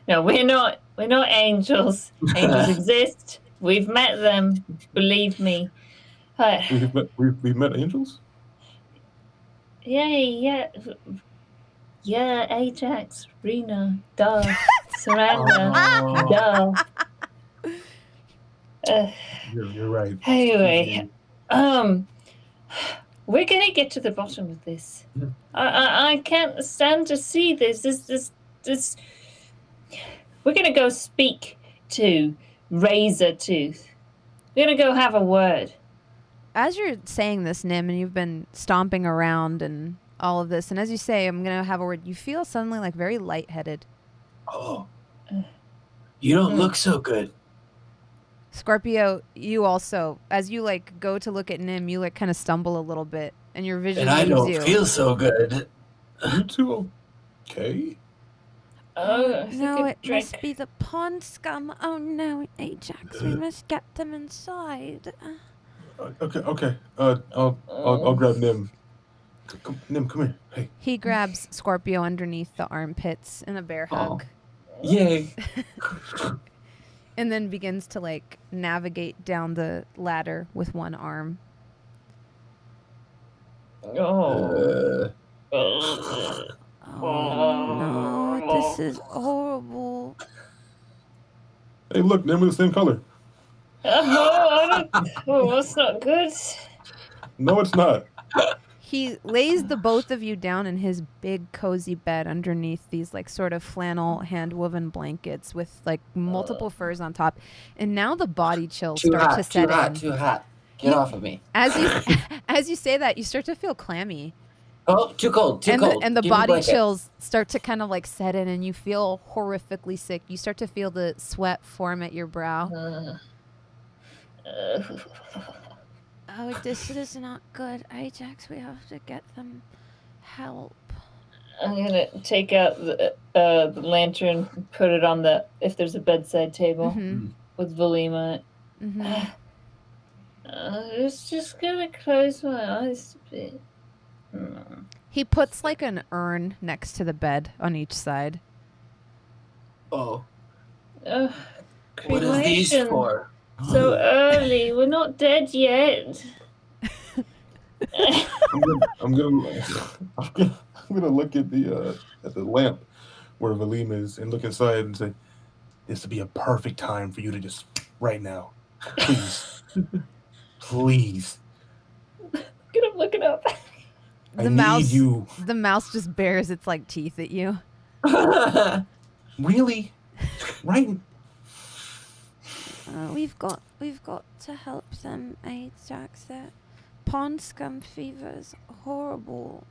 No, we're not angels. Angels exist. We've met them. Believe me. We've met angels. Yeah, Ajax, Rena, duh, Surrender, duh. You're right. Anyway, we're gonna get to the bottom of this. I can't stand to see this. This. We're gonna go speak to Razortooth. We're gonna go have a word. As you're saying this, Nim, and you've been stomping around and all of this, and as you say, I'm going to have a word, you feel suddenly like very lightheaded. Oh. You don't look so good. Scorpio, you also, as you like go to look at Nim, you like kind of stumble a little bit, and your vision And I leaves don't you. feel so good. You two okay? No, it must be the pond scum. Oh no, Ajax, we must get them inside. Okay. I'll grab Nim. Nim, come here. Hey. He grabs Scorpio underneath the armpits in a bear hug. Yay. And then begins to like navigate down the ladder with one arm. Oh. Oh no, this is horrible. Hey, look, Nim, we're the same color. That's not good. No, it's not. He lays the both of you down in his big cozy bed underneath these like sort of flannel hand-woven blankets with like multiple furs on top. And now the body chills start to set in. Too hot. Get off of me. As you say that, you start to feel clammy. Oh, too cold. And the Give me body blanket. chills start to kind of like set in, and you feel horrifically sick. You start to feel the sweat form at your brow. Oh, this is not good, Ajax. We have to get them help. I'm gonna take out the lantern, put it on if there's a bedside table with Valim on it. It's just gonna close my eyes a bit. He puts like an urn next to the bed on each side. Oh, Uh, what is these cremation. for? So early. We're not dead yet. I'm gonna look at the lamp where Valim is and look inside and say, "This would be a perfect time for you to just right now, please, please." I'm looking up. The mouse just bares its like teeth at you. Really? Right? We've got to help them, Ajax. That pond scum fever is horrible.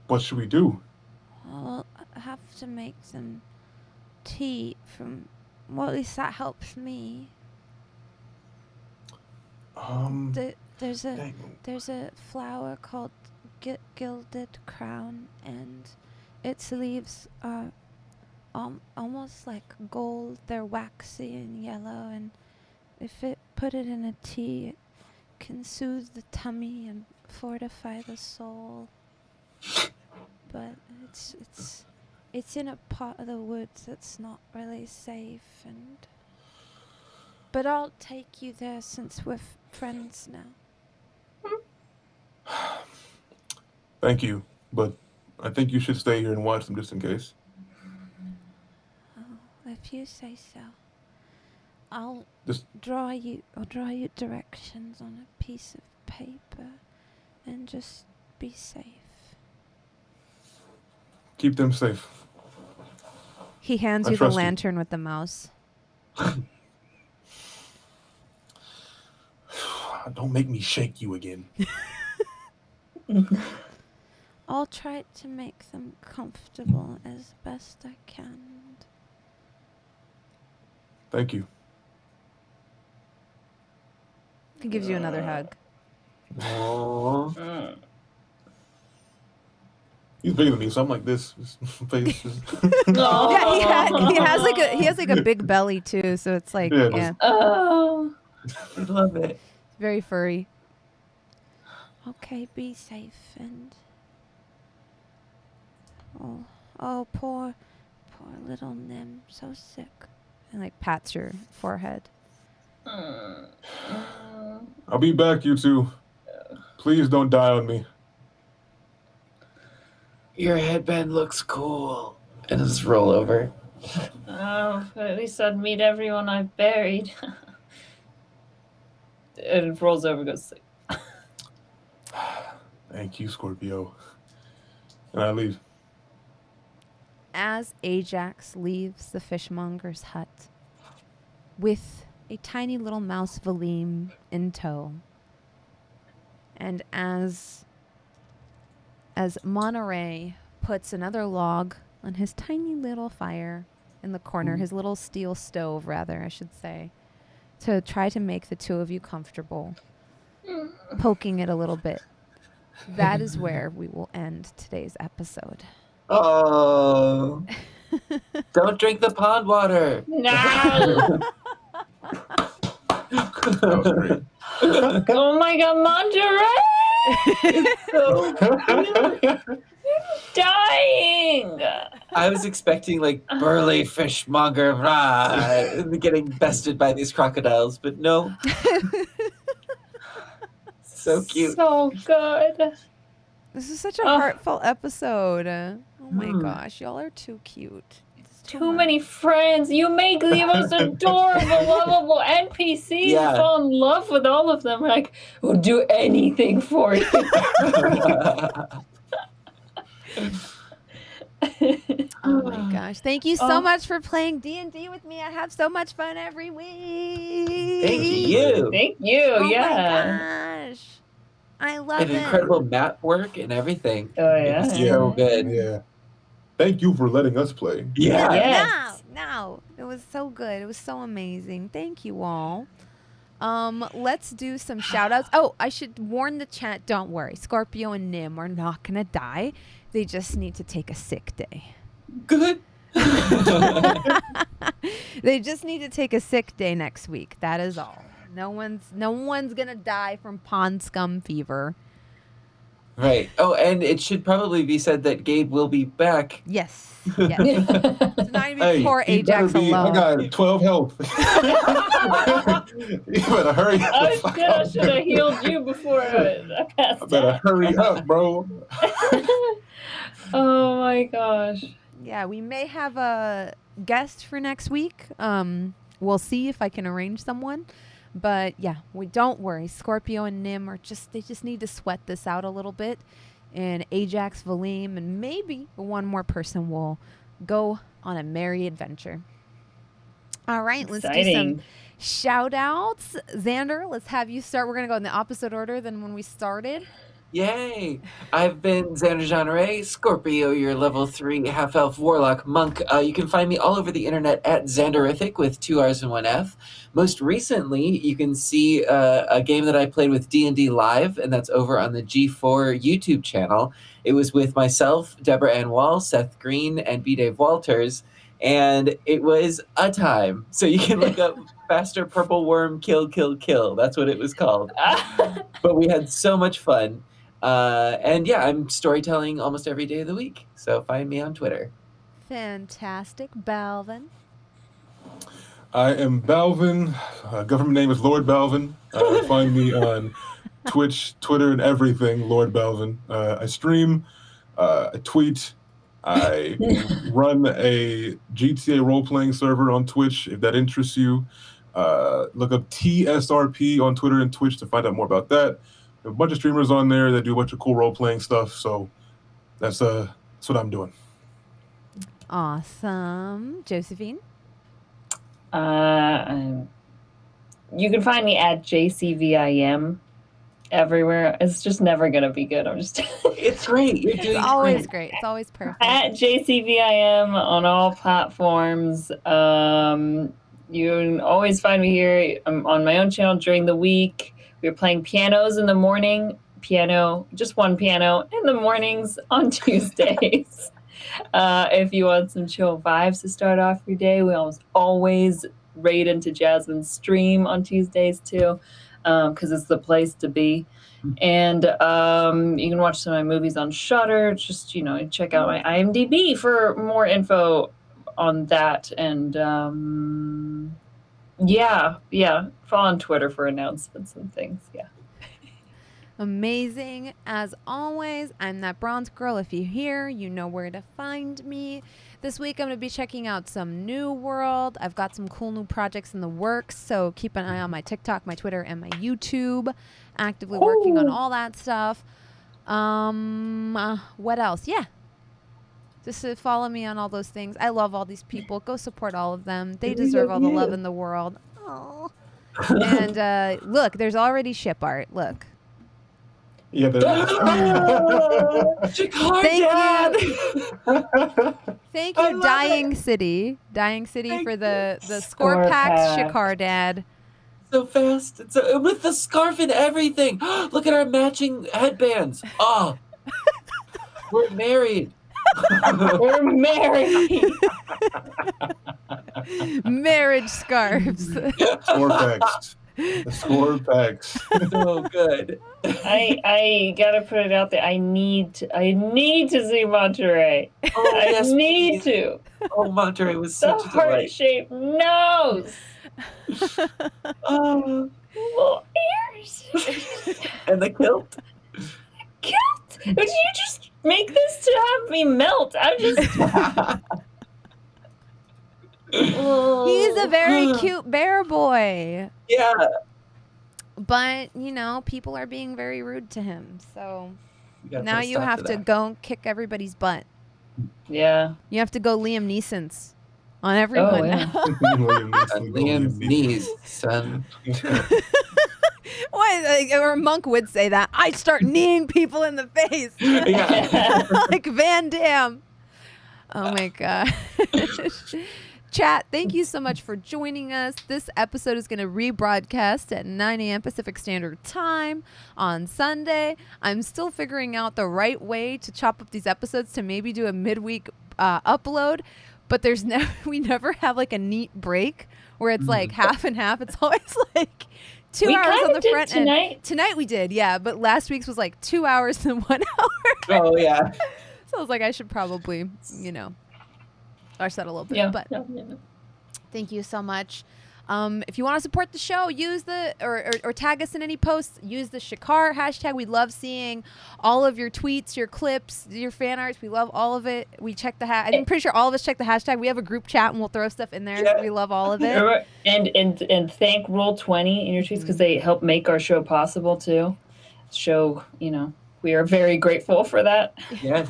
What should we do? I'll have to make some tea from. Well, at least that helps me. There's a flower called gilded crown, and its leaves are almost like gold. They're waxy and yellow, and if it put it in a tea, it can soothe the tummy and fortify the soul. But it's in a part of the woods that's not really safe, but I'll take you there since we're friends now. Thank you, but I think you should stay here and watch them just in case. Oh, if you say so. I'll Just draw you directions on a piece of paper and just be safe. keep them safe. He hands I you the trust you. lantern with the mouse. Don't make me shake you again. I'll try to make them comfortable as best I can. Thank you. He gives you another hug. Aww. He's bigger than me, so I'm like this. His face is- Yeah, he has like a big belly too, so it's like Yeah, yeah, Oh. I love it. very furry. Okay, be safe and oh poor little Nim, so sick. And like pats your forehead. I'll be back, you two. Please don't die on me. Your headband looks cool. And just roll over. Oh, at least I'd meet everyone I've buried. And it rolls over and goes to sleep. Thank you, Scorpio. And I leave. As Ajax leaves the fishmonger's hut with a tiny little mouse Valim in tow, and as Monterey puts another log on his tiny little fire in the corner, his little steel stove, rather, I should say, to try to make the two of you comfortable, poking it a little bit. That is where we will end today's episode. Oh. Don't drink the pond water. No! That was great. Oh my god, Monterey! Dying! I was expecting like burly fishmonger getting bested by these crocodiles, but no. So cute. So good. This is such a heartfelt episode. Oh my gosh, y'all are too cute. Too many friends. You make the most adorable, lovable NPCs. Yeah. You fall in love with all of them. We're like, we'll do anything for you. Oh my gosh. Thank you so much for playing D&D with me. I have so much fun every week. Thank you. Thank you. Oh Yeah. my gosh. I love And it. incredible map work and everything. Oh, It yeah. was so good. Yeah. Thank you for letting us play. Yeah. Yes. No. It was so good. It was so amazing. Thank you all. Let's do some shout outs. Oh, I should warn the chat. Don't worry. Scorpio and Nim are not going to die. They just need to take a sick day. Good. They just need to take a sick day next week. That is all. No one's gonna die from pond scum fever. Right. Oh, and it should probably be said that Gabe will be back. Yes. Yes. It's not gonna be poor he better Ajax be, alone. I got 12 health. You better hurry up. I should have healed you before I passed I better out. hurry up, bro. Oh my gosh. Yeah, we may have a guest for next week. We'll see if I can arrange someone. But yeah, don't worry. Scorpio and Nim they just need to sweat this out a little bit. And Ajax, Valim, and maybe one more person will go on a merry adventure. All right, let's do some shout outs. Xander, let's have you start. We're going to go in the opposite order than when we started. Yay! I've been Xander Jeanneret, Scorpio, your level 3 half-elf warlock monk. You can find me all over the internet at Xanderific with 2 R's and 1 F. Most recently, you can see a game that I played with D&D Live, and that's over on the G4 YouTube channel. It was with myself, Deborah Ann Wall, Seth Green, and B. Dave Walters, and it was a time. So you can look up Faster Purple Worm Kill Kill Kill. That's what it was called. But we had so much fun. And yeah, I'm storytelling almost every day of the week. So find me on Twitter. Fantastic. Balvin. I am Balvin. Government name is LordBalvin. Find me on Twitch, Twitter, and everything, LordBalvin. I stream, I tweet, I run a GTA role-playing server on Twitch, if that interests you. Look up TSRP on Twitter and Twitch to find out more about that. A bunch of streamers on there that do a bunch of cool role-playing stuff, so that's what I'm doing. Awesome. Josephine? You can find me at JCVIM everywhere. It's just never going to be good. It's great. You're doing It's always great. It's always perfect. At JCVIM on all platforms. You can always find me here. I'm on my own channel during the week. We're playing pianos in the morning, just one piano in the mornings on Tuesdays. If you want some chill vibes to start off your day, we always raid into Jasmine's stream on Tuesdays too, because it's the place to be. And you can watch some of my movies on Shudder. Just, check out my IMDb for more info on that. And yeah. Follow on Twitter for announcements and things. Yeah. Amazing. As always, I'm that bronze girl. If you're here, you know where to find me. This week, I'm going to be checking out some New World. I've got some cool new projects in the works, so keep an eye on my TikTok, my Twitter, and my YouTube. Actively working on all that stuff. What else? Yeah. Just follow me on all those things. I love all these people. Go support all of them. They deserve all the love in the world. Oh. And look, there's already ship art. Look. Yeah, Shikar, Thank you, Dying City. Dying City for the score packs, Shikar Dad. So fast. With the scarf and everything. Look at our matching headbands. Oh, we're married. We're married. Marriage scarves. Score packs. The score packs. So good. I gotta put it out there. I need to see Monterey. Oh, yes, need please. to. Oh, Monterey was The such a delight. heart-shaped nose. Oh, Little ears. and the kilt. Kilt. Would you just make this to have me melt? I'm just. He's a very cute bear boy. Yeah. But, people are being very rude to him. So gotta now put a you stop have to that. go kick everybody's butt. Yeah. You have to go Liam Neeson's on everyone Oh, yeah. now. Liam's knees, son. Why? Or Monk would say that. I start kneeing people in the face. Yeah. Like Van Damme. Oh, my God. Chat, thank you so much for joining us. This episode is going to rebroadcast at 9 a.m. Pacific Standard Time on Sunday. I'm still figuring out the right way to chop up these episodes to maybe do a midweek upload. but we never have like a neat break where it's like half and half. It's always like 2 hours on the front tonight. end. Tonight we did, yeah, but last week's was like 2 hours and 1 hour. Oh yeah. So I was like, I should probably, arch that a little bit. Yeah. But thank you so much. If you want to support the show, use the or tag us in any posts. Use the Shikar hashtag. We love seeing all of your tweets, your clips, your fan arts. We love all of it. We check the I'm pretty sure all of us check the hashtag. We have a group chat and we'll throw stuff in there. Yeah. We love all of it. And thank Roll20 in your tweets because they help make our show possible too. We are very grateful for that. Yeah.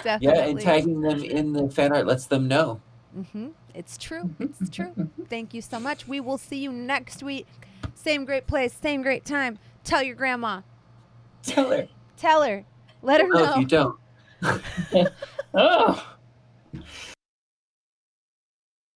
Definitely. Yeah, and tagging them in the fan art lets them know. It's true. It's true. Thank you so much. We will see you next week. Same great place, same great time. Tell your grandma. Tell her. Let her know. Oh, if you don't. Oh.